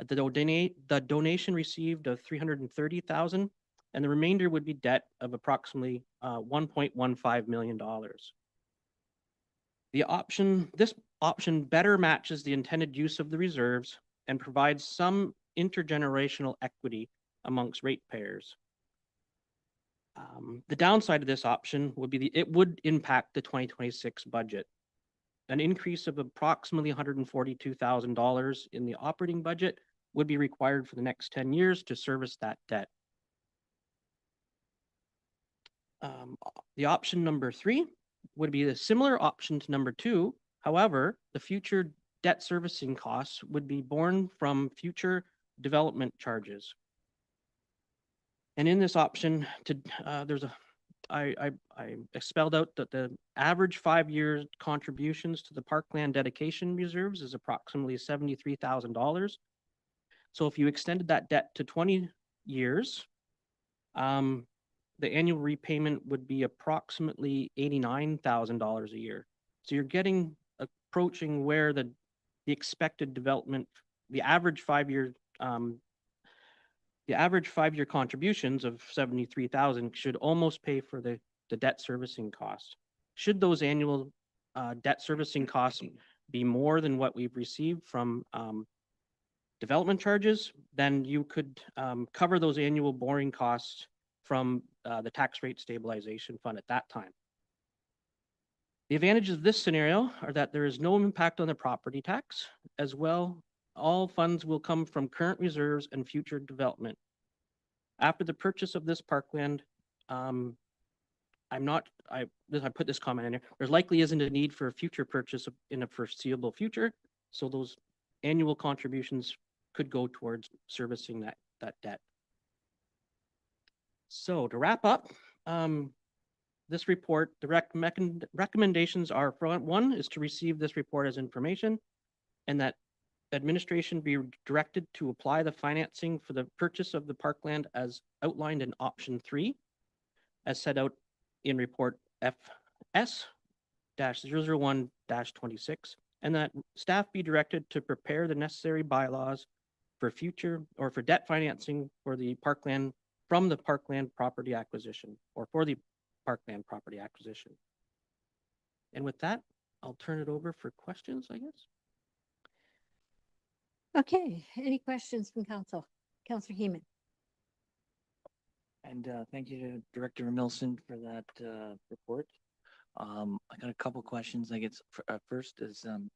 The donation received of $330,000, and the remainder would be debt of approximately $1.15 million. This option better matches the intended use of the reserves and provides some intergenerational equity amongst ratepayers. The downside of this option would be it would impact the 2026 budget. An increase of approximately $142,000 in the operating budget would be required for the next 10 years to service that debt. The option number three would be a similar option to number two. However, the future debt servicing costs would be borne from future development charges. And in this option, I spelled out that the average 5-year contributions to the Parkland Dedication Reserves is approximately $73,000. So if you extended that debt to 20 years, the annual repayment would be approximately $89,000 a year. So you're approaching where the expected development, the average 5-year contributions of $73,000 should almost pay for the debt servicing costs. Should those annual debt servicing costs be more than what we've received from development charges, then you could cover those annual borrowing costs from the tax rate stabilization fund at that time. The advantages of this scenario are that there is no impact on the property tax. As well, all funds will come from current reserves and future development. After the purchase of this parkland, I put this comment in there, there likely isn't a need for a future purchase in a foreseeable future. So those annual contributions could go towards servicing that debt. So to wrap up, this report, the recommendations are, one is to receive this report as information, and that administration be directed to apply the financing for the purchase of the parkland as outlined in option 3, as set out in report FS-001-26, and that staff be directed to prepare the necessary bylaws for future or for debt financing for the parkland from the parkland property acquisition, or for the parkland property acquisition. And with that, I'll turn it over for questions, I guess. Okay, any questions from council? Councillor Heeman. And thank you to Director Milson for that report. I got a couple questions. I guess first is, do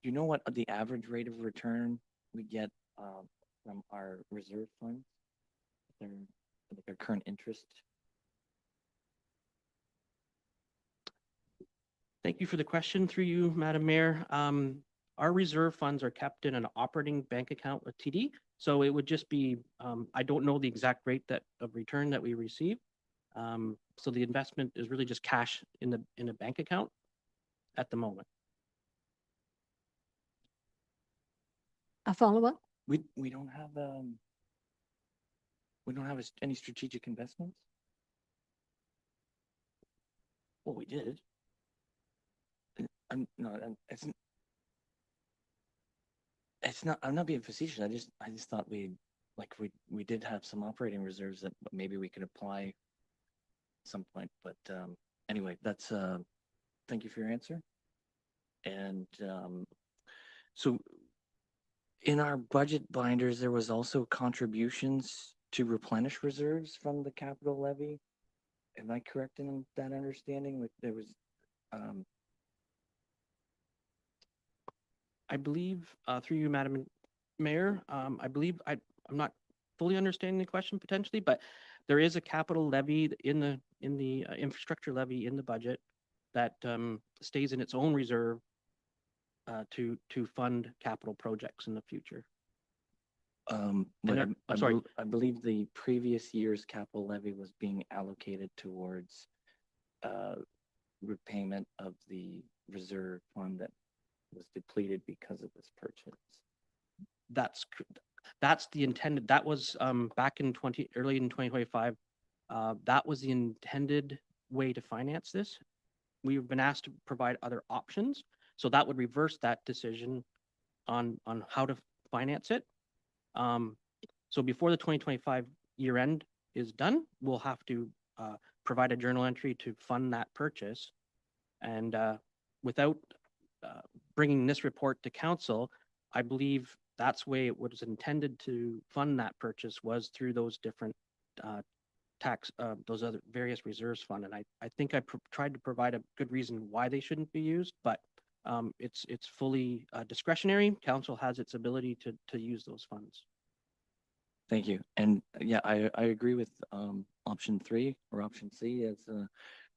you know what the average rate of return we get from our reserve funds? Their current interest? Thank you for the question through you, Madam Mayor. Our reserve funds are kept in an operating bank account with TD. So it would just be, I don't know the exact rate of return that we receive. So the investment is really just cash in a bank account at the moment. A follow-up? We don't have any strategic investments. Well, we did. I'm not being facetious. I just thought we did have some operating reserves that maybe we could apply at some point. But anyway, that's thank you for your answer. And so in our budget binders, there was also contributions to replenish reserves from the capital levy. Am I correct in that understanding? There was I believe through you, Madam Mayor, I believe I'm not fully understanding the question potentially, but there is a capital levy in the infrastructure levy in the budget that stays in its own reserve to fund capital projects in the future. But I'm sorry. I believe the previous year's capital levy was being allocated towards repayment of the reserve fund that was depleted because of this purchase. That's the intended, that was back in early in 2025. That was the intended way to finance this. We've been asked to provide other options. So that would reverse that decision on how to finance it. So before the 2025 year end is done, we'll have to provide a journal entry to fund that purchase. And without bringing this report to council, I believe that's the way it was intended to fund that purchase, was through those different those other various reserves fund. And I think I tried to provide a good reason why they shouldn't be used, but it's fully discretionary. Council has its ability to use those funds. Thank you. And yeah, I agree with option 3 or option C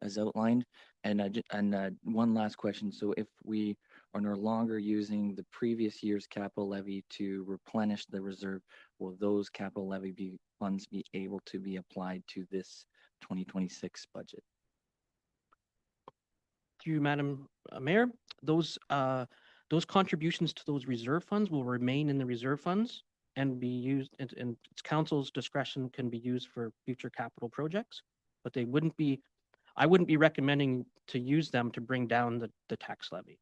as outlined. And one last question. So if we are no longer using the previous year's capital levy to replenish the reserve, will those capital levy funds be able to be applied to this 2026 budget? Through you, Madam Mayor, those contributions to those reserve funds will remain in the reserve funds and be used, and its council's discretion can be used for future capital projects, but they wouldn't be, I wouldn't be recommending to use them to bring down the tax levy.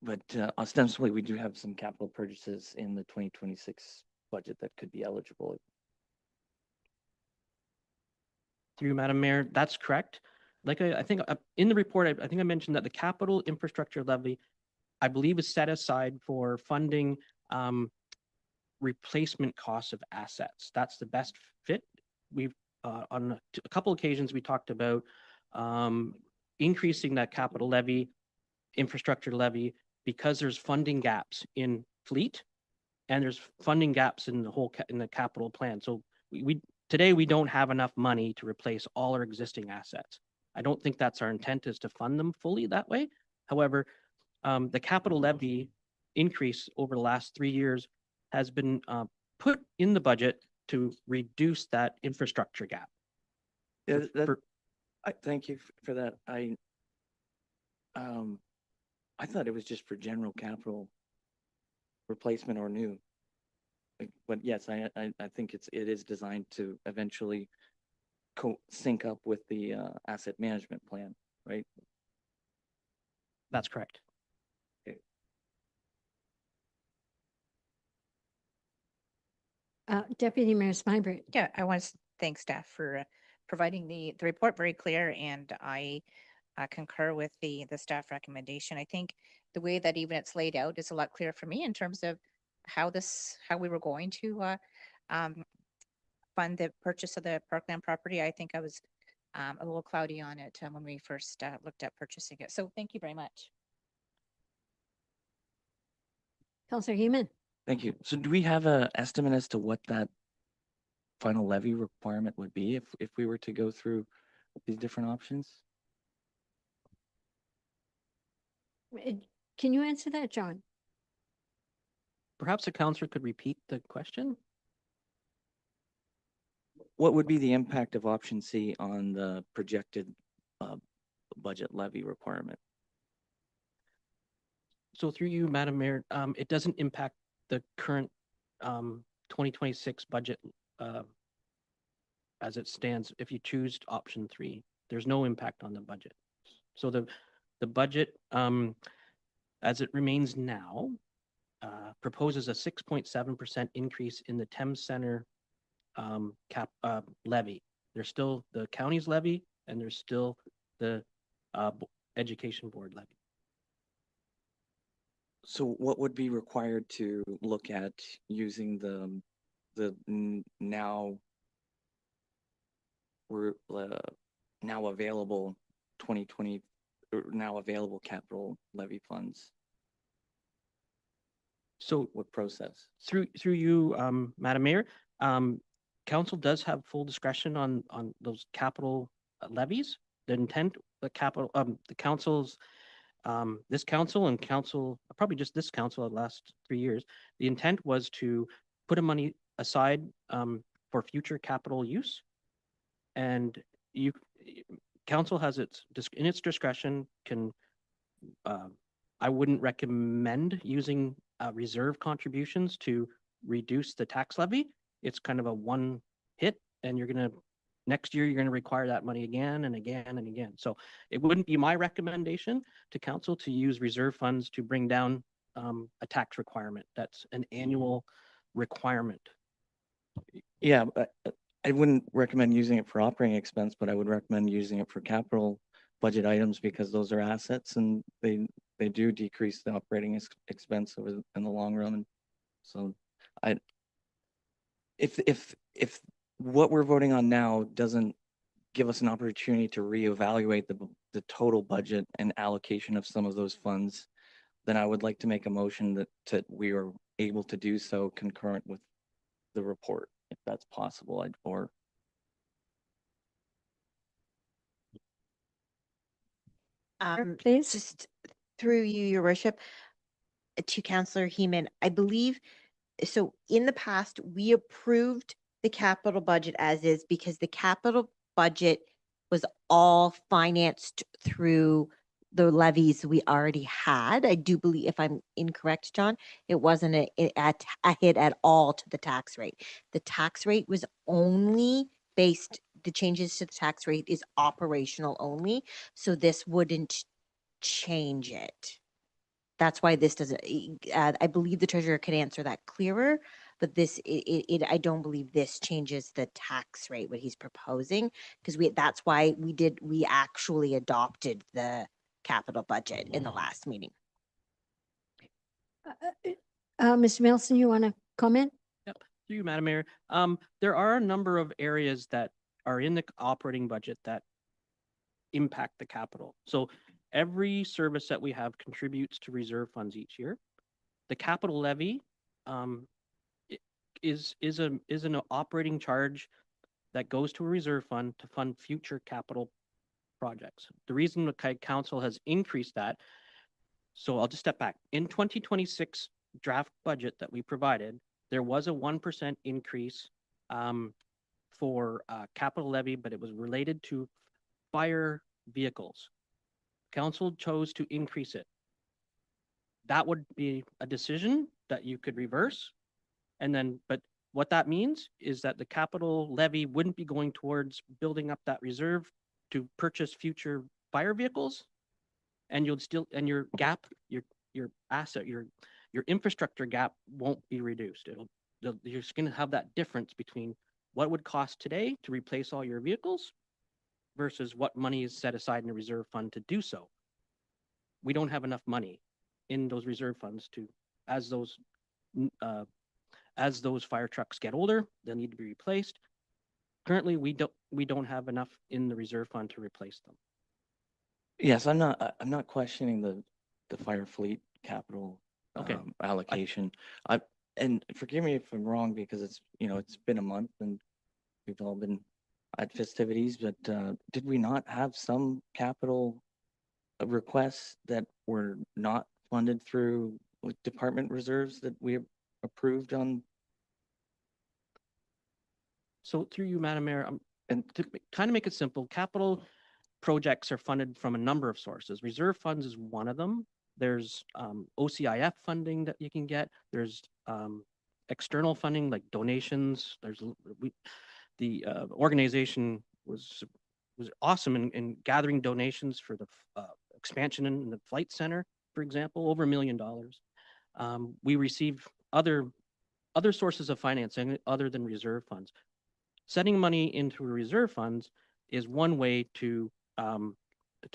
But ostensibly, we do have some capital purchases in the 2026 budget that could be eligible. Through Madam Mayor, that's correct. Like I think in the report, I think I mentioned that the capital infrastructure levy, I believe, is set aside for funding replacement costs of assets. That's the best fit. We've on a couple occasions we talked about increasing that capital levy, infrastructure levy, because there's funding gaps in fleet and there's funding gaps in the whole, in the capital plan. So today we don't have enough money to replace all our existing assets. I don't think that's our intent, is to fund them fully that way. However, the capital levy increase over the last 3 years has been put in the budget to reduce that infrastructure gap. Yeah, For- I thank you for that. I thought it was just for general capital replacement or new. But yes, I think it is designed to eventually sync up with the asset management plan, right? That's correct. Deputy Mayor Smyberg. Yeah, I want to thank staff for providing the report very clear, and I concur with the staff recommendation. I think the way that even it's laid out is a lot clearer for me in terms of how we were going to fund the purchase of the Parkland property. I think I was a little cloudy on it when we first looked at purchasing it. So thank you very much. Councillor Heeman. Thank you. So do we have an estimate as to what that final levy requirement would be if we were to go through these different options? Can you answer that, John? Perhaps the councillor could repeat the question? What would be the impact of option C on the projected budget levy requirement? So through you, Madam Mayor, it doesn't impact the current 2026 budget as it stands. If you choose option 3, there's no impact on the budget. So the budget, as it remains now, proposes a 6.7% increase in the Thames Center levy. There's still the county's levy, and there's still the education board levy. So what would be required to look at using the now available 2020 or now available capital levy funds? So what process? Through you, Madam Mayor, council does have full discretion on those capital levies. The intent, the council's, this council and council, probably just this council the last 3 years, the intent was to put a money aside for future capital use. And council has in its discretion can, I wouldn't recommend using reserve contributions to reduce the tax levy. It's kind of a one hit, and next year, you're going to require that money again and again and again. So it wouldn't be my recommendation to council to use reserve funds to bring down a tax requirement. That's an annual requirement. Yeah, I wouldn't recommend using it for operating expense, but I would recommend using it for capital budget items because those are assets and they do decrease the operating expense in the long run. So if what we're voting on now doesn't give us an opportunity to reevaluate the total budget and allocation of some of those funds, then I would like to make a motion that we are able to do so concurrent with the report, if that's possible, Please. Just through you, your worship, to Councillor Heeman, I believe, so in the past, we approved the capital budget as is because the capital budget was all financed through the levies we already had. I do believe, if I'm incorrect, John, it wasn't a hit at all to the tax rate. The tax rate was only the changes to the tax rate is operational only. So this wouldn't change it. That's why this doesn't, I believe the treasurer could answer that clearer, but I don't believe this changes the tax rate, what he's proposing, because that's why we actually adopted the capital budget in the last meeting. Mr. Milson, you want to comment? Yep. Through you, Madam Mayor. There are a number of areas that are in the operating budget that impact the capital. So every service that we have contributes to reserve funds each year. The capital levy is an operating charge that goes to a reserve fund to fund future capital projects. The reason the council has increased that, so I'll just step back. In 2026 draft budget that we provided, there was a 1% increase for capital levy, but it was related to fire vehicles. Council chose to increase it. That would be a decision that you could reverse. And then, but what that means is that the capital levy wouldn't be going towards building up that reserve to purchase future fire vehicles. And you'll still, and your gap, your asset, your infrastructure gap won't be reduced. You're just going to have that difference between what it would cost today to replace all your vehicles versus what money is set aside in a reserve fund to do so. We don't have enough money in those reserve funds to, as those fire trucks get older, they'll need to be replaced. Currently, we don't have enough in the reserve fund to replace them. Yes, I'm not questioning the fire fleet capital Okay. allocation. And forgive me if I'm wrong, because it's been a month and we've all been at festivities, but did we not have some capital requests that were not funded through department reserves that we approved on? So through you, Madam Mayor, and to kind of make it simple, capital projects are funded from a number of sources. Reserve funds is one of them. There's OCIF funding that you can get. There's external funding like donations. The organization was awesome in gathering donations for the expansion in the flight center, for example, over $1 million. We received other sources of financing other than reserve funds. Setting money into reserve funds is one way to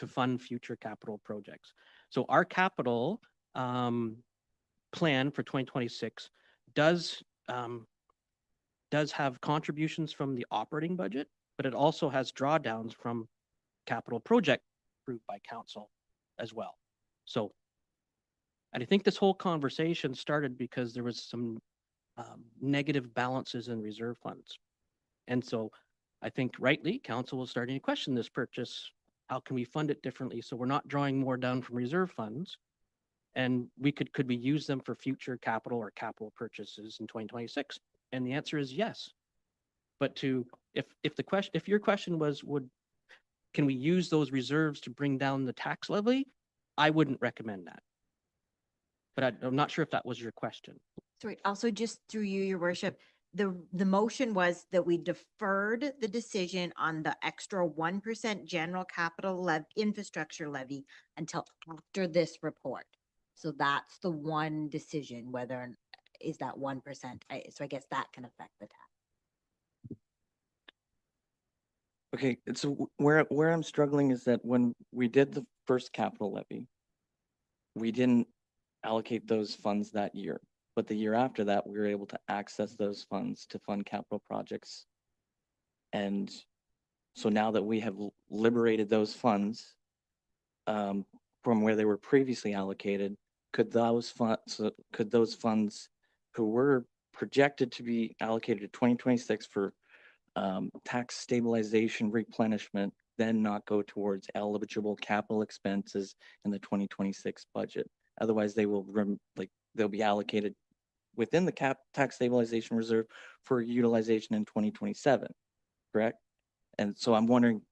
fund future capital projects. So our capital plan for 2026 does have contributions from the operating budget, but it also has drawdowns from capital project approved by council as well. So, and I think this whole conversation started because there was some negative balances in reserve funds. And so I think rightly, council was starting to question this purchase. How can we fund it differently? So we're not drawing more down from reserve funds. And could we use them for future capital or capital purchases in 2026? And the answer is yes. But if your question was, can we use those reserves to bring down the tax levy? I wouldn't recommend that. But I'm not sure if that was your question. Sorry, also just through you, your worship, the motion was that we deferred the decision on the extra 1% general capital infrastructure levy until after this report. So that's the one decision, whether is that 1%. So I guess that can affect the tax. Okay, so where I'm struggling is that when we did the first capital levy, we didn't allocate those funds that year. But the year after that, we were able to access those funds to fund capital projects. And so now that we have liberated those funds from where they were previously allocated, could those funds who were projected to be allocated to 2026 for tax stabilization replenishment then not go towards eligible capital expenses in the 2026 budget? Otherwise, they will they'll be allocated within the tax stabilization reserve for utilization in 2027, correct? And so I'm wondering,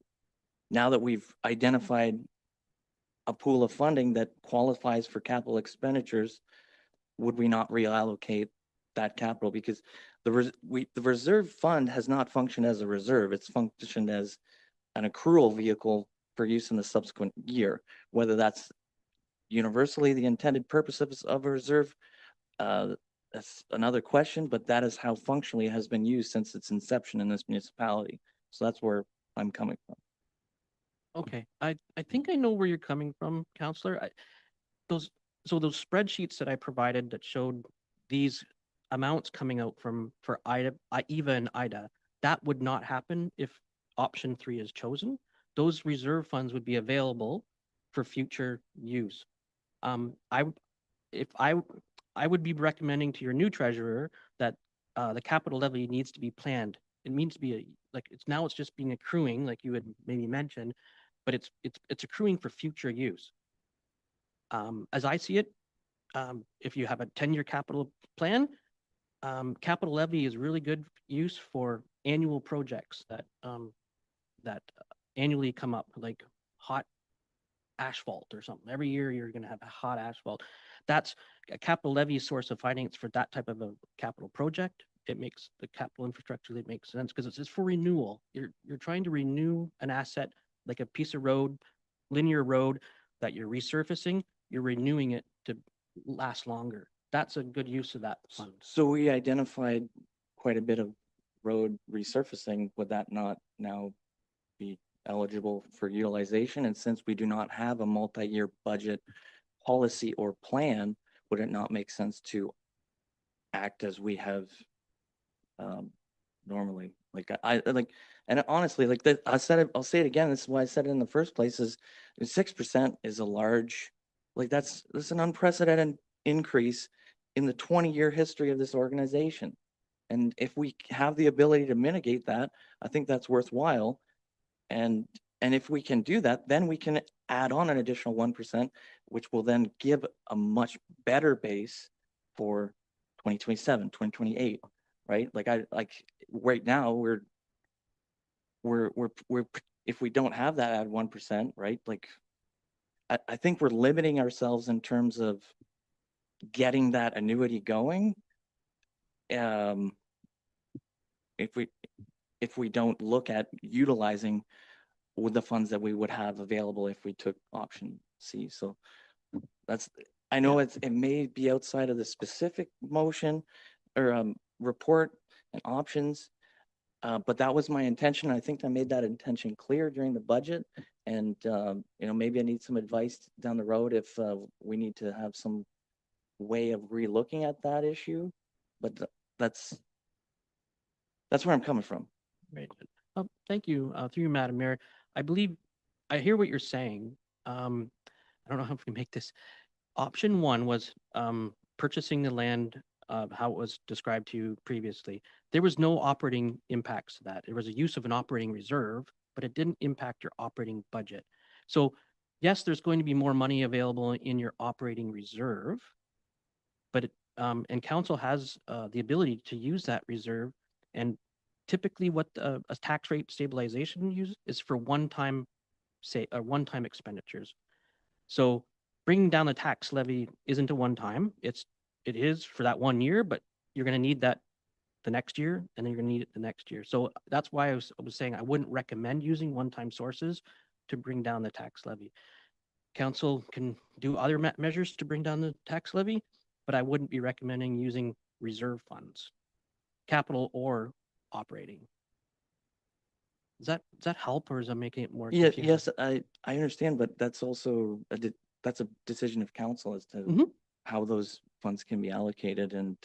now that we've identified a pool of funding that qualifies for capital expenditures, would we not reallocate that capital? Because the reserve fund has not functioned as a reserve. It's functioned as an accrual vehicle for use in the subsequent year, whether that's universally the intended purpose of a reserve. That's another question, but that is how functionally it has been used since its inception in this municipality. So that's where I'm coming from. Okay, I think I know where you're coming from, Councillor. Those spreadsheets that I provided that showed these amounts coming out for EVA and IDA, that would not happen if option 3 is chosen. those reserve funds would be available for future use. I, w- if I would be recommending to your new treasurer that the capital levy needs to be planned. It needs to be it's just being accruing, like you had maybe mentioned, but it's accruing for future use. As I see it, if you have a 10-year capital plan, capital levy is really good use for annual projects that annually come up, like hot asphalt or something. Every year you're going to have a hot asphalt. That's a capital levy source of finance for that type of a capital project. It makes the capital infrastructure that makes sense because it's for renewal. You're trying to renew an asset like a piece of road, linear road that you're resurfacing. You're renewing it to last longer. That's a good use of that fund. So we identified quite a bit of road resurfacing. Would that not now be eligible for utilization? And since we do not have a multi-year budget policy or plan, would it not make sense to act as we have normally? Like I like, and honestly, like that, I said it, I'll say it again. This is why I said it in the first place is 6% is a large, like that's an unprecedented increase in the 20-year history of this organization. And if we have the ability to mitigate that, I think that's worthwhile. And if we can do that, then we can add on an additional 1%, which will then give a much better base for 2027, 2028, right? Like right now we're if we don't have that at 1%, right? Like I think we're limiting ourselves in terms of getting that annuity going. If we don't look at utilizing with the funds that we would have available if we took option C. So that's, I know it may be outside of the specific motion or report and options, but that was my intention. I think I made that intention clear during the budget. And, maybe I need some advice down the road if we need to have some way of relooking at that issue. But that's where I'm coming from. Right. Thank you. Through you, Madam Mayor. I believe I hear what you're saying. I don't know how we make this. Option one was purchasing the land, how it was described to you previously. There was no operating impacts to that. There was a use of an operating reserve, but it didn't impact your operating budget. So yes, there's going to be more money available in your operating reserve, but and council has the ability to use that reserve. And typically what a tax rate stabilization uses is for one-time expenditures. So bringing down the tax levy isn't a one-time. It is for that 1 year, but you're going to need that the next year, and then you're going to need it the next year. So that's why I was saying I wouldn't recommend using one-time sources to bring down the tax levy. Council can do other measures to bring down the tax levy, but I wouldn't be recommending using reserve funds, capital or operating. Does that help, or is that making it more confusing? Yes, I understand, but that's also that's a decision of council as to how those funds can be allocated. And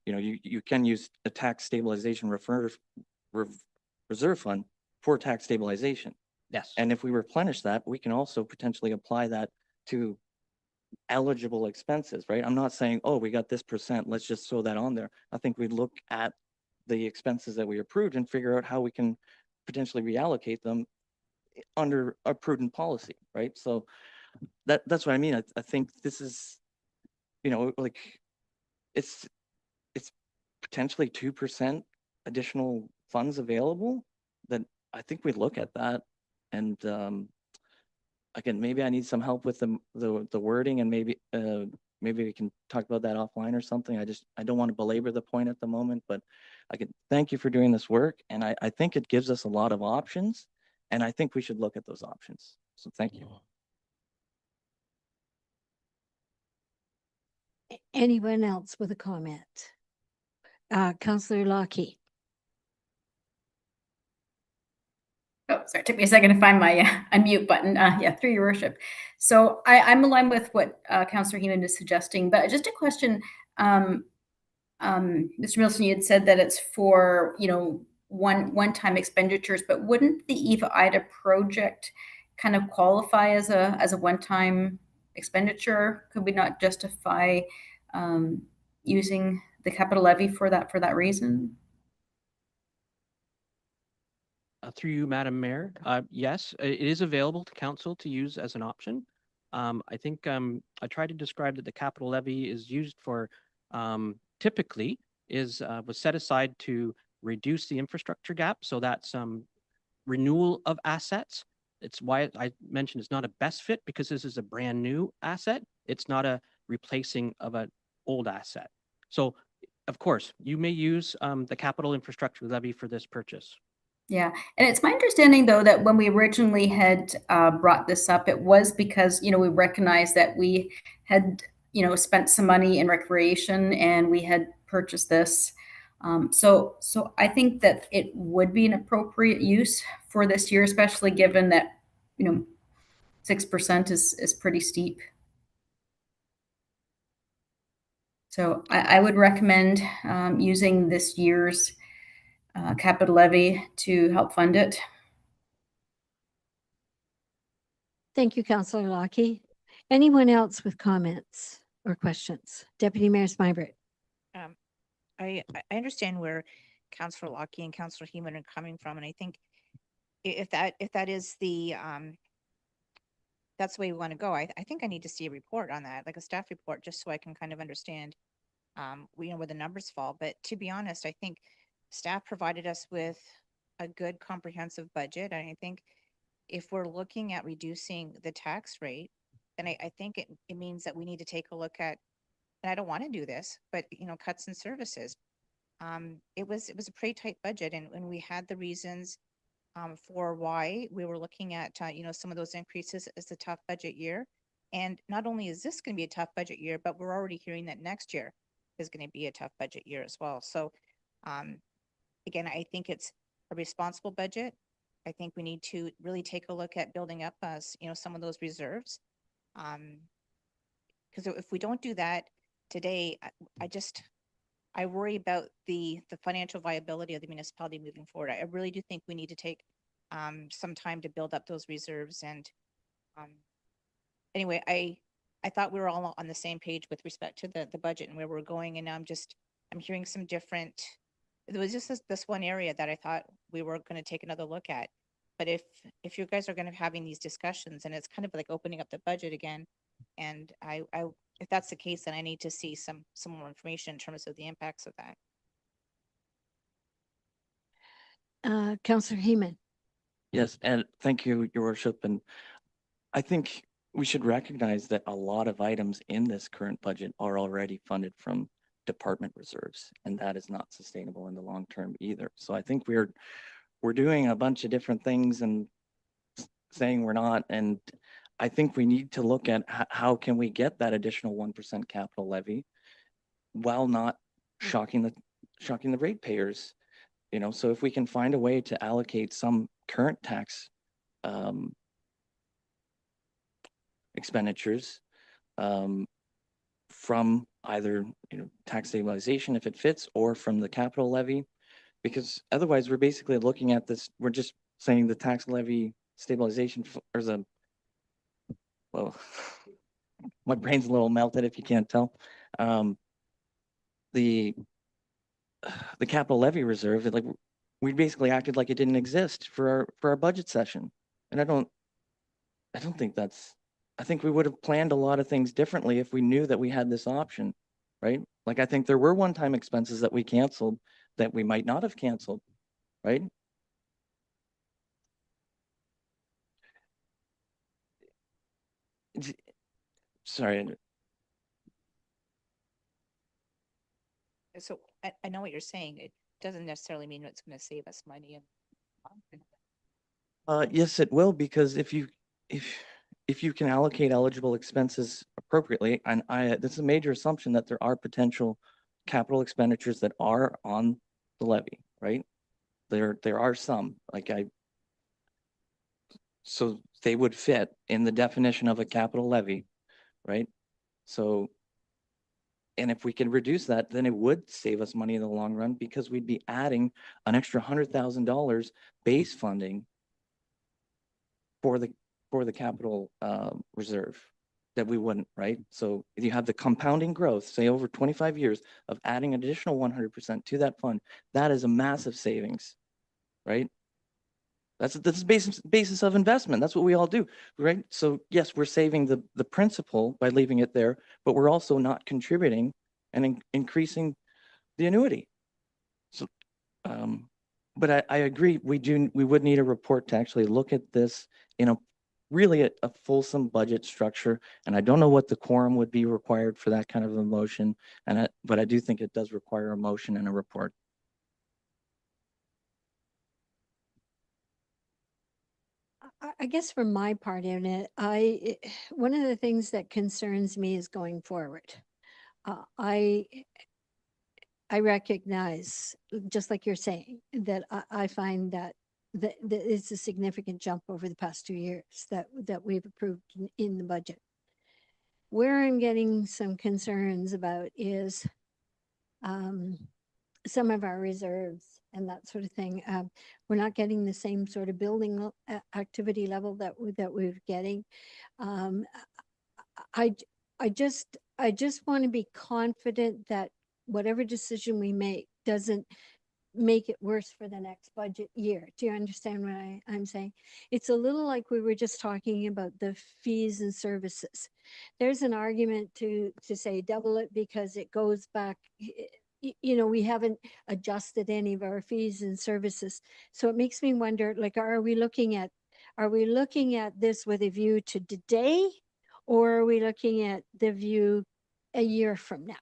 you can use a tax stabilization reserve fund for tax stabilization. Yes. And if we replenish that, we can also potentially apply that to eligible expenses, right? I'm not saying, oh, we got this percent, let's just throw that on there. I think we'd look at the expenses that we approved and figure out how we can potentially reallocate them under a prudent policy, right? So that's what I mean. I think this is, like it's potentially 2% additional funds available. That I think we look at that. And again, maybe I need some help with the wording, and maybe we can talk about that offline or something. I don't want to belabor the point at the moment, but I can thank you for doing this work. And I think it gives us a lot of options, and I think we should look at those options. So thank you. Anyone else with a comment? Councillor Lockie. Oh, sorry, it took me a second to find my unmute button. Yeah, through your worship. So I'm aligned with what Councillor Heenan is suggesting, but just a question. Mr. Milson, you had said that it's for, one-time expenditures, but wouldn't the Eva Ida project kind of qualify as a one-time expenditure? Could we not justify using the capital levy for that reason? Through you, Madam Mayor, yes, it is available to council to use as an option. I think I tried to describe that the capital levy is used for typically was set aside to reduce the infrastructure gap. So that's renewal of assets. It's why I mentioned it's not a best fit, because this is a brand new asset. It's not a replacing of an old asset. So of course, you may use the capital infrastructure levy for this purchase. Yeah, and it's my understanding though that when we originally had brought this up, it was because we recognized that we had spent some money in recreation and we had purchased this. So I think that it would be an appropriate use for this year, especially given that 6% is pretty steep. So I would recommend using this year's capital levy to help fund it. Thank you, Councillor Lockie. Anyone else with comments or questions? Deputy Mayor Smybert. I understand where Councillor Lockie and Councillor Heeman are coming from, and I think if that is the that's the way we want to go. I think I need to see a report on that, like a staff report, just so I can kind of understand where the numbers fall. But to be honest, I think staff provided us with a good comprehensive budget, and I think if we're looking at reducing the tax rate, then I think it means that we need to take a look at, and I don't want to do this, but cuts in services. It was a pretty tight budget, and when we had the reasons for why we were looking at some of those increases as a tough budget year. And not only is this going to be a tough budget year, but we're already hearing that next year is going to be a tough budget year as well. So again, I think it's a responsible budget. I think we need to really take a look at building up some of those reserves. Because if we don't do that today, I worry about the financial viability of the municipality moving forward. I really do think we need to take some time to build up those reserves. And anyway, I thought we were all on the same page with respect to the budget and where we're going. And now I'm hearing some different. There was just this one area that I thought we were going to take another look at. But if you guys are going to be having these discussions, and it's kind of like opening up the budget again, and if that's the case, then I need to see some more information in terms of the impacts of that. Councillor Heeman. Yes, and thank you, Your Worship. And I think we should recognize that a lot of items in this current budget are already funded from department reserves, and that is not sustainable in the long term either. So I think we're doing a bunch of different things and saying we're not. And I think we need to look at how can we get that additional 1% capital levy while not shocking the ratepayers. So if we can find a way to allocate some current tax expenditures from either tax stabilization if it fits, or from the capital levy, because otherwise we're basically looking at this, we're just saying the tax levy stabilization well, my brain's a little melted if you can't tell. The capital levy reserve, like we basically acted like it didn't exist for our budget session. And I don't think I think we would have planned a lot of things differently if we knew that we had this option, right? Like I think there were one-time expenses that we canceled that we might not have canceled, right? Sorry. So I know what you're saying. It doesn't necessarily mean it's going to save us money. Yes, it will, because if you can allocate eligible expenses appropriately, and this is a major assumption that there are potential capital expenditures that are on the levy, right? There are some, so they would fit in the definition of a capital levy, right? So And if we can reduce that, then it would save us money in the long run because we'd be adding an extra $100,000 base funding for the capital reserve that we wouldn't, right? So if you have the compounding growth, say over 25 years of adding additional 100% to that fund, that is a massive savings, right? That's the basis of investment. That's what we all do, right? So yes, we're saving the principal by leaving it there, but we're also not contributing and increasing the annuity. So, but I agree, we would need a report to actually look at this in a really a fulsome budget structure. And I don't know what the quorum would be required for that kind of a motion. But I do think it does require a motion and a report. I guess for my part in it, one of the things that concerns me is going forward. I recognize, just like you're saying, that I find that it's a significant jump over the past 2 years that we've approved in the budget. Where I'm getting some concerns about is some of our reserves and that sort of thing. We're not getting the same sort of building activity level that we're getting. I just want to be confident that whatever decision we make doesn't make it worse for the next budget year. Do you understand what I'm saying? It's a little like we were just talking about the fees and services. There's an argument to say double it because it goes back, you know, we haven't adjusted any of our fees and services. So it makes me wonder, like, are we looking at this with a view to today, or are we looking at the view a year from now?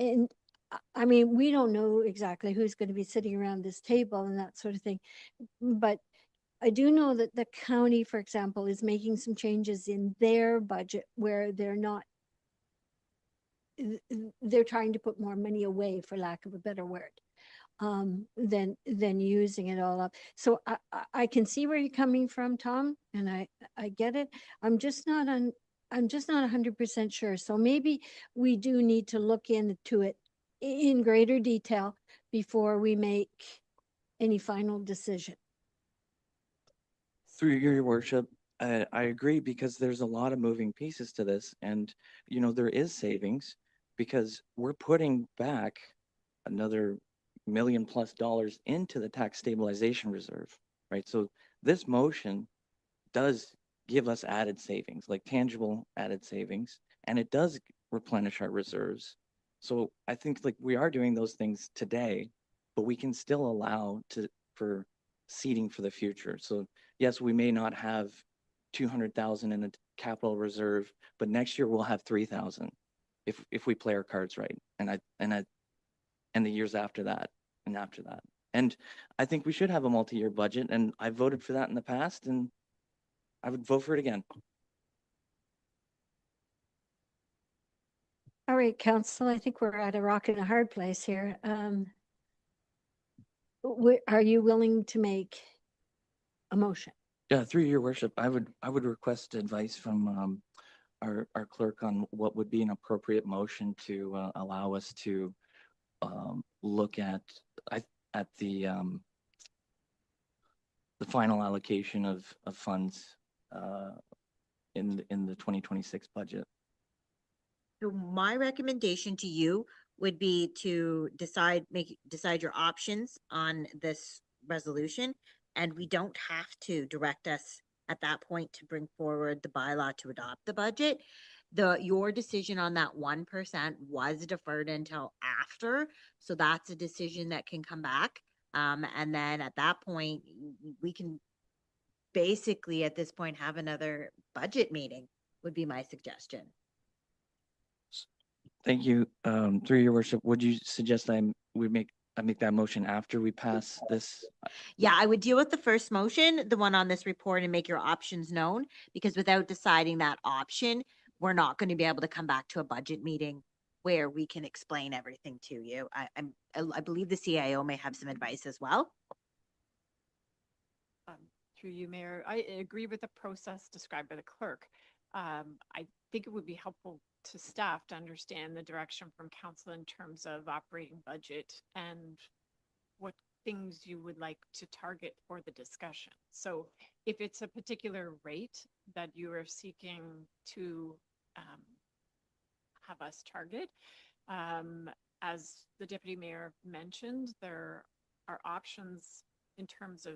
And I mean, we don't know exactly who's going to be sitting around this table and that sort of thing. But I do know that the county, for example, is making some changes in their budget where they're trying to put more money away, for lack of a better word, than using it all up. So I can see where you're coming from, Tom, and I get it. I'm just not 100% sure. So maybe we do need to look into it in greater detail before we make any final decision. Through your worship, I agree because there's a lot of moving pieces to this, and you know there is savings because we're putting back another $1 million+ into the tax stabilization reserve, right? So this motion does give us added savings, like tangible added savings, and it does replenish our reserves. So I think like we are doing those things today, but we can still allow for seeding for the future. So yes, we may not have 200,000 in a capital reserve, but next year we'll have 3,000 if we play our cards right. And the years after that and after that. And I think we should have a multi-year budget, and I voted for that in the past, and I would vote for it again. All right, council, I think we're at a rock and a hard place here. Are you willing to make a motion? Yeah, through your worship, I would request advice from our clerk on what would be an appropriate motion to allow us to look at the final allocation of funds in the 2026 budget. So my recommendation to you would be to decide your options on this resolution. And we don't have to direct us at that point to bring forward the bylaw to adopt the budget. Your decision on that 1% was deferred until after. So that's a decision that can come back. And then at that point, we can basically at this point have another budget meeting would be my suggestion. Thank you. Through your worship, would you suggest I make that motion after we pass this? Yeah, I would deal with the first motion, the one on this report, and make your options known, because without deciding that option, we're not going to be able to come back to a budget meeting where we can explain everything to you. I believe the CIO may have some advice as well. Through you, Mayor, I agree with the process described by the clerk. I think it would be helpful to staff to understand the direction from council in terms of operating budget and what things you would like to target for the discussion. So if it's a particular rate that you are seeking to have us target, as the deputy mayor mentioned, there are options in terms of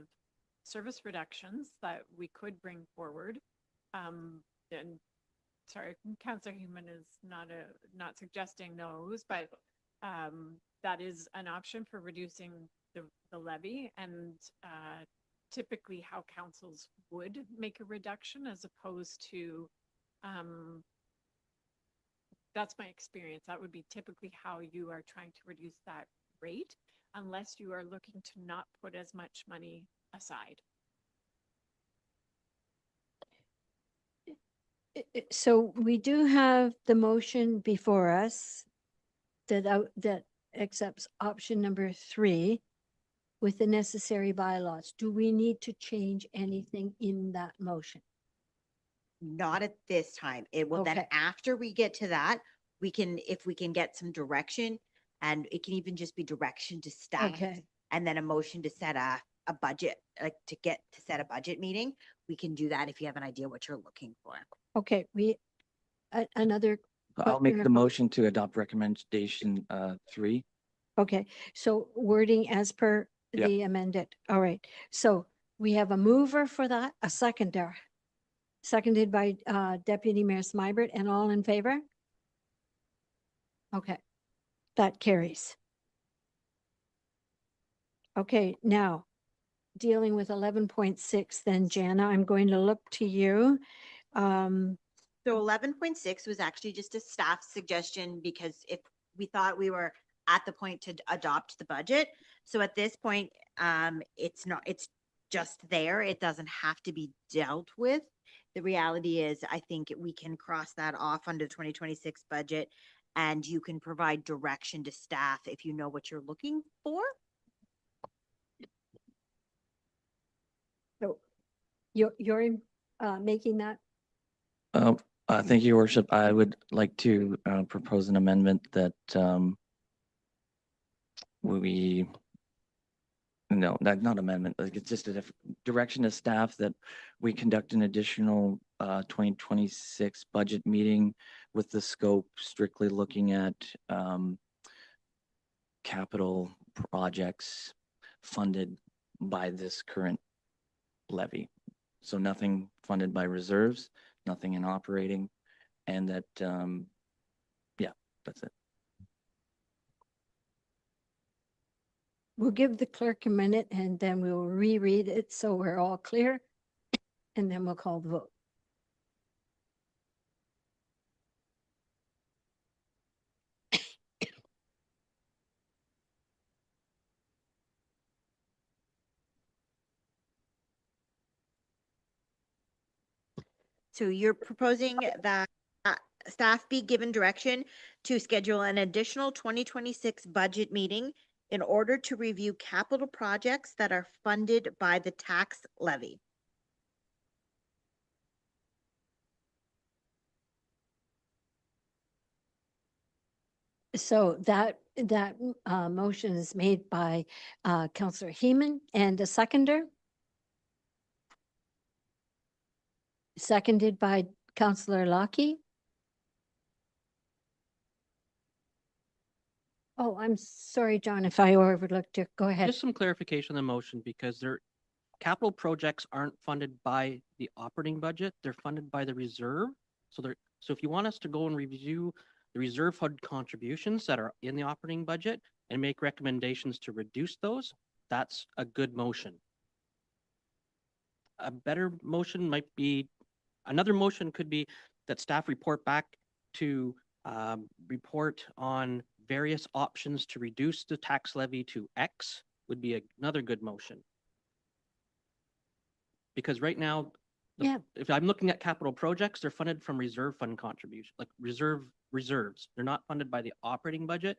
service reductions that we could bring forward. And sorry, Councillor Human is not suggesting those, but that is an option for reducing the levy, and typically how councils would make a reduction as opposed to that's my experience. That would be typically how you are trying to reduce that rate, unless you are looking to not put as much money aside. So we do have the motion before us that accepts option number 3 with the necessary bylaws. Do we need to change anything in that motion? Not at this time. It will then, Okay. after we get to that, we can, if we can get some direction, and it can even just be direction to staff. Okay. And then a motion to set a budget, like to set a budget meeting. We can do that if you have an idea what you're looking for. Okay, another. I'll make question the or- motion to adopt recommendation 3. Okay, so wording as per Yeah. the amended. All right, so we have a mover for that, a seconder. Seconded by Deputy Mayor Smybert, and all in favor? Okay, that carries. Okay, now, dealing with 11.6, then Jana, I'm going to look to you. So 11.6 was actually just a staff suggestion, because if we thought we were at the point to adopt the budget. So at this point, it's just there. It doesn't have to be dealt with. The reality is, I think we can cross that off under the 2026 budget, and you can provide direction to staff if you know what you're looking for. So you're making that? Thank you, Your Worship. I would like to propose an amendment that not amendment, like it's just a direction to staff that we conduct an additional 2026 budget meeting with the scope strictly looking at capital projects funded by this current levy. So nothing funded by reserves, nothing in operating, and that, yeah, that's it. We'll give the clerk a minute and then we'll reread it so we're all clear. And then we'll call the vote. So you're proposing that staff be given direction to schedule an additional 2026 budget meeting in order to review capital projects that are funded by the tax levy. So that motion is made by Councillor Heeman, and a seconder. Seconded by Councillor Lockie. Oh, I'm sorry, John, if I overlooked you. Go ahead. Just some clarification on the motion, because capital projects aren't funded by the operating budget, they're funded by the reserve. So if you want us to go and review the reserve fund contributions that are in the operating budget and make recommendations to reduce those, that's a good motion. A better motion might be, another motion could be that staff report back to report on various options to reduce the tax levy to X would be another good motion. Because right now, Yeah. if I'm looking at capital projects, they're funded from reserve fund contribution, like reserves. They're not funded by the operating budget.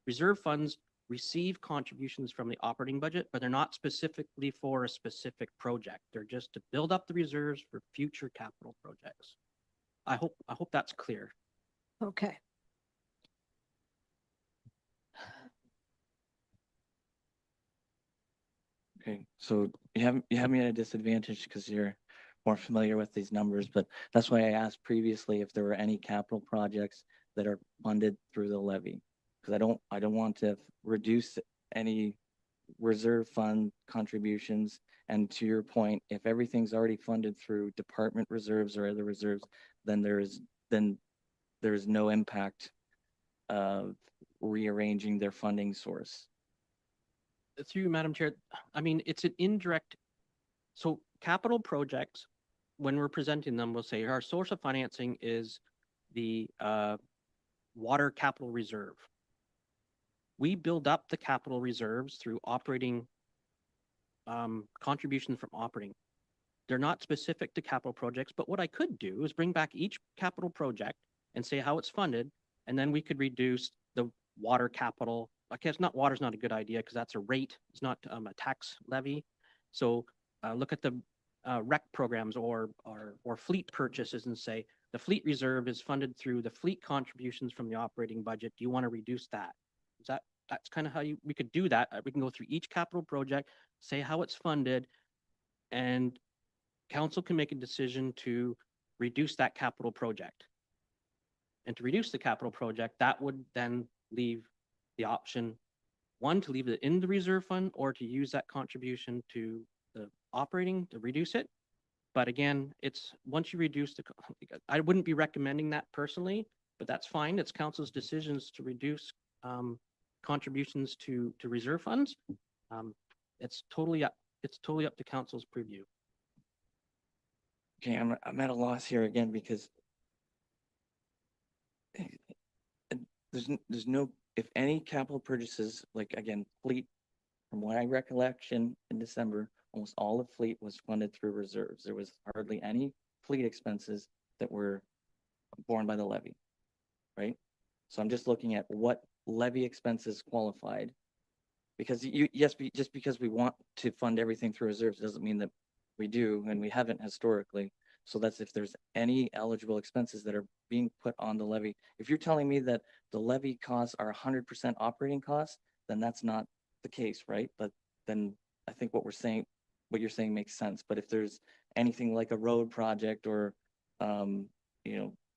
Reserve funds receive contributions from the operating budget, but they're not specifically for a specific project. They're just to build up the reserves for future capital projects. I hope that's clear. Okay. Okay, so you have me at a disadvantage because you're more familiar with these numbers, but that's why I asked previously if there were any capital projects that are funded through the levy. Because I don't want to reduce any reserve fund contributions. And to your point, if everything's already funded through department reserves or other reserves, then there's no impact of rearranging their funding source. Through you, Madam Chair, I mean, it's an indirect, so capital projects, when we're presenting them, we'll say our source of financing is the water capital reserve. We build up the capital reserves through operating contributions from operating. They're not specific to capital projects, but what I could do is bring back each capital project and say how it's funded, and then we could reduce the water capital. Okay, it's not, water's not a good idea because that's a rate. It's not a tax levy. So look at the rec programs or fleet purchases and say the fleet reserve is funded through the fleet contributions from the operating budget. Do you want to reduce that? Is that's kind of how we could do that. We can go through each capital project, say how it's funded, and council can make a decision to reduce that capital project. And to reduce the capital project, that would then leave the option, one, to leave it in the reserve fund or to use that contribution to the operating to reduce it. But again, it's once you reduce I wouldn't be recommending that personally, but that's fine. It's council's decisions to reduce contributions to reserve funds. It's totally up to council's preview. Okay, I'm at a loss here again because there's no, if any capital purchases, like again, fleet, from my recollection in December, almost all of fleet was funded through reserves. There was hardly any fleet expenses that were borne by the levy, right? So I'm just looking at what levy expenses qualified. Because just because we want to fund everything through reserves doesn't mean that we do, and we haven't historically. So that's if there's any eligible expenses that are being put on the levy. If you're telling me that the levy costs are 100% operating costs, then that's not the case, right? But then I think what you're saying makes sense. But if there's anything like a road project or,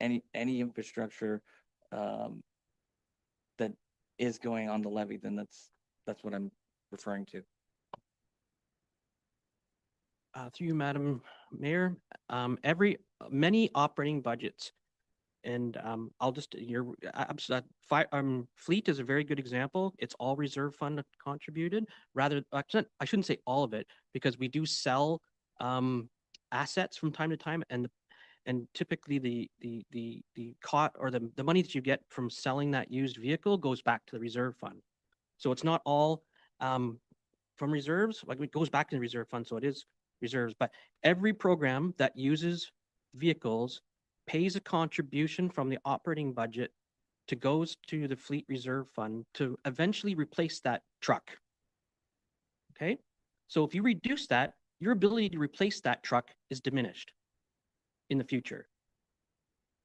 any infrastructure that is going on the levy, then that's what I'm referring to. Through you, Madam Mayor, many operating budgets, and I'll just fleet is a very good example. It's all reserve fund contributed. Rather, I shouldn't say all of it because we do sell assets from time to time, and typically the cost or the money that you get from selling that used vehicle goes back to the reserve fund. So it's not all from reserves, like it goes back to the reserve fund, so it is reserves. But every program that uses vehicles pays a contribution from the operating budget goes to the fleet reserve fund to eventually replace that truck. Okay, so if you reduce that, your ability to replace that truck is diminished in the future.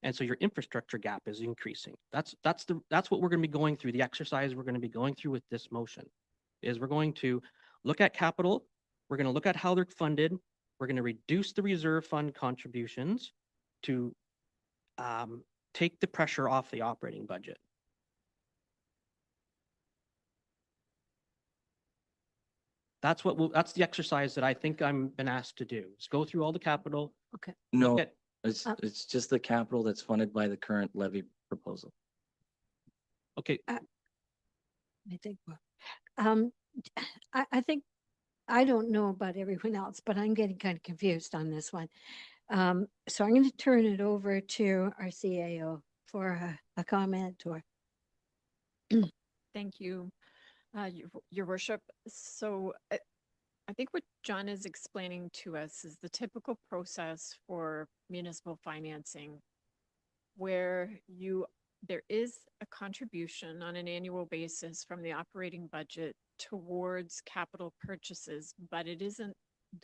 And so your infrastructure gap is increasing. That's what we're going to be going through. The exercise we're going to be going through with this motion is we're going to look at capital. We're going to look at how they're funded. We're going to reduce the reserve fund contributions to take the pressure off the operating budget. That's the exercise that I think I'm been asked to do, is go through all the capital. Okay. No, it's just the capital that's funded by the current levy proposal. Okay. I think, I think, I don't know about everyone else, but I'm getting kind of confused on this one. So I'm going to turn it over to our CAO for a comment or. Thank you, your worship. So I think what John is explaining to us is the typical process for municipal financing, where there is a contribution on an annual basis from the operating budget towards capital purchases, but it isn't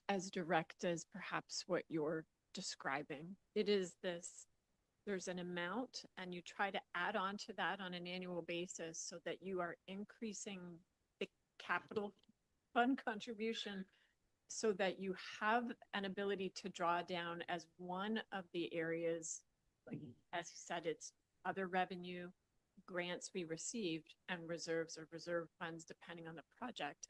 as direct as perhaps what you're describing. It is this there's an amount and you try to add on to that on an annual basis so that you are increasing the capital fund contribution so that you have an ability to draw down as one of the areas, like, as you said, it's other revenue, grants we received, and reserves or reserve funds, depending on the project,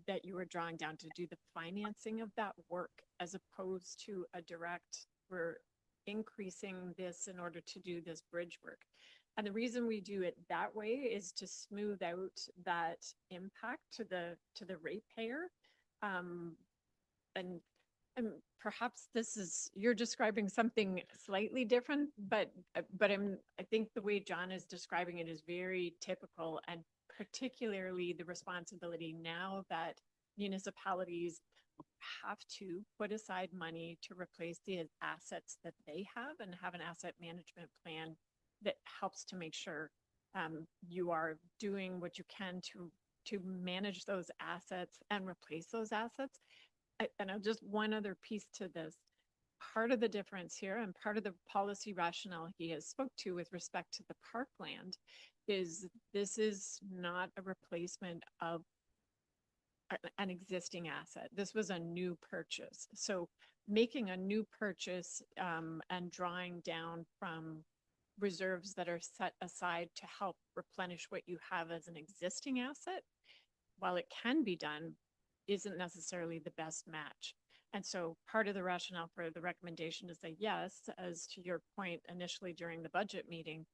that you are drawing down to do the financing of that work, as opposed to a direct, we're increasing this in order to do this bridge work. And the reason we do it that way is to smooth out that impact to the ratepayer. And perhaps this is, you're describing something slightly different, but I think the way John is describing it is very typical, and particularly the responsibility now that municipalities have to put aside money to replace the assets that they have and have an asset management plan that helps to make sure you are doing what you can to manage those assets and replace those assets. And I'll just one other piece to this. Part of the difference here and part of the policy rationale he has spoke to with respect to the parkland is this is not a replacement of an existing asset. This was a new purchase. So making a new purchase and drawing down from reserves that are set aside to help replenish what you have as an existing asset, while it can be done, isn't necessarily the best match. And so part of the rationale for the recommendation is say, yes, as to your point initially during the budget meeting,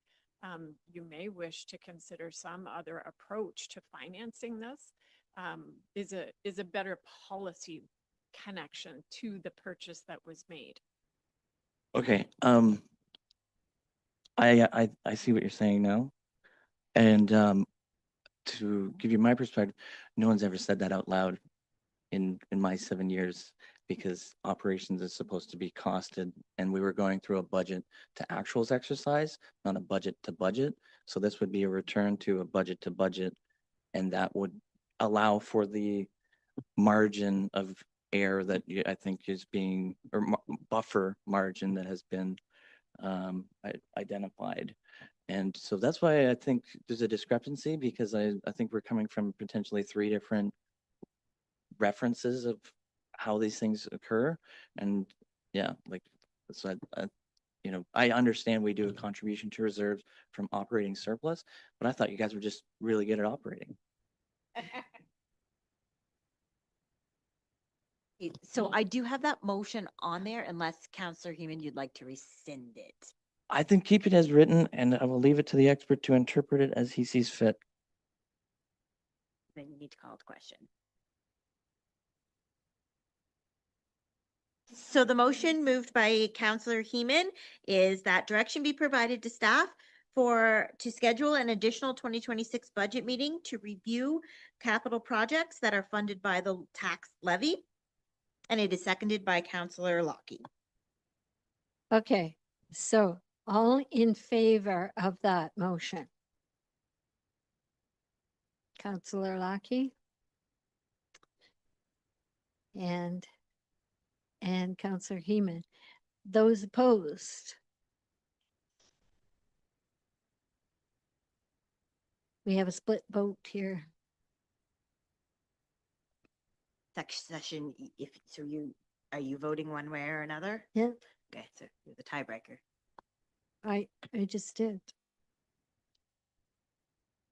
you may wish to consider some other approach to financing this, is a better policy connection to the purchase that was made. Okay, I see what you're saying now. And to give you my perspective, no one's ever said that out loud in my 7 years, because operations is supposed to be costed, and we were going through a budget to actuals exercise, not a budget to budget. So this would be a return to a budget to budget, and that would allow for the margin of error that I think is being, or buffer margin that has been identified. And so that's why I think there's a discrepancy, because I think we're coming from potentially 3 different references of how these things occur. And yeah, like, so I understand we do a contribution to reserves from operating surplus, but I thought you guys were just really good at operating. So I do have that motion on there, unless Councillor Heeman, you'd like to rescind it. I think keep it as written, and I will leave it to the expert to interpret it as he sees fit. Then you need to call the question. So the motion moved by Councillor Heeman is that direction be provided to staff to schedule an additional 2026 budget meeting to review capital projects that are funded by the tax levy. And it is seconded by Councillor Lockie. Okay, so all in favor of that motion? Councillor Lockie? And Councillor Heeman. Those opposed? We have a split vote here. Session, are you voting one way or another? Yeah, Okay, so you're the tiebreaker. I just did.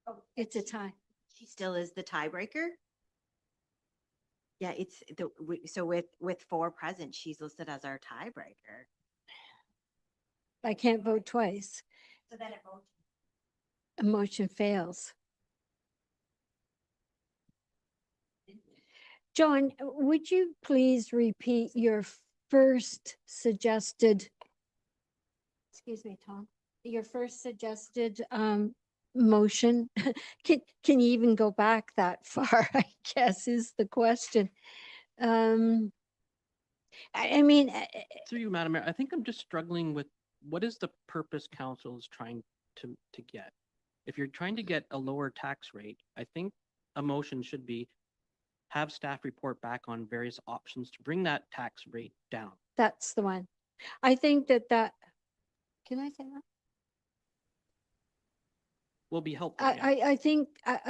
Oh, it's a tie. She still is the tiebreaker? Yeah, so with 4 present, she's listed as our tiebreaker. I can't vote twice. So then it votes. A motion fails. John, would you please repeat your first suggested, excuse me, Tom, your first suggested motion? Can you even go back that far, I guess, is the question. I mean, Through you, Madam Mayor, I think I'm just struggling with what is the purpose council is trying to get? If you're trying to get a lower tax rate, I think a motion should be have staff report back on various options to bring that tax rate down. that's the one. I think that Can I say that? Will be helpful. yeah. I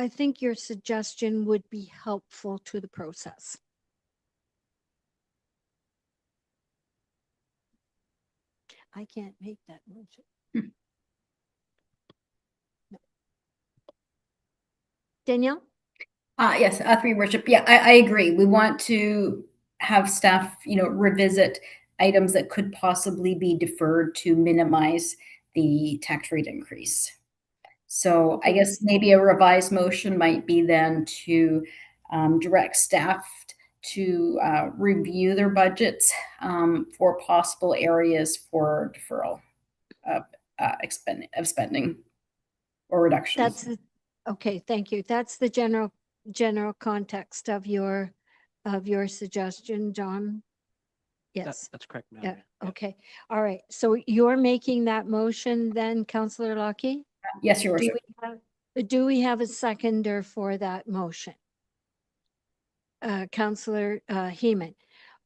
think your suggestion would be helpful to the process. I can't make that motion. No. Danielle? Yes, through your worship. Yeah, I agree. We want to have staff, revisit items that could possibly be deferred to minimize the tax rate increase. So I guess maybe a revised motion might be then to direct staff to review their budgets for possible areas for deferral of spending or reductions. Okay, thank you. That's the general context of your suggestion, John. Yes. That's correct, Yeah, Madam. Mayor. okay. All right. So you're making that motion then, Councillor Lucky? Yes, Your Worship. Do we have a seconder for that motion? Councillor Heeman,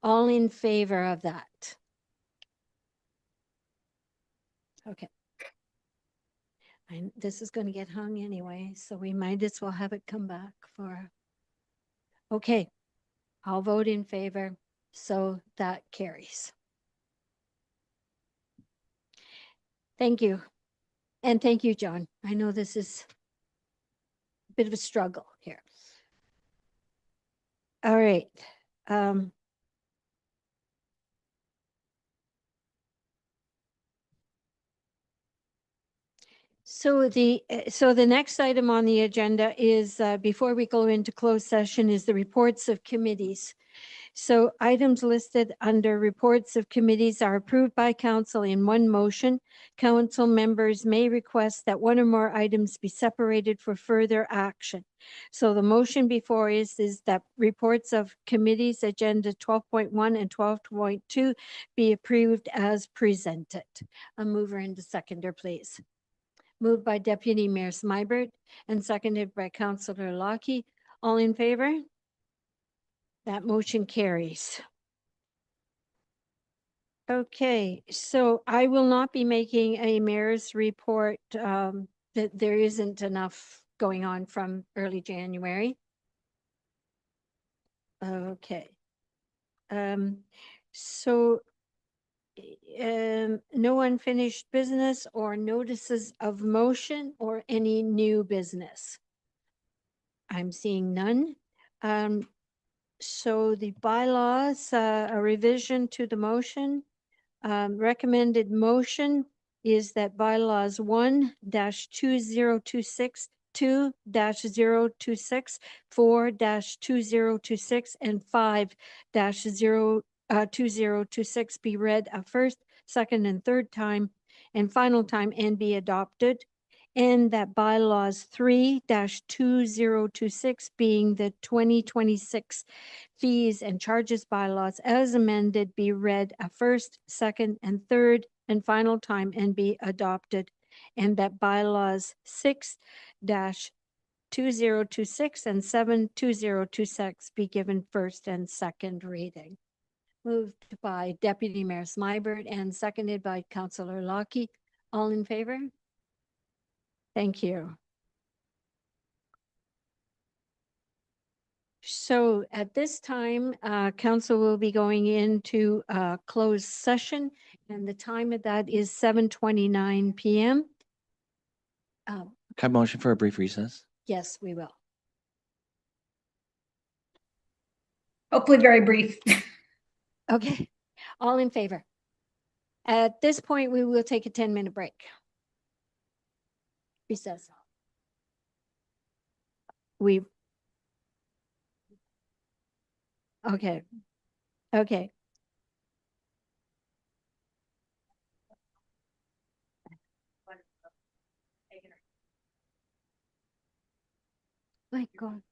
all in favor of that? Okay. And this is going to get hung anyway, so we might as well have it come back for. Okay, I'll vote in favor, so that carries. Thank you. And thank you, John. I know this is a bit of a struggle here. All right. So the next item on the agenda is, before we go into closed session, is the reports of committees. So items listed under reports of committees are approved by council in one motion. Council members may request that one or more items be separated for further action. So the motion before is that reports of committees agenda 12.1 and 12.2 be approved as presented. A mover and a seconder, please. Moved by Deputy Mayor Smybert and seconded by Councillor Lockie. All in favor? That motion carries. Okay, so I will not be making a mayor's report, that there isn't enough going on from early January. Okay. So no unfinished business or notices of motion or any new business. I'm seeing none. So the bylaws, a revision to the motion. Recommended motion is that bylaws 1-2026, 2-026, 4-2026, and 5-2026 be read a first, second, and third time, and final time, and be adopted. And that bylaws 3-2026 being the 2026 fees and charges bylaws as amended be read a first, second, and third, and final time and be adopted. And that bylaws 6-2026 and 7-2026 be given first and second reading. Moved by Deputy Mayor Smybert and seconded by Councillor Lockie. All in favor? Thank you. So at this time, council will be going into closed session, and the time of that is 7:29 p.m. Can I motion for a brief recess? Yes, we will. Hopefully very brief. Okay, all in favor? At this point, we will take a 10-minute break. Recess. Okay. Okay. My God.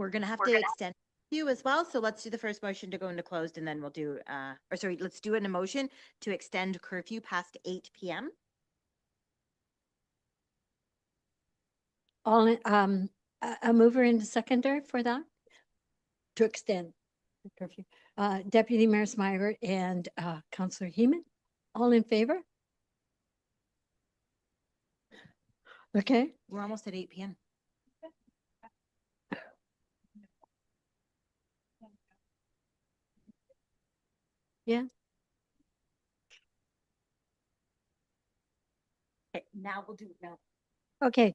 We're gonna have to extend you as well, so let's do the first motion to go into closed and then we'll do, or sorry, let's do an emotion to extend curfew past 8 PM. A mover and a seconder for that? To extend the curfew. Deputy Mayor Smyger and Councillor Heeman, all in favor? Okay, We're almost at 8 PM. yeah. Okay, now we'll do, now. Okay,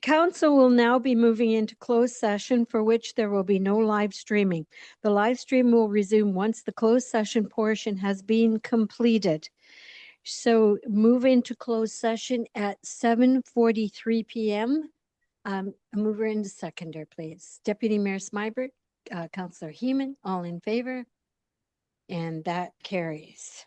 council will now be moving into closed session for which there will be no live streaming. The live stream will resume once the closed session portion has been completed. So move into closed session at 7:43 PM. A mover into seconder, please. Deputy Mayor Smyber, Councillor Heeman, all in favor? And that carries.